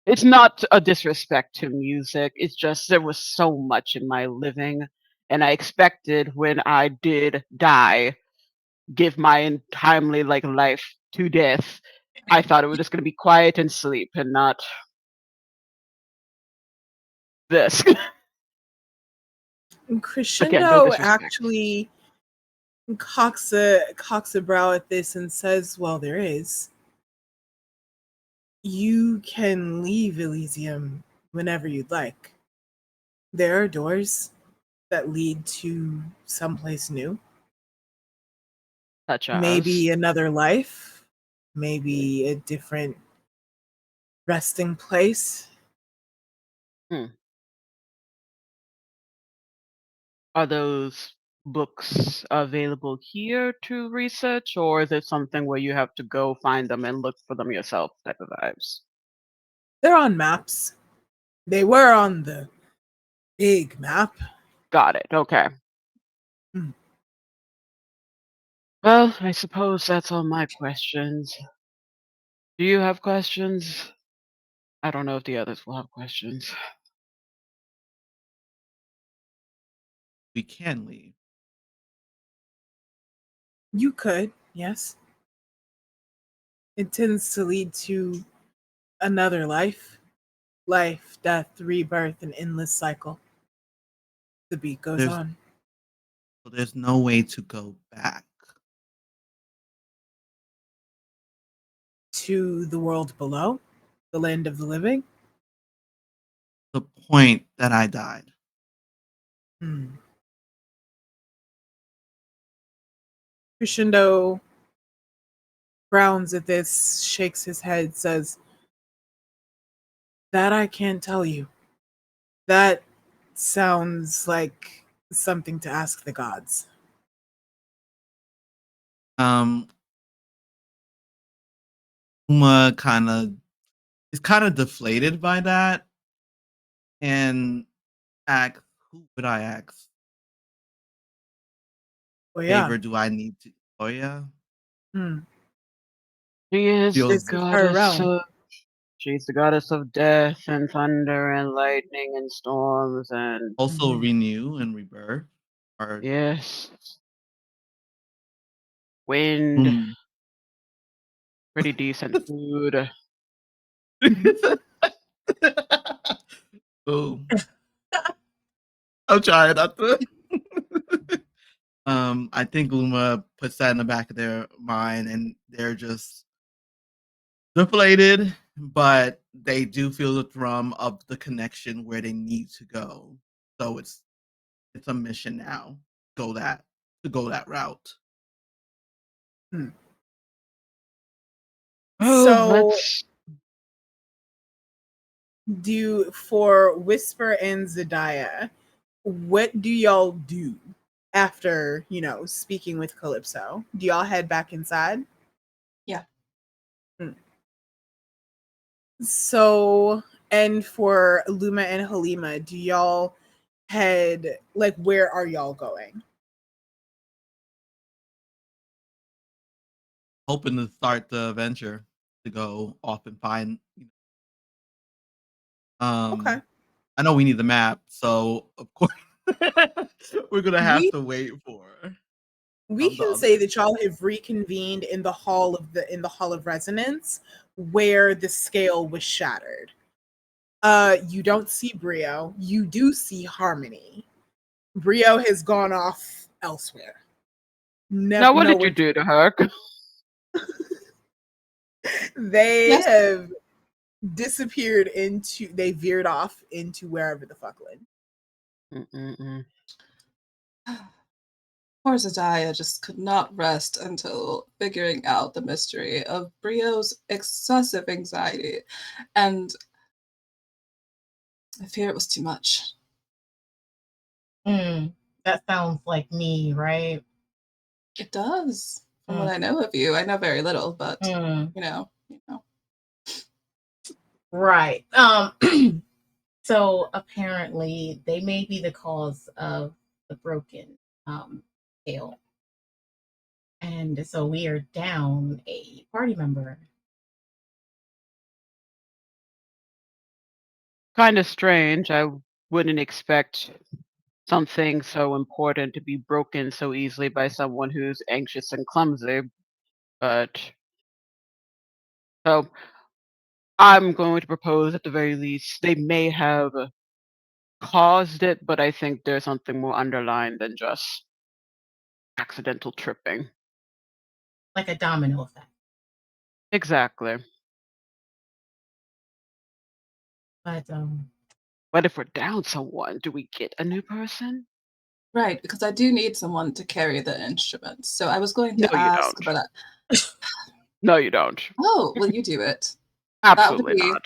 It's not a disrespect to music. It's just there was so much in my living, and I expected when I did die, give my untimely like life to death. I thought it was just gonna be quiet and sleep, and not this. Again, no Crescendo disrespect. actually cocks a brow at this and says, well, there is. You can leave Elysium whenever you'd like. There are doors that lead to someplace new. Such as. Maybe another life, maybe a different resting place. Hmm. Are those books available here to research, or is it something where you have to go find them and look for them yourself type of vibes? They're on maps. They were on the big map. Got it. Okay. Hmm. Well, I suppose that's all my questions. Do you have questions? I don't know if the others will have questions. We can leave. You could, yes. It tends to lead to another life. Life, death, rebirth, an endless cycle. The beat goes There's on. so there's no way to go back. To the world below, the land of the living. The point that I died. Hmm. Crescendo frowns at this, shakes his head, says, that I can't tell you. That sounds like something to ask the gods. Um, Uma is kind of deflated by that, and ask, who would I ask? Oh yeah. Favor do I need to? Oh yeah. Hmm. She is the Feels This is her goddess realm. of she's the goddess of death and thunder and lightning and storms and also Mhm. renew and rebirth. Or yes. Wind, mm. pretty decent food. Oh, I'm trying not to. I think Luma puts that in the back of their mind, and they're just deflated, but they do feel the thrum of the connection where they need to go. So it's a mission now. Go that to go that route. Hmm. Oh, So let's for Whisper and Zadiah, what do y'all do after, speaking with Calypso? Do y'all head back inside? Yeah. Hmm. So, and for Luma and Halima, do y'all head, like, where are y'all going? Hoping to start the adventure to go off and find. Okay. I know we need the map, so of course we're gonna have We to wait for we the can other. say that y'all have reconvened in the hall of resonance where the scale was shattered. You don't see Brio. You do see Harmony. Brio has gone off elsewhere. now what did you Nowhere. do to her? They Yes. have disappeared into. They veered off into wherever the fuck went. Mm-mm-mm. Poor Zadiah just could not rest until figuring out the mystery of Brio's excessive anxiety. And I fear it was too much. That sounds like me, right? It does. From what Mm. I know of you, I know very little, but Mm. you know. Right. So apparently they may be the cause of the broken scale. And so we are down a party member. Kind of strange. I wouldn't expect something so important to be broken so easily by someone who's anxious and clumsy. But so I'm going to propose at the very least they may have caused it, but I think there's something more underlying than just accidental tripping. Like a domino effect. Exactly. But But if we're down someone, do we get a new person? Right, because I do need someone to carry the instruments. So I was going No, to you ask, don't. but No, you don't. oh, well, you do it. That would Absolutely be, not.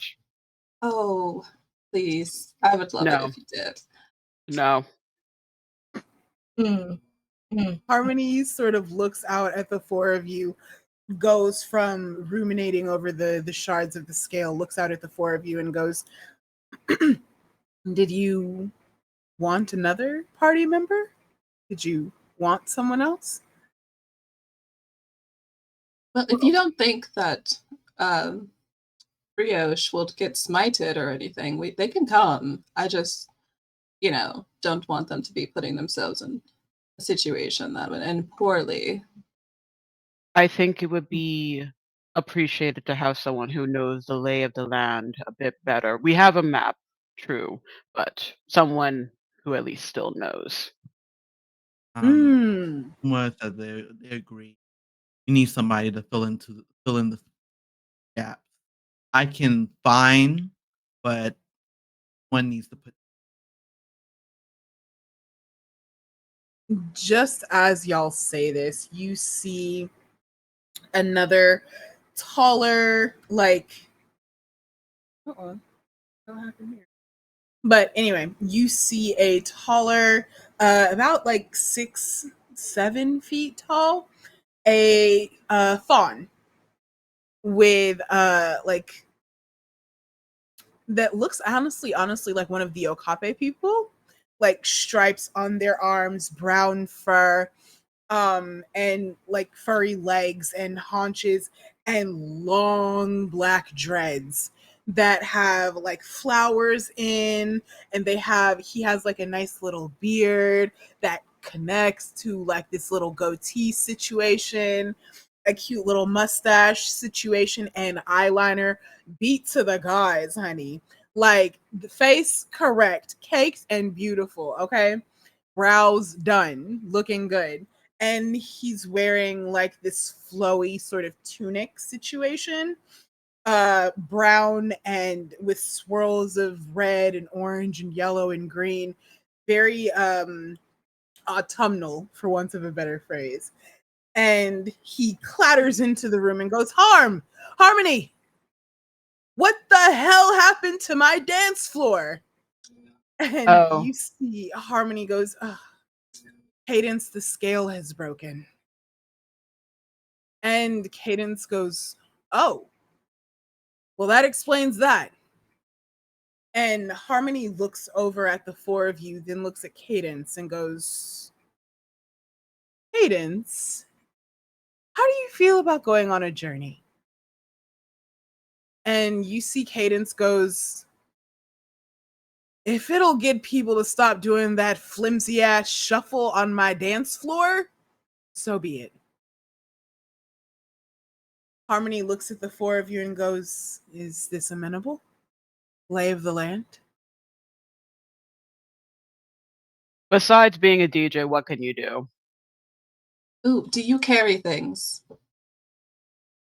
oh, please. I would love it No, if you did. no. mm, mm. Harmony sort of looks out at the four of you, goes from ruminating over the shards of the scale, looks out at the four of you, and goes, "Did you want another party member? Did you want someone else?" Well, if you don't think that um, Brioche will get smited or anything, they can come. I just, don't want them to be putting themselves in a situation that would end poorly. I think it would be appreciated to have someone who knows the lay of the land a bit better. We have a map, true, but someone who at least still knows. Mm. What said they agree. You need somebody to fill in the gaps. I can find, but one needs to put. Just as y'all say this, you see another taller, like, uh-oh, what happened here? But anyway, you see a taller, about like 6, 7 feet tall, a fawn with like that looks honestly like one of the Okape people, like stripes on their arms, brown fur, and like furry legs and haunches and long black dreads that have like flowers in, and he has like a nice little beard that connects to like this little goatee situation, a cute little mustache situation, and eyeliner beat to the guys, honey. Like the face correct, caked and beautiful, okay? Brows done, looking good. And he's wearing like this flowy sort of tunic situation, brown and with swirls of red and orange and yellow and green, very autumnal, for want of a better phrase. And he clatters into the room and goes, Harmony, what the hell happened to my dance floor? And Oh. you see Harmony goes, Cadence, the scale has broken. And Cadence goes, oh, well, that explains that. And Harmony looks over at the four of you, then looks at Cadence and goes, Cadence, how do you feel about going on a journey? And you see Cadence goes, if it'll get people to stop doing that flimsy ass shuffle on my dance floor, so be it. Harmony looks at the four of you and goes, is this amenable? Lay of the land? Besides being a DJ, what can you do? Ooh, do you carry things?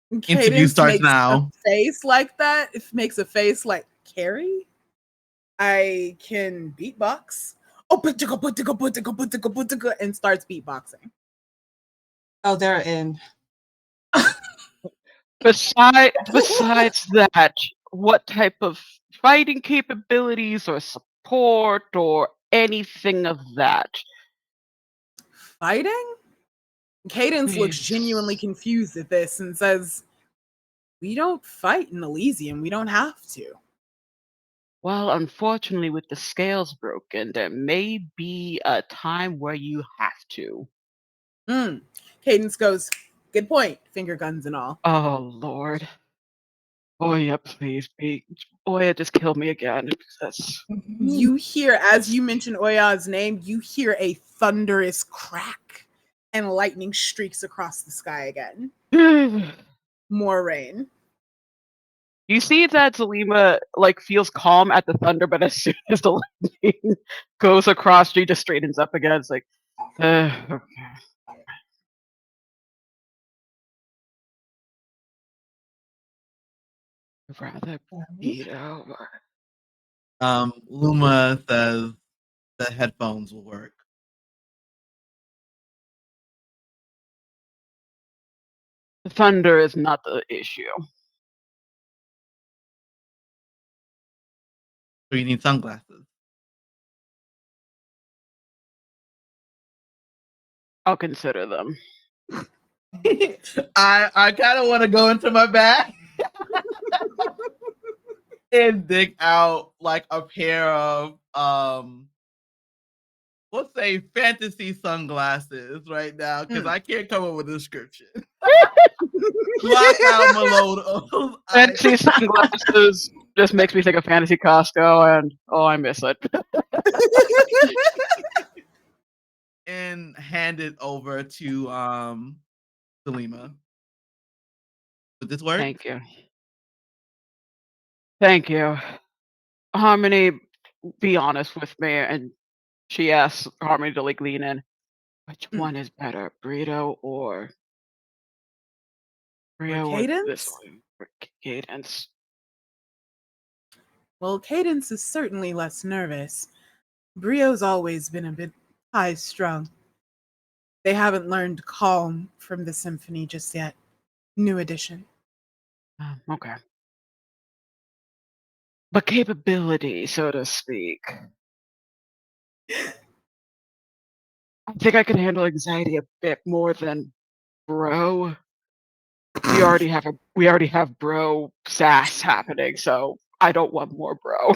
Interview Cadence starts makes now. a face like that. It makes a face like Carrie. I can beatbox. Oh, and starts beatboxing. Oh, they're in. Besides that, what type of fighting capabilities or support or anything of that? Fighting? Cadence looks genuinely Please. confused at this and says, we don't fight in Elysium. We don't have to. Well, unfortunately, with the scales broken, there may be a time where you have to. Cadence goes, good point. Finger guns and all. Oh, Lord. Oya, please be. Oya, just kill me again. That's... You hear, as you mention Oya's name, you hear a thunderous crack and lightning streaks across the sky again. More rain. You see that Zelima like feels calm at the thunder, but as soon as the lightning goes across, she just straightens up again. It's like, okay. I'd rather beat over. Luma says the headphones will work. The thunder is not the issue. So you need sunglasses. I'll consider them. I kind of want to go into my bag and dig out like a pair of let's say fantasy sunglasses right now because I can't come up with a description. Block out Malone. Fantasy sunglasses just makes me think of Fantasy Costco, and oh, I miss it. And hand it over to Selima. Would this work? Thank you. Thank you. Harmony, be honest with me. And she asks Harmony to like lean in. Which one is better, burrito or Brio or this Cadence? one? Or Cadence. Well, Cadence is certainly less nervous. Brio's always been a bit high strung. They haven't learned calm from the symphony just yet. New edition. Okay. But capability, so to speak. I think I can handle anxiety a bit more than bro. We already have bro sass happening, so I don't want more bro.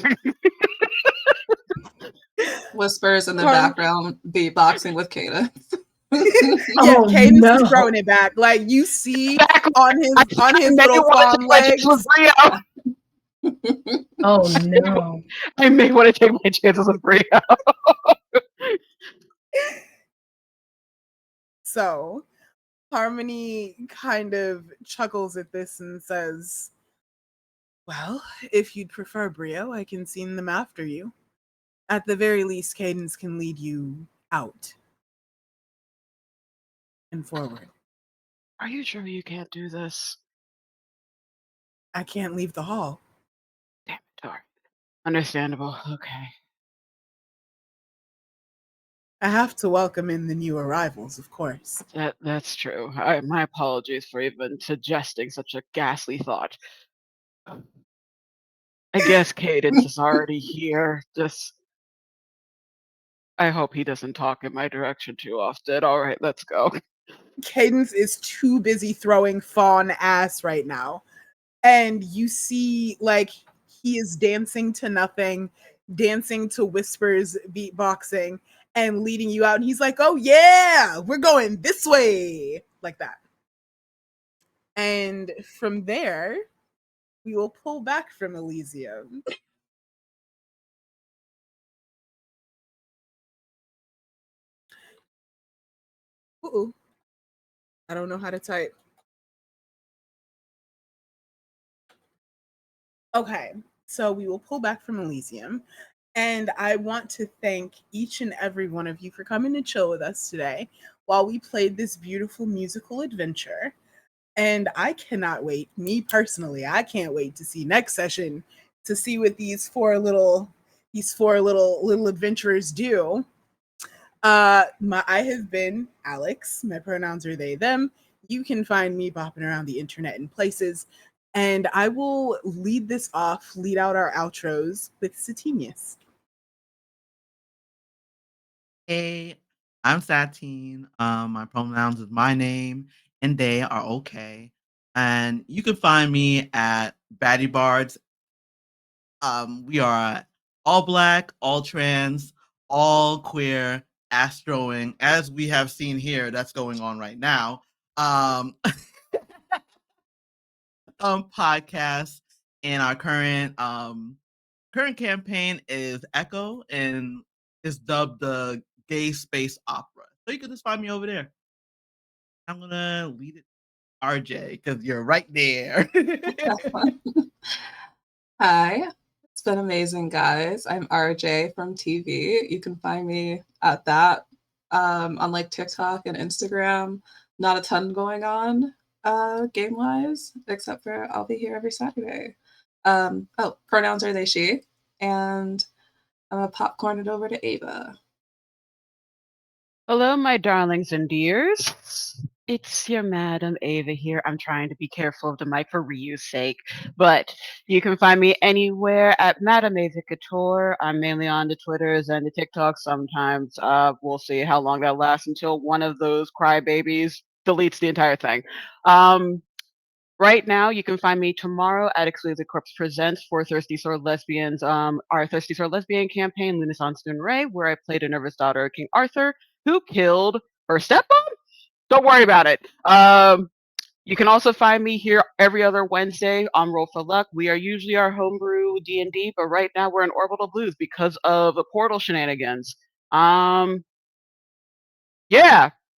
Whispers in the Harm- background beatboxing with Kata. Yeah, Oh, Cadence no. is throwing it back. Like you see Exactly. on his I may little want to fawn take my chances legs. with Brio. Oh no. I may want to take my chances with Brio. So Harmony kind of chuckles at this and says, "Well, if you'd prefer Brio, I can send them after you. At the very least, Cadence can lead you out and forward. Are you sure you can't do this? I can't leave the hall." Damn it, Tor. Understandable. Okay. I have to welcome in the new arrivals, of course. That's true. My apologies for even suggesting such a ghastly thought. I guess Cadence is already here. Just I hope he doesn't talk in my direction too often. All right, let's go. Cadence is too busy throwing fawn ass right now. And you see, like, he is dancing to nothing, dancing to Whispers beatboxing, and leading you out. And he's like, "Oh, yeah, we're going this way," like that. And from there, we will pull back from Elysium. Ooh, I don't know how to type. Okay, so we will pull back from Elysium. And I want to thank each and every one of you for coming to chill with us today while we played this beautiful musical adventure. And I cannot wait, me personally, I can't wait to see next session to see what these four little adventurers do. I have been Alex. My pronouns are they, them. You can find me bopping around the internet in places. And I will lead this off, lead out our outros with Satinius. Hey, I'm Satine. My pronouns is my name and they are okay. And you can find me at Batty Bards. We are all black, all trans, all queer, astroing, as we have seen here, that's going on right now. Um, podcast and our current campaign is Echo and is dubbed the Gay Space Opera. So you can just find me over there. I'm gonna lead it RJ because you're right there. Hi, it's been amazing, guys. I'm RJ from TV. You can find me at that on like TikTok and Instagram. Not a ton going on game wise, except for I'll be here every Saturday. Oh, pronouns are they, she, and I'm gonna popcorn it over to Ava. Hello, my darlings and dears. It's your Madam Ava here. I'm trying to be careful of the mic for Ryu's sake, but you can find me anywhere at Madam Ava Couture. I'm mainly on the Twitters and the TikToks. Sometimes we'll see how long that lasts until one of those crybabies deletes the entire thing. Right now, you can find me tomorrow at Exclusive Corpse Presents for Thirsty Sword Lesbians, our Thirsty Sword Lesbian campaign, Lunaissance Dune Ray, where I played a nervous daughter of King Arthur who killed her stepmom. Don't worry about it. You can also find me here every other Wednesday on Roll for Luck. We are usually our homebrew D&D, but right now we're in Orbital Blues because of the portal shenanigans. Yeah,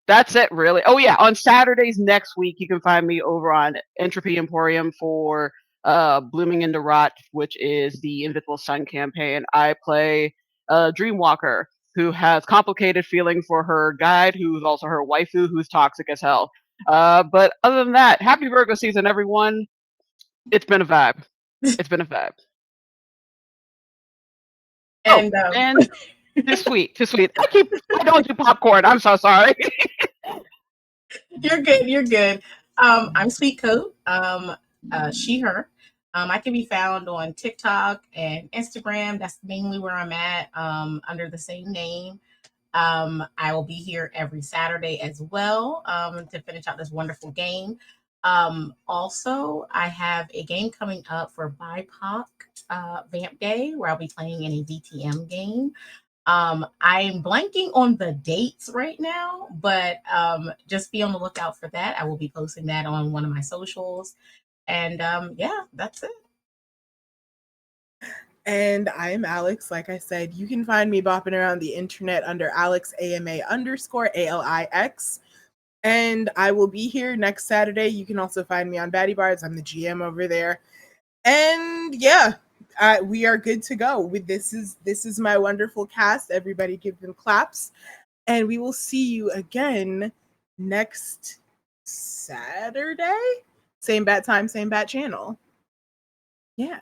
that's it, really. Oh, yeah, on Saturdays next week, you can find me over on Entropy Emporium for Blooming into Rot, which is the Invisible Sun campaign. I play a Dreamwalker who has complicated feeling for her guide, who's also her waifu, who's toxic as hell. But other than that, happy Virgo season, everyone. It's been a vibe. It's been a vibe. And And too sweet, too sweet. I don't do popcorn. I'm so sorry. You're good. You're good. I'm Sweet Coat. She, her. I can be found on TikTok and Instagram. That's mainly where I'm at, under the same name. I will be here every Saturday as well, to finish out this wonderful game. Also, I have a game coming up for BIPOC Vamp Day where I'll be playing in a VTM game. I'm blanking on the dates right now, but just be on the lookout for that. I will be posting that on one of my socials. And yeah, that's it. And I'm Alex. Like I said, you can find me bopping around the internet under AlexAMA_ALIX. And I will be here next Saturday. You can also find me on Batty Bars. I'm the GM over there. And yeah, we are good to go. This is my wonderful cast. Everybody give them claps. And we will see you again next Saturday. Same bat time, same bat channel. Yeah.